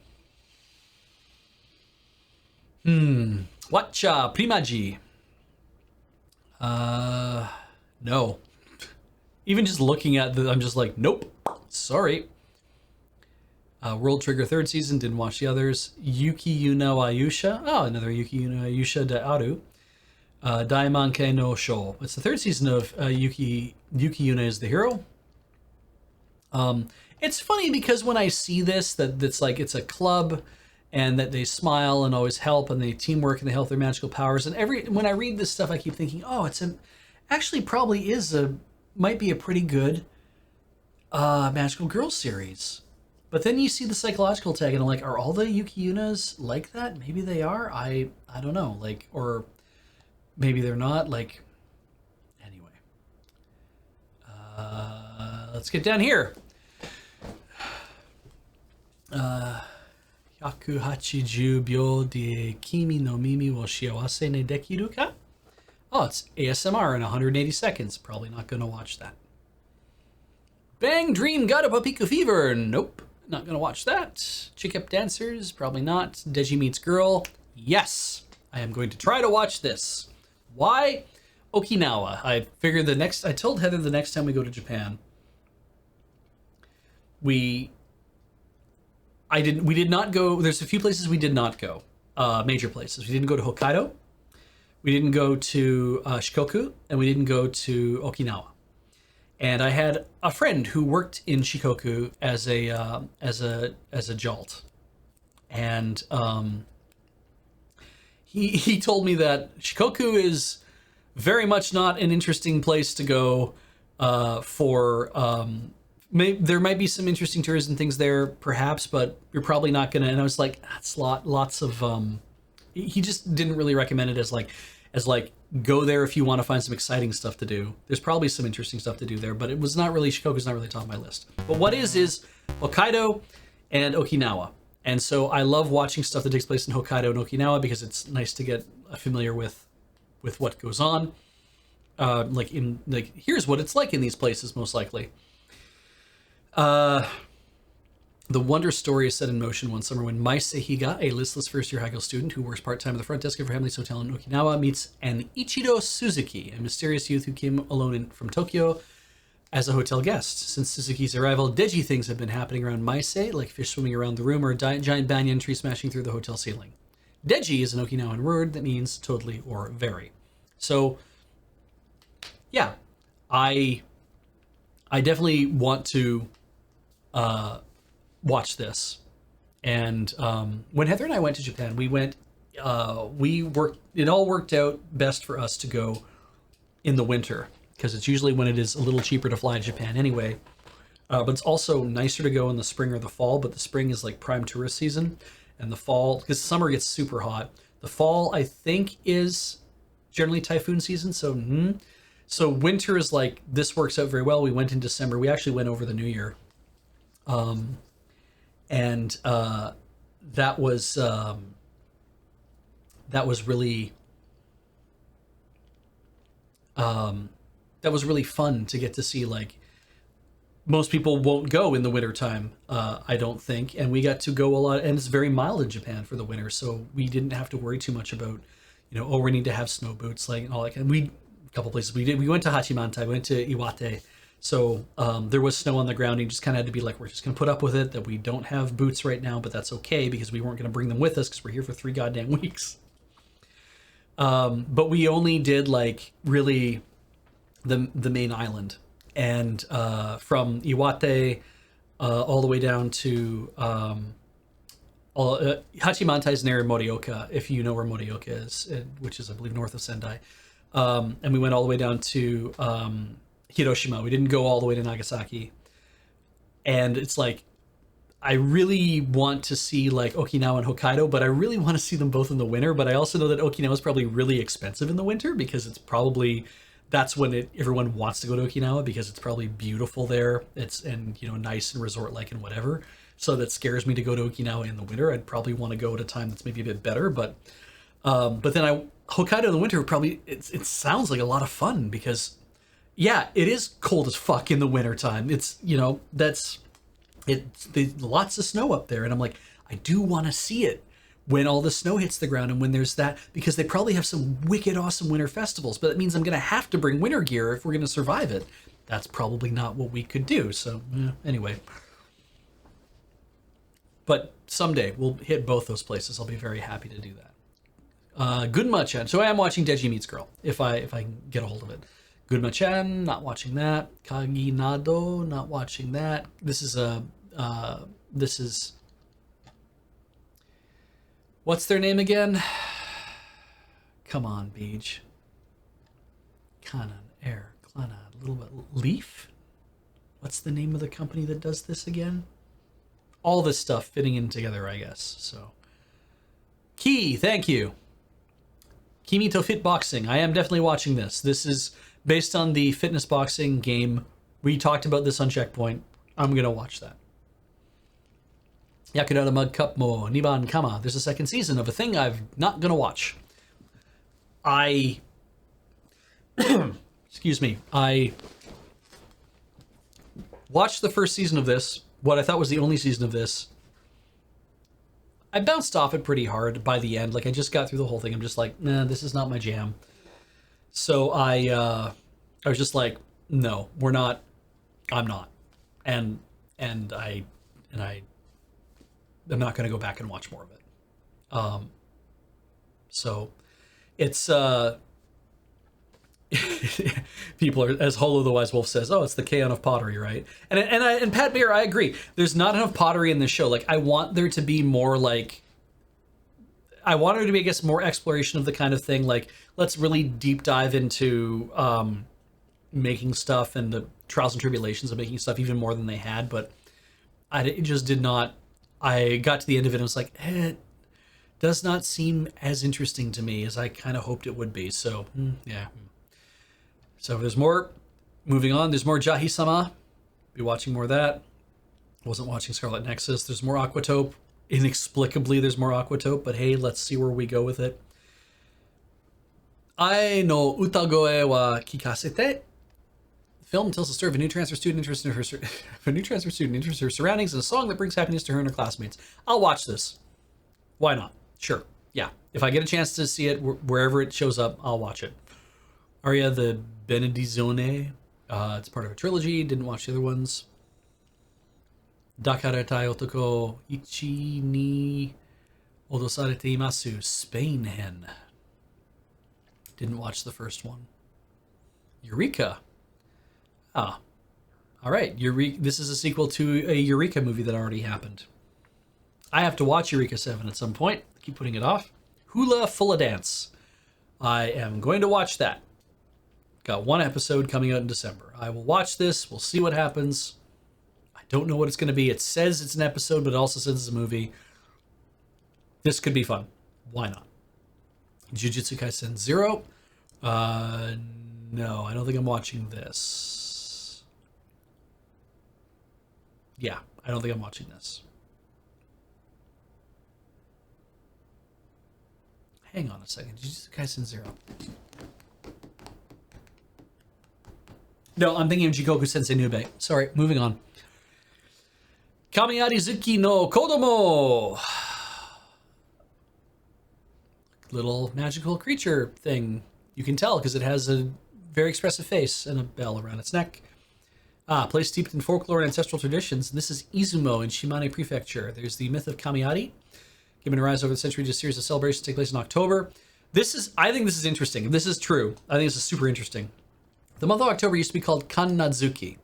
Watcha Primaji. No. Even just looking at I'm just like, nope. Sorry. World Trigger third season, didn't watch the others. Yuki Yuno Ayusha. Oh, another Yuki Yuno Ayusha de Aru. Daimanke no Sho. It's the third season of Yuki Yuno is the hero. It's funny because when I see this, that it's like it's a club, and that they smile and always help, and they teamwork and they help their magical powers. And when I read this stuff, I keep thinking, oh, actually probably might be a pretty good magical girl series. But then you see the psychological tag, and I'm like, are all the Yuki Yunas like that? Maybe they are. I don't know. Like, or maybe they're not. Like, anyway. Let's get down here. Yaku hachiju byo de kimi no mimi wo shiawase ne dekiru ka? Oh, it's ASMR in 180 seconds. Probably not going to watch that. Bang Dream got a Piku Fever. Nope. Not gonna watch that. Chick Up Dancers, probably not. Deji Meets Girl, yes. I am going to try to watch this. Why? Okinawa. I figured I told Heather the next time we go to Japan, we did not go, there's a few places we did not go, major places. We didn't go to Hokkaido, we didn't go to Shikoku, and we didn't go to Okinawa. And I had a friend who worked in Shikoku as a jolt, and he told me that Shikoku is very much not an interesting place to go there might be some interesting tourism things there, perhaps, but you're probably not gonna. And I was like, that's lots of. He just didn't really recommend it as like go there if you want to find some exciting stuff to do. There's probably some interesting stuff to do there, but it was not really, Shikoku's not really top of my list. But what is Hokkaido and Okinawa. And so I love watching stuff that takes place in Hokkaido and Okinawa because it's nice to get familiar with what goes on. Here's what it's like in these places, most likely. The wonder story is set in motion one summer when Mai Sehiga, a listless first-year high school student who works part-time at the front desk of her family's hotel in Okinawa, meets an Ichiro Suzuki, a mysterious youth who came alone from Tokyo as a hotel guest. Since Suzuki's arrival, deji things have been happening around Maise, like fish swimming around the room or a giant banyan tree smashing through the hotel ceiling. Deji is an Okinawan word that means totally or very. So, yeah, I definitely want to watch this. And when Heather and I went to Japan, it all worked out best for us to go in the winter, because it's usually when it is a little cheaper to fly to Japan anyway. But it's also nicer to go in the spring or the fall, but the spring is like prime tourist season, and the fall, because summer gets super hot. The fall, I think, is generally typhoon season, so winter is like, this works out very well. We went in December. We actually went over the New Year. That was really fun to get to see. Like, most people won't go in the winter time, I don't think, and we got to go a lot, and it's very mild in Japan for the winter, so we didn't have to worry too much about, we need to have snow boots, like, and all that. And a couple places we went to Hachimantai, we went to Iwate, so there was snow on the ground. You just kind of had to be like, we're just gonna put up with it that we don't have boots right now, but that's okay because we weren't gonna bring them with us because we're here for 3 goddamn weeks. But we only did like really the main island, and from Iwate all the way down to Hachimantai is near Morioka, if you know where Morioka is, which is, I believe, north of Sendai. And we went all the way down to Hiroshima. We didn't go all the way to Nagasaki. And it's like, I really want to see like Okinawa and Hokkaido, but I really want to see them both in the winter. But I also know that Okinawa is probably really expensive in the winter because that's when everyone wants to go to Okinawa, because it's probably beautiful there. It's, and nice and resort-like and whatever. So that scares me to go to Okinawa in the winter. I'd probably want to go at a time that's maybe a bit better, but then Hokkaido in the winter probably, it sounds like a lot of fun because, yeah, it is cold as fuck in the winter time. It's, there's lots of snow up there, and I'm like, I do want to see it. when all the snow hits the ground and when there's that, because they probably have some wicked awesome winter festivals, but that means I'm going to have to bring winter gear if we're going to survive it. That's probably not what we could do. So anyway, but someday we'll hit both those places. I'll be very happy to do that. Gunma-chan. So I am watching Deji Meets Girl if I can get a hold of it. Gunma-chan, not watching that. Kaginado, not watching that. This is what's their name again? Come on, Beej. Kanan, Air, Klana, a little bit. Leaf? What's the name of the company that does this again? All this stuff fitting in together, I guess. So, Key, thank you. Kimito Fit Boxing. I am definitely watching this. This is based on the fitness boxing game. We talked about this on Checkpoint. I'm going to watch that. Yakuda Mug Cup Mo Niban Kama. There's a second season of a thing I'm not going to watch. Excuse me. I watched the first season of this, what I thought was the only season of this. I bounced off it pretty hard by the end. Like, I just got through the whole thing. I'm just like, nah, this is not my jam. So I was just like, no, we're not. I'm not. And I'm not going to go back and watch more of it. So it's people are, as Holo the Wise Wolf says, oh, it's the Kaon of pottery, right? And Pat Bear, I agree. There's not enough pottery in this show. Like, I want there to be more, like, I want there to be, I guess, more exploration of the kind of thing. Like, let's really deep dive into making stuff and the trials and tribulations of making stuff even more than they had. But it just did not. I got to the end of it and was like, it does not seem as interesting to me as I kind of hoped it would be. So, yeah. So there's more. Moving on, there's more Jahi-sama. Be watching more of that. Wasn't watching Scarlet Nexus. There's more Aquatope. Inexplicably, there's more Aquatope, but hey, let's see where we go with it. Ai no utagoe wa kikasete. The film tells the story of a new transfer student interested in her surroundings and a song that brings happiness to her and her classmates. I'll watch this. Why not? Sure. Yeah. If I get a chance to see it wherever it shows up, I'll watch it. Aria the Benedizione. It's part of a trilogy. Didn't watch the other ones. Dakaratai Otoko Ichi ni Odosarete Imasu. Spain Hen. Didn't watch the first one. Eureka. Ah. All right. This is a sequel to a Eureka movie that already happened. I have to watch Eureka 7 at some point. Keep putting it off. Hula Fulla Dance. I am going to watch that. Got one episode coming out in December. I will watch this. We'll see what happens. I don't know what it's going to be. It says it's an episode, but it also says it's a movie. This could be fun. Why not? Jujutsu Kaisen 0. No, I don't think I'm watching this. Yeah, I don't think I'm watching this. Hang on a second. Jujutsu Kaisen 0. No, I'm thinking of Jikoku Sensei Nube. Sorry, moving on. Kamiarizuki no Kodomo. Little magical creature thing. You can tell because it has a very expressive face and a bell around its neck. Place steeped in folklore and ancestral traditions. This is Izumo in Shimane Prefecture. There's the myth of Kamiari, given a rise over the century to a series of celebrations that take place in October. I think this is interesting. If this is true, I think this is super interesting. The month of October used to be called Kannadzuki,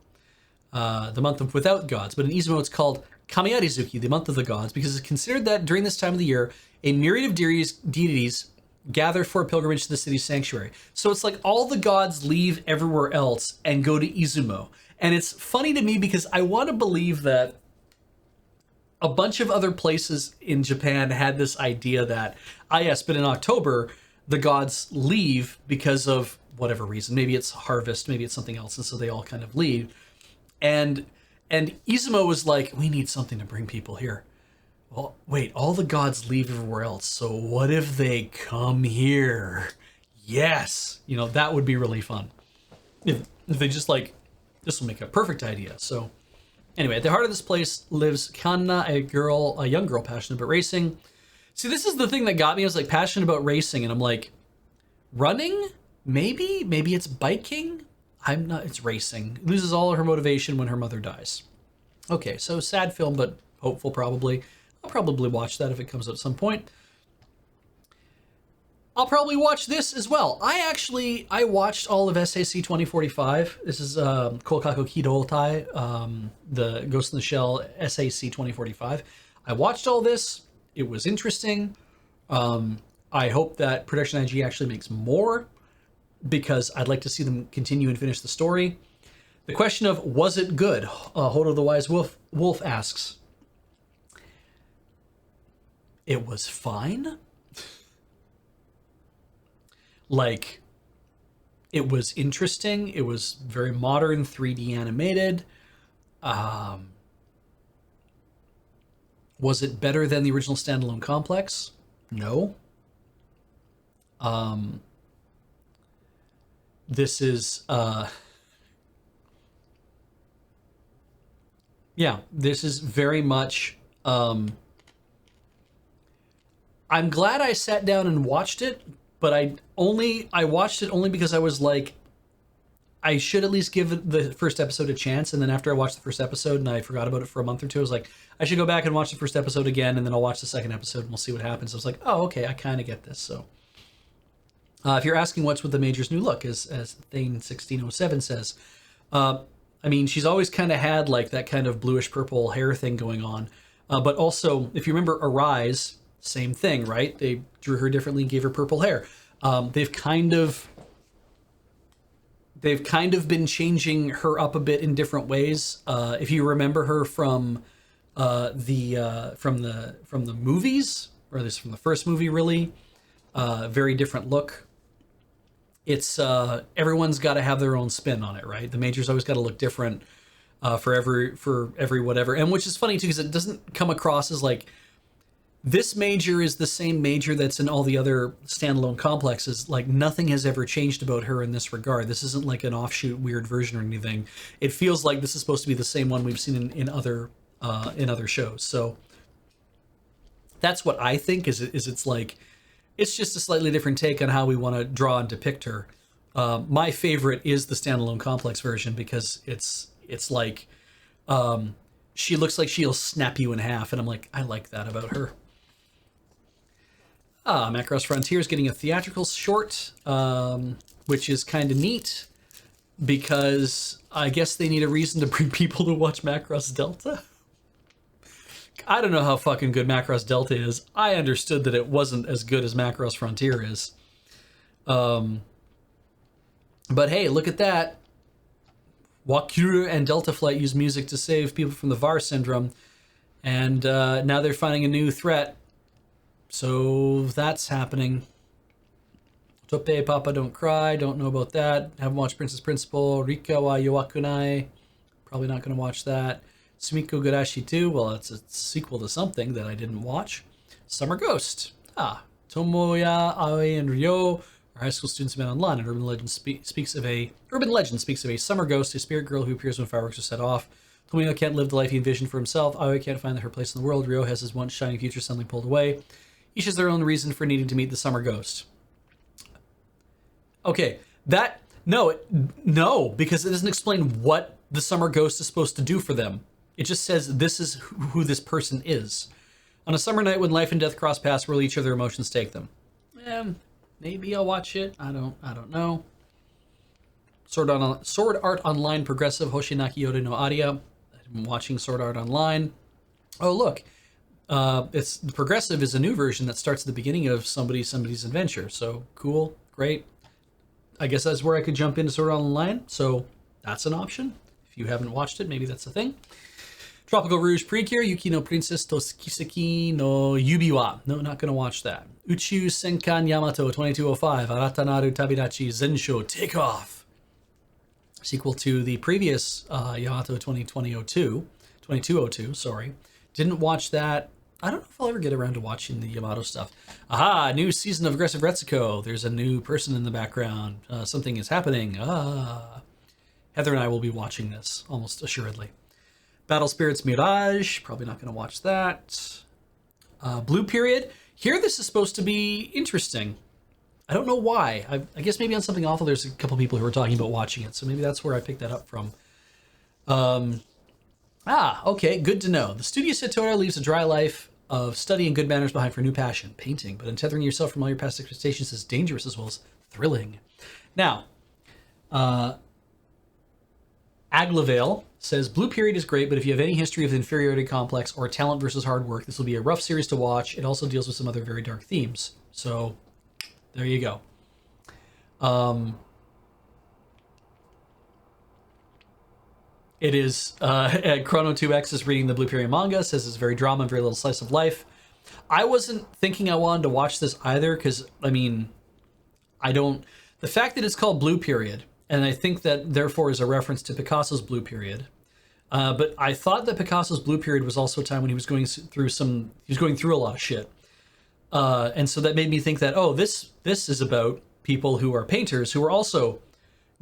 the month of without gods, but in Izumo it's called Kamiarizuki, the month of the gods, because it's considered that during this time of the year, a myriad of deities gather for a pilgrimage to the city's sanctuary. So it's like all the gods leave everywhere else and go to Izumo. And it's funny to me because I want to believe that a bunch of other places in Japan had this idea that, yes, but in October, the gods leave because of whatever reason. Maybe it's harvest, maybe it's something else, and so they all kind of leave. And Izumo was like, we need something to bring people here. Well, wait, all the gods leave everywhere else, so what if they come here? Yes! That would be really fun. If they just this will make a perfect idea. So anyway, at the heart of this place lives Kanna, a young girl passionate about racing. See, this is the thing that got me. I was like passionate about racing, and I'm like, running? Maybe it's biking? I'm not, it's racing. Loses all of her motivation when her mother dies. Okay, so sad film, but hopeful probably. I'll probably watch that if it comes out at some point. I'll probably watch this as well. I watched all of SAC 2045. This is Kokako Kidotai, the Ghost in the Shell SAC 2045. I watched all this. It was interesting. I hope that Production IG actually makes more, because I'd like to see them continue and finish the story. The question of, was it good? Hodo the Wise Wolf asks. It was fine. Like, it was interesting. It was very modern, 3D animated. Was it better than the original standalone complex? No. This is, yeah, this is very much, I'm glad I sat down and watched it, but I watched it only because I was like, I should at least give the first episode a chance. And then after I watched the first episode and I forgot about it for a month or two, I was like, I should go back and watch the first episode again, and then I'll watch the second episode and we'll see what happens. I was like, oh, okay, I kind of get this. So if you're asking what's with the Major's new look, as Thane1607 says, I mean, she's always kind of had like that kind of bluish purple hair thing going on. But also, if you remember Arise, same thing, right? They drew her differently and gave her purple hair. They've kind of been changing her up a bit in different ways. If you remember her from the movies, or at least from the first movie, really, very different look. It's everyone's got to have their own spin on it, right? The Major's always got to look different for every whatever, and which is funny too, because it doesn't come across as like, this Major is the same Major that's in all the other standalone complexes. Like, nothing has ever changed about her in this regard. This isn't like an offshoot weird version or anything. It feels like this is supposed to be the same one we've seen in other shows. So that's what I think is it's like, it's just a slightly different take on how we want to draw and depict her. My favorite is the standalone complex version, because it's like, she looks like she'll snap you in half, and I'm like, I like that about her. Macross Frontier is getting a theatrical short, which is kind of neat, because I guess they need a reason to bring people to watch Macross Delta. I don't know how fucking good Macross Delta is. I understood that it wasn't as good as Macross Frontier is. But hey, look at that. Wakuru and Delta Flight use music to save people from the VAR syndrome, and now they're finding a new threat. So that's happening. Tope Papa Don't Cry, don't know about that. Haven't watched Princess Principal. Rika wa Yowakunai, probably not going to watch that. Sumiko Gurashi 2, well, it's a sequel to something that I didn't watch. Summer Ghost. Tomoya, Aoi, and Ryo are high school students met online. An urban legend speaks of a summer ghost, a spirit girl who appears when fireworks are set off. Tomoya can't live the life he envisioned for himself. Aoi can't find her place in the world. Ryo has his once shining future suddenly pulled away. Each has their own reason for needing to meet the summer ghost. Okay, no, because it doesn't explain what the summer ghost is supposed to do for them. It just says this is who this person is. On a summer night when life and death cross paths, where will each of their emotions take them? Maybe I'll watch it. I don't know. Sword Art Online Progressive Hoshinaki Yore no Aria. I'm watching Sword Art Online. Oh look, it's the Progressive is a new version that starts at the beginning of somebody's adventure. So cool, great. I guess that's where I could jump into Sword Art Online. So that's an option. If you haven't watched it, maybe that's a thing. Tropical Rouge Precure, Yuki no Princess Tosukiseki no Yubiwa. No, not going to watch that. Uchu Senkan Yamato 2205, Aratanaru Tabidachi Zensho Takeoff. Sequel to the previous Yamato 2202, sorry. Didn't watch that. I don't know if I'll ever get around to watching the Yamato stuff. Aha, new season of Aggressive Retsuko. There's a new person in the background. Something is happening. Heather and I will be watching this, almost assuredly. Battle Spirits Mirage, probably not going to watch that. Blue Period, Here, this is supposed to be interesting. I don't know why. I guess maybe on Something Awful, there's a couple people who were talking about watching it, so maybe that's where I picked that up from. Okay, good to know. The studio Satora leaves a dry life of study and good manners behind for a new passion, painting, but untethering yourself from all your past expectations is dangerous as well as thrilling. Now, Aglavale says, Blue Period is great, but if you have any history of the inferiority complex or talent versus hard work, this will be a rough series to watch. It also deals with some other very dark themes. So, there you go. It is, Chrono2X is reading the Blue Period manga, says it's very drama and very little slice of life. I wasn't thinking I wanted to watch this either, because, I mean, the fact that it's called Blue Period, and I think that therefore is a reference to Picasso's Blue Period, but I thought that Picasso's Blue Period was also a time when he was going through a lot of shit. And so that made me think that, this is about people who are painters who are also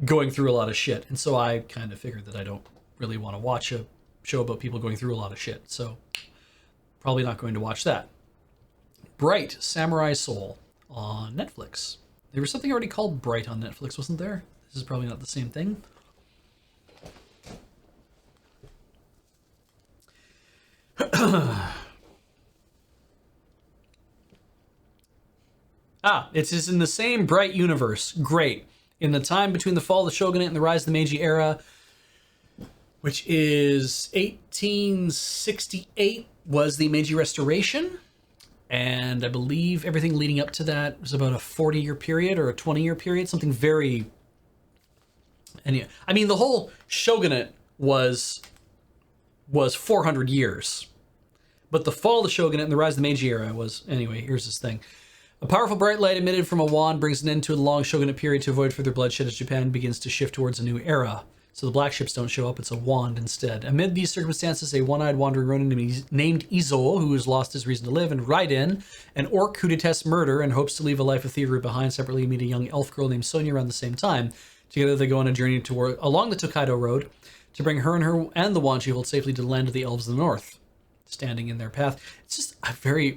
going through a lot of shit. And so I kind of figured that I don't really want to watch a show about people going through a lot of shit. So probably not going to watch that. Bright Samurai Soul on Netflix. There was something already called Bright on Netflix, wasn't there? This is probably not the same thing. It is in the same Bright universe. Great. In the time between the fall of the shogunate and the rise of the Meiji era, which is 1868, was the Meiji Restoration. And I believe everything leading up to that was about a 40-year period or a 20-year period, something very... And I mean, the whole shogunate was 400 years. But the fall of the shogunate and the rise of the Meiji era was... Anyway, here's this thing. A powerful bright light emitted from a wand brings an end to the long shogunate period to avoid further bloodshed as Japan begins to shift towards a new era. So the black ships don't show up, it's a wand instead. Amid these circumstances, a one-eyed wandering ronin named Izo, who has lost his reason to live, and Raiden, an orc who detests murder and hopes to leave a life of thievery behind, separately meet a young elf girl named Sonia around the same time. Together they go on a journey along the Tokaido Road to bring her and the wand she holds safely to the land of the elves of the north, standing in their path. It's just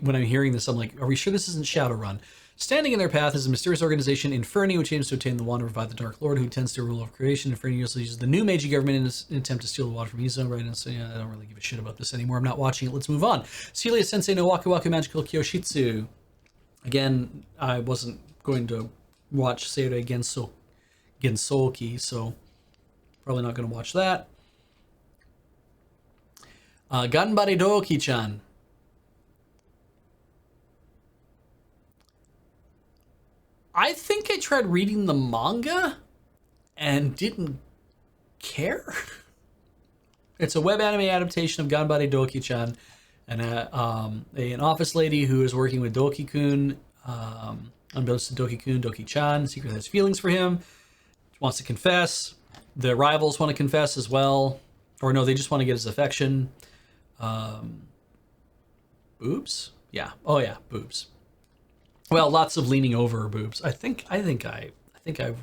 when I'm hearing this, I'm like, are we sure this isn't Shadowrun? Standing in their path is a mysterious organization, Inferni, which aims to obtain the wand and provide the Dark Lord, who tends to rule over creation. Inferni also uses the new Meiji government in an attempt to steal the wand from Izo, right? And so, yeah, I don't really give a shit about this anymore. I'm not watching it. Let's move on. Celia Sensei no Waku Waku Magical Kyoshitsu. Again, I wasn't going to watch Seirei Gensouki, so probably not going to watch that. Ganbare Doki-chan. I think I tried reading the manga and didn't care. It's a web anime adaptation of Ganbare Doki-chan, and an office lady who is working with Doki-kun, unbeknownst to Doki-kun, Doki-chan, secretly has feelings for him, wants to confess. The rivals want to confess as well. Or no, they just want to get his affection. Boobs? Yeah. Oh yeah, boobs. Well, lots of leaning over boobs. I think I've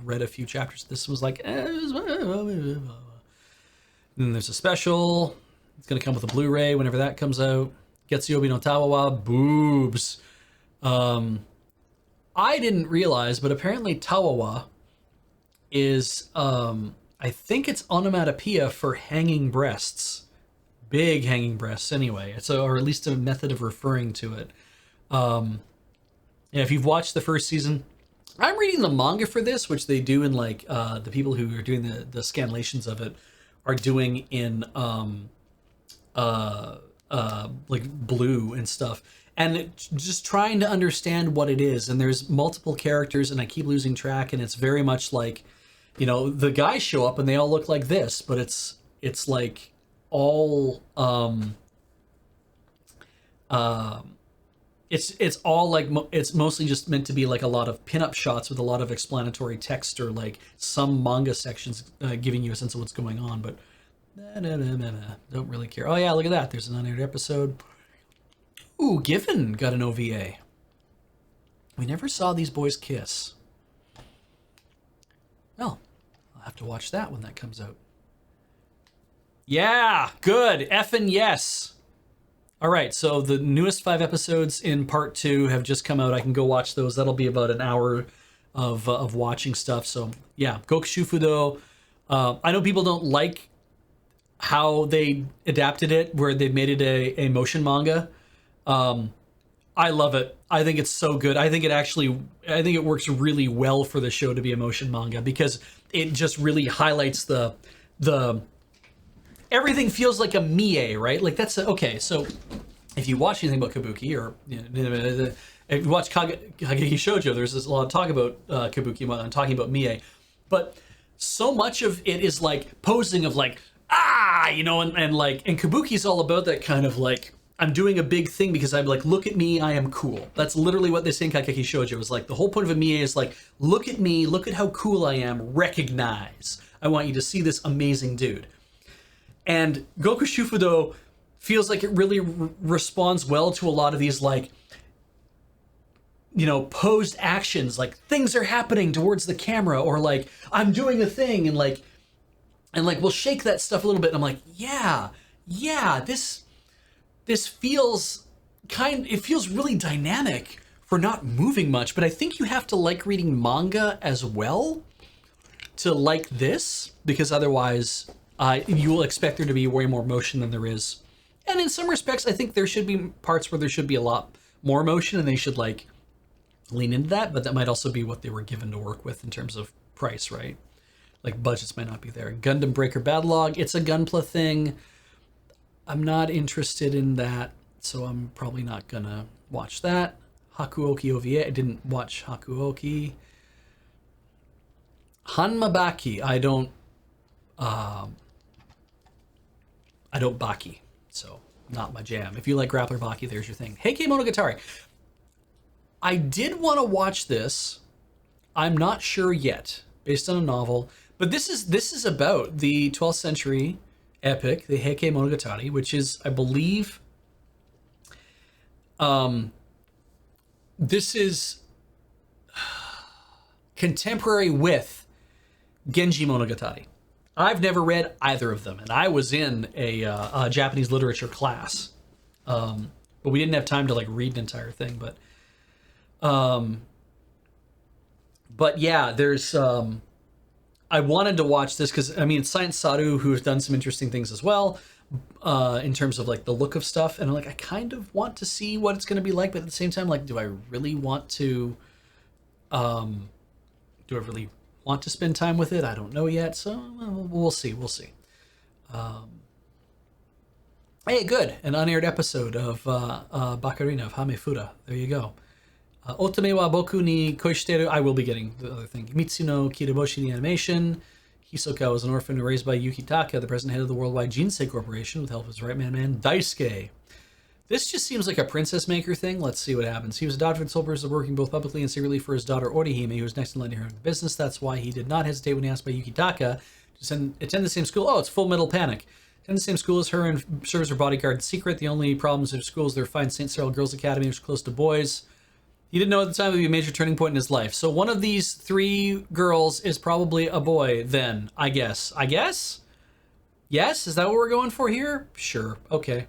read a few chapters. This was like, and then there's a special. It's gonna come with a Blu-ray whenever that comes out. Getsuyobi no Tawawa, boobs. I didn't realize, but apparently Tawawa is, I think it's onomatopoeia for hanging breasts. Big hanging breasts, anyway. Or at least a method of referring to it. Yeah, if you've watched the first season, I'm reading the manga for this, which they do in like the people who are doing the scanlations of it are doing in like blue and stuff, and just trying to understand what it is. And there's multiple characters, and I keep losing track. And it's very much like, the guys show up and they all look like this, but it's like all it's all like, it's mostly just meant to be like a lot of pinup shots with a lot of explanatory text, or like some manga sections giving you a sense of what's going on, but don't really care. Oh yeah, look at that, there's an unaired episode. Ooh, Given got an OVA. We never saw these boys kiss. Well, I'll have to watch that when that comes out. Yeah, good, effing yes. All right, so the newest 5 episodes in part 2 have just come out. I can go watch those. That'll be about an hour of watching stuff. So yeah, Gokushufudo. I know people don't like how they adapted it, where they made it a motion manga. I love it. I think it's so good. I think it works really well for the show to be a motion manga because it just really highlights the everything feels like a mie, right? Like that's okay. So if you watch anything about Kabuki or if you watch Kageki Shoujo, there's a lot of talk about Kabuki and talking about mie, but so much of it is like posing of like and Kabuki's all about that kind of like I'm doing a big thing because I'm like, look at me, I am cool. That's literally what they say in Kageki Shoujo. Is like the whole point of a mie is like, look at me, look at how cool I am, recognize. I want you to see this amazing dude. And Goku Shufudo feels like it really responds well to a lot of these like, posed actions, like things are happening towards the camera or like I'm doing a thing and we'll shake that stuff a little bit and I'm like, yeah, this feels it feels really dynamic for not moving much, but I think you have to like reading manga as well to like this because otherwise you will expect there to be way more motion than there is. And in some respects, I think there should be parts where there should be a lot more motion and they should like lean into that, but that might also be what they were given to work with in terms of price, right? Like budgets might not be there. Gundam Breaker Badlog, it's a Gunpla thing. I'm not interested in that, so I'm probably not gonna watch that. Hakuoki OVA, I didn't watch Hakuoki. Hanmabaki, I don't baki, so not my jam. If you like grappler baki, there's your thing. Heike Monogatari. I did want to watch this. I'm not sure yet, based on a novel, but this is about the 12th century epic, the Heike Monogatari, which is, I believe, this is contemporary with Genji Monogatari. I've never read either of them, and I was in a Japanese literature class, but we didn't have time to like read an entire thing. But yeah, there's I wanted to watch this because it's Science Saru, who has done some interesting things as well, in terms of like the look of stuff, and I'm like, I kind of want to see what it's going to be like, but at the same time, like, do I really want to spend time with it? I don't know yet, so we'll see. Hey, good, an unaired episode of Bakarina of Hamefura. There you go. Otome wa boku ni koishiteru. I will be getting the other thing. Mitsuno Kiriboshi, the animation. Hisoka was an orphan raised by Yukitaka, the present head of the worldwide Jinsei Corporation, with the help of his right-man man, Daisuke. This just seems like a princess maker thing. Let's see what happens. He was adopted and sole purpose of working both publicly and secretly for his daughter Orihime, who was next in line to her in the business. That's why he did not hesitate when he asked by Yukitaka to attend the same school. Oh, it's Full Metal Panic. Attend the same school as her and serve as her bodyguard in secret. The only problems of school is their fine St. Cyril Girls Academy, which is close to boys. He didn't know at the time it would be a major turning point in his life. So one of these 3 girls is probably a boy then, I guess. Yes? Is that what we're going for here? Sure. Okay.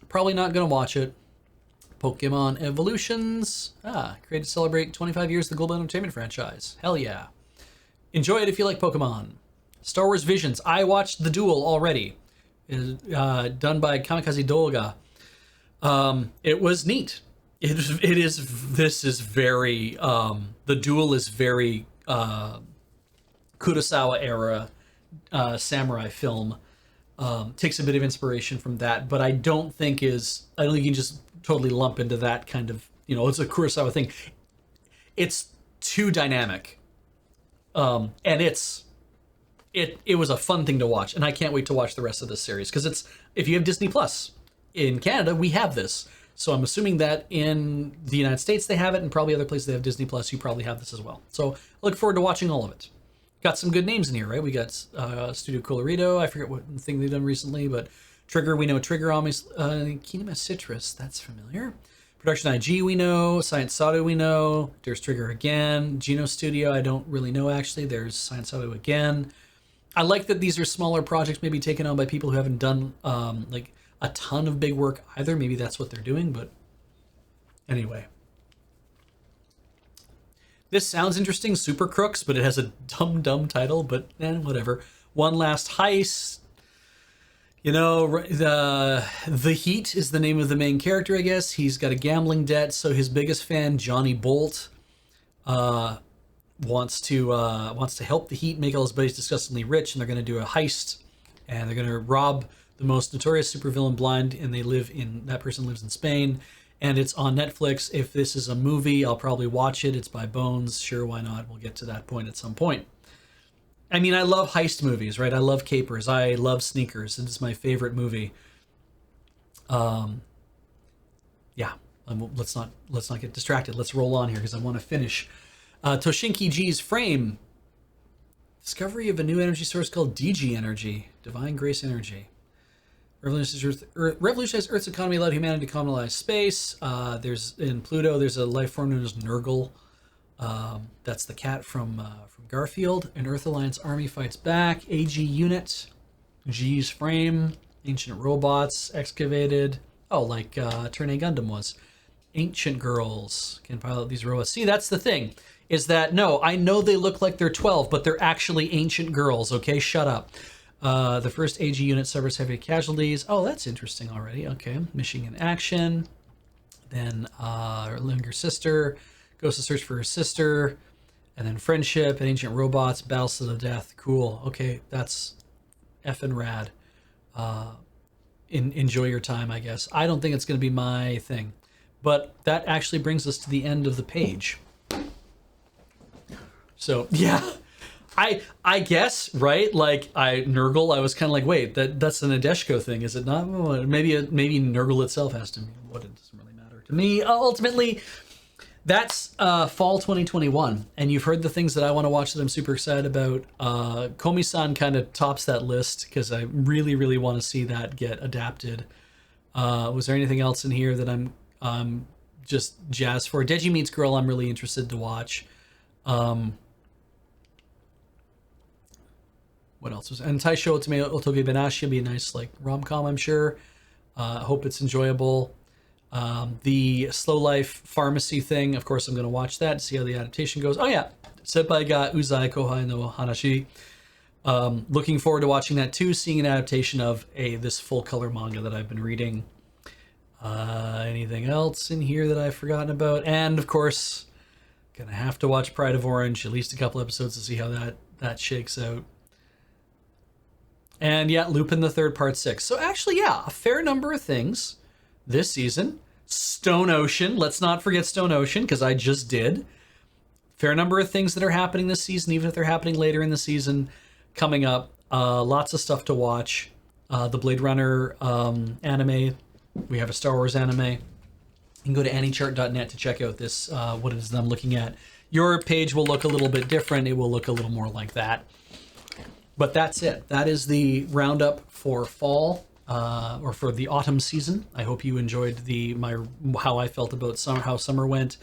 Probably not going to watch it. Pokemon Evolutions. Created to celebrate 25 years of the Global Entertainment franchise. Hell yeah. Enjoy it if you like Pokemon. Star Wars Visions. I watched The Duel already. Done by Kamikaze Douga. It was neat. This is very, The Duel is very Kurosawa era samurai film. Takes a bit of inspiration from that, but I don't think you can just totally lump into that kind of, it's a Kurosawa thing. It's too dynamic. And it was a fun thing to watch, and I can't wait to watch the rest of this series, because if you have Disney Plus in Canada, we have this. So I'm assuming that in the United States they have it, and probably other places they have Disney Plus, you probably have this as well. So I look forward to watching all of it. Got some good names in here, right? We got Studio Colorido. I forget what thing they've done recently, but Trigger, we know Trigger, obviously. Kinema Citrus, that's familiar. Production IG, we know. Science Sato, we know. There's Trigger again. Geno Studio, I don't really know, actually. There's Science Sato again. I like that these are smaller projects, maybe taken on by people who haven't done, a ton of big work either. Maybe that's what they're doing, but anyway. This sounds interesting, Super Crooks, but it has a dumb title, but whatever. One Last Heist. You know, the Heat is the name of the main character, I guess. He's got a gambling debt, so his biggest fan, Johnny Bolt, wants to help the Heat make all his buddies disgustingly rich, and they're going to do a heist, and they're going to rob the most notorious supervillain blind, and that person lives in Spain. And it's on Netflix. If this is a movie, I'll probably watch it. It's by Bones. Sure, why not? We'll get to that point at some point. I mean, I love heist movies, right? I love capers. I love sneakers. It's my favorite movie. Yeah. Let's not get distracted. Let's roll on here because I want to finish. Toshinki G's Frame. Discovery of a new energy source called DG Energy. Divine Grace Energy. Revolutionized Earth's economy, allowed humanity to colonize space. In Pluto, there's a life form known as Nurgle. That's the cat from Garfield. An Earth Alliance army fights back. AG unit. G's Frame. Ancient robots excavated. Oh, like Turn A Gundam was. Ancient girls can pilot these robots. See, that's the thing. Is that, no, I know they look like they're 12, but they're actually ancient girls, okay? Shut up. The first AG unit suffers heavy casualties. Oh, that's interesting already. Okay. Mission in action. Then her younger sister goes to search for her sister. And then friendship and ancient robots, battles to the death. Cool. Okay, that's effing rad. Enjoy your time, I guess. I don't think it's going to be my thing. But that actually brings us to the end of the page. So, yeah. I guess, right? Like Nurgle, I was kind of like, wait, that's an Nadeshko thing, is it not? Maybe Nurgle itself has to mean what, it doesn't really matter to me. Ultimately, that's fall 2021, and you've heard the things that I want to watch that I'm super excited about. Komi-san kind of tops that list because I really, really want to see that get adapted. Was there anything else in here that I'm just jazzed for? Deji Meets Girl, I'm really interested to watch. What else was? And Taisho Otome Otoge Benashi will be a nice like rom-com, I'm sure. I hope it's enjoyable. The Slow Life Pharmacy thing, of course, I'm going to watch that to see how the adaptation goes. Oh yeah, Senpai ga Uzai Kohai no Hanashi. Looking forward to watching that too, seeing an adaptation of this full color manga that I've been reading. Anything else in here that I've forgotten about? And of course, gonna have to watch Pride of Orange, at least a couple episodes to see how that shakes out. And yeah, Lupin the Third Part 6. So actually, yeah, a fair number of things this season. Stone Ocean. Let's not forget Stone Ocean, because I just did. Fair number of things that are happening this season, even if they're happening later in the season, coming up. Lots of stuff to watch. The Blade Runner anime. We have a Star Wars anime. You can go to anychart.net to check out this, what it is that I'm looking at. Your page will look a little bit different. It will look a little more like that. But that's it. That is the roundup for fall, or for the autumn season. I hope you enjoyed how I felt about summer, how summer went.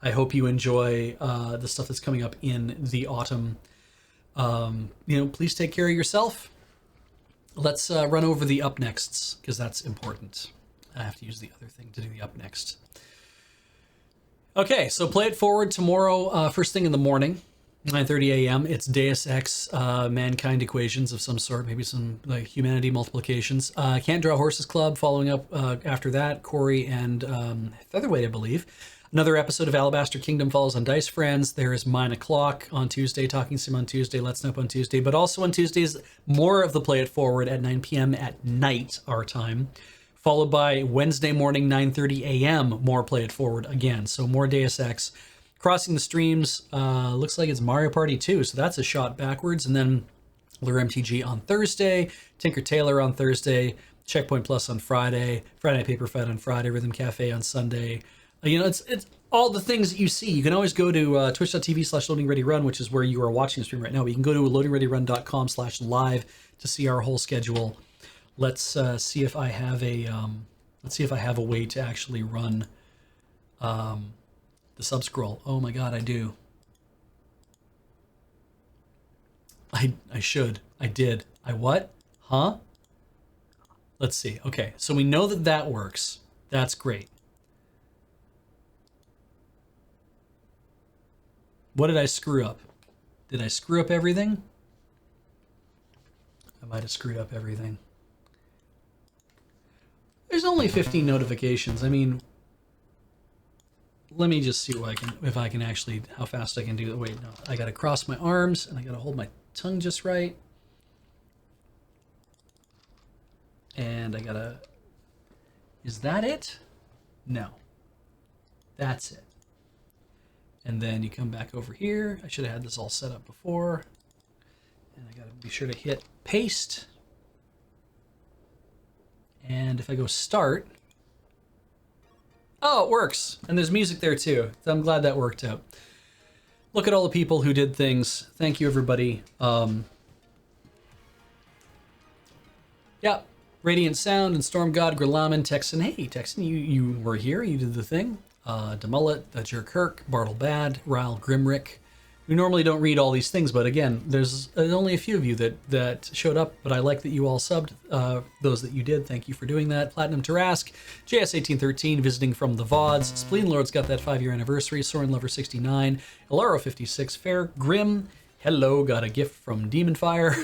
I hope you enjoy the stuff that's coming up in the autumn. Please take care of yourself. Let's run over the up nexts, because that's important. I have to use the other thing to do the up next. Okay, so play it forward tomorrow, first thing in the morning. 9:30 a.m. It's Deus Ex Mankind Equations of some sort, maybe some like humanity multiplications. Can't Draw Horses Club following up after that. Corey and Featherweight, I believe. Another episode of Alabaster Kingdom follows on Dice Friends. There is Mine O'Clock on Tuesday, Talking Sim on Tuesday, Let's Know on Tuesday, but also on Tuesdays, more of the Play It Forward at 9 p.m. at night, our time. Followed by Wednesday morning, 9:30 a.m., more Play It Forward again. So more Deus Ex. Crossing the Streams, looks like it's Mario Party 2, so that's a shot backwards. And then Lure MTG on Thursday, Tinker Tailor on Thursday, Checkpoint Plus on Friday, Friday Night Paper Fight on Friday, Rhythm Cafe on Sunday. It's all the things that you see. You can always go to twitch.tv/loadingreadyrun, which is where you are watching the stream right now. But you can go to loadingreadyrun.com/live to see our whole schedule. Let's see if I have a way to actually run the sub scroll. Oh my god, I do. I should. I did. I what? Huh? Let's see. Okay, so we know that that works. That's great. What did I screw up? Did I screw up everything? I might have screwed up everything. There's only 15 notifications. I mean, let me just see what I can, if I can actually, how fast I can do it. Wait, no, I gotta cross my arms and I gotta hold my tongue just right. And I gotta, is that it? No, that's it. And then you come back over here. I should have had this all set up before. And I gotta be sure to hit paste. And if I go start, oh, it works. And there's music there too. So I'm glad that worked out. Look at all the people who did things. Thank you, everybody. Yeah, Radiant Sound and Storm God, Grilaman, Texan. Hey, Texan, you were here. You did the thing. Demullet, The Jerk Kirk, Bartle Bad, Ryle Grimrick. We normally don't read all these things, but again, there's only a few of you that showed up, but I like that you all subbed. Those that you did, thank you for doing that. Platinum Tarask, JS1813, visiting from the VODs. Spleen Lord's got that 5-year anniversary. Soren Lover 69, Elaro 56, Fair Grim. Hello, got a gift from Demon Fire.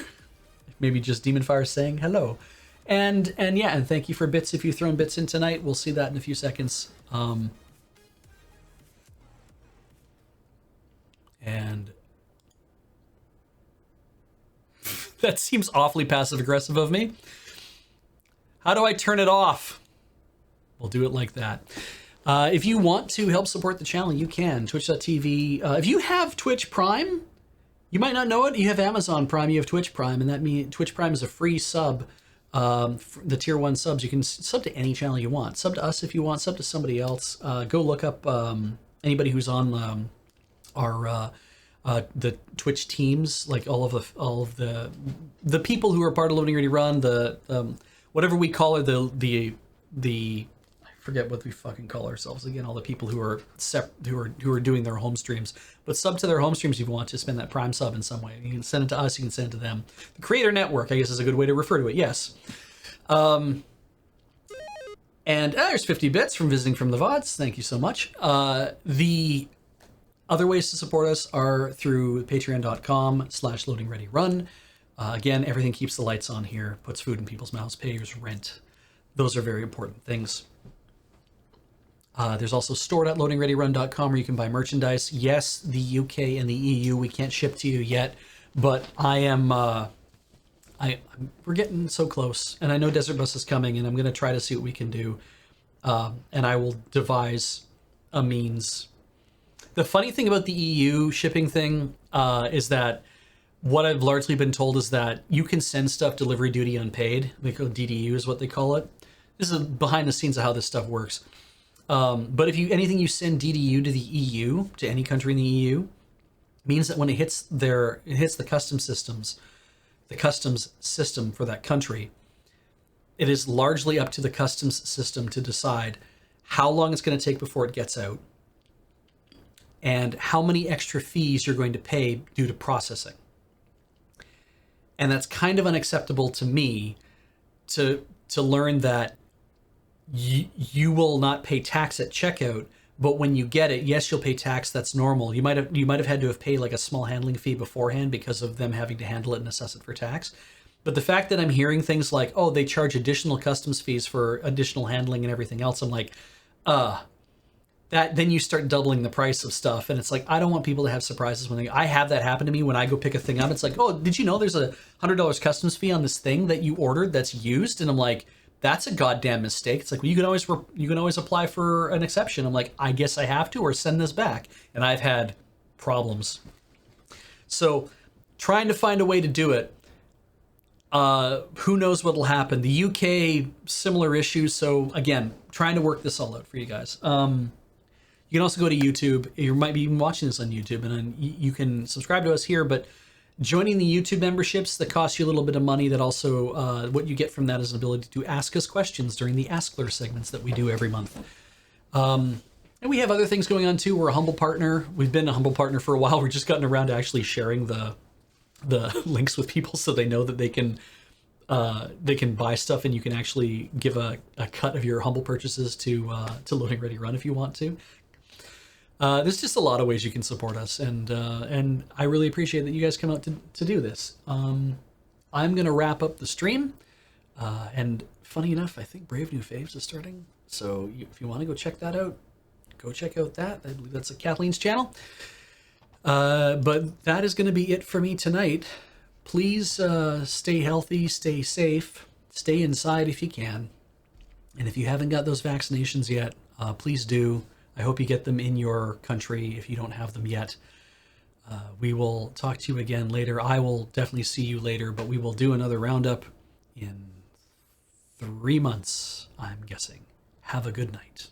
Maybe just Demon Fire saying hello. And yeah, and thank you for bits if you've thrown bits in tonight. We'll see that in a few seconds. And that seems awfully passive-aggressive of me. How do I turn it off? We'll do it like that. If you want to help support the channel, you can. Twitch.tv. If you have Twitch Prime, you might not know it. You have Amazon Prime, you have Twitch Prime, and that means Twitch Prime is a free sub. The tier 1 subs, you can sub to any channel you want. Sub to us if you want, sub to somebody else. Go look up anybody who's on our the Twitch teams, like all of the people who are part of Loading Ready Run, the whatever we call it, the I forget what we fucking call ourselves again. All the people who are who are doing their home streams, but sub to their home streams if you want to spend that Prime sub in some way. You can send it to us. You can send it to them. The Creator Network, I guess, is a good way to refer to it. Yes. And there's 50 bits from visiting from the VODs. Thank you so much. The other ways to support us are through patreon.com/loadingreadyrun. Again, everything keeps the lights on here, puts food in people's mouths, pays rent. Those are very important things. There's also store.loadingreadyrun.com where you can buy merchandise. Yes, the UK and the EU, we can't ship to you yet, but we're getting so close. And I know Desert Bus is coming, and I'm going to try to see what we can do. And I will devise a means. The funny thing about the EU shipping thing is that what I've largely been told is that you can send stuff delivery duty unpaid. They call DDU is what they call it. This is behind the scenes of how this stuff works. But if anything you send DDU to the EU, to any country in the EU, means that when it hits the customs system for that country, it is largely up to the customs system to decide how long it's going to take before it gets out, and how many extra fees you're going to pay due to processing. And that's kind of unacceptable to me to learn that you will not pay tax at checkout, but when you get it, yes, you'll pay tax. That's normal. You might have had to have paid like a small handling fee beforehand because of them having to handle it and assess it for tax. But the fact that I'm hearing things like, oh, they charge additional customs fees for additional handling and everything else, I'm like, that then you start doubling the price of stuff, and it's like, I don't want people to have surprises when I have that happen to me when I go pick a thing up. It's like, oh, did you know there's a $100 customs fee on this thing that you ordered that's used? And I'm like, that's a goddamn mistake. It's like, well, you can always apply for an exception. I'm like, I guess I have to, or send this back. And I've had problems. So trying to find a way to do it. Who knows what'll happen? The UK, similar issues. So again, trying to work this all out for you guys. You can also go to YouTube. You might be even watching this on YouTube, and then you can subscribe to us here. But joining the YouTube memberships, that costs you a little bit of money. That also, what you get from that is an ability to ask us questions during the Askler segments that we do every month. And we have other things going on too. We're a humble partner. We've been a humble partner for a while. We're just gotten around to actually sharing the links with people so they know that they can they can buy stuff, and you can actually give a cut of your humble purchases to Loading Ready Run if you want to. There's just a lot of ways you can support us, and I really appreciate that you guys come out to do this. I'm gonna wrap up the stream, and funny enough, I think Brave New Faves is starting. So if you want to go check that out, go check out that. I believe that's Kathleen's channel. But that is going to be it for me tonight. Please stay healthy, stay safe, stay inside if you can. And if you haven't got those vaccinations yet, please do. I hope you get them in your country if you don't have them yet. We will talk to you again later. I will definitely see you later, but we will do another roundup in 3 months, I'm guessing. Have a good night.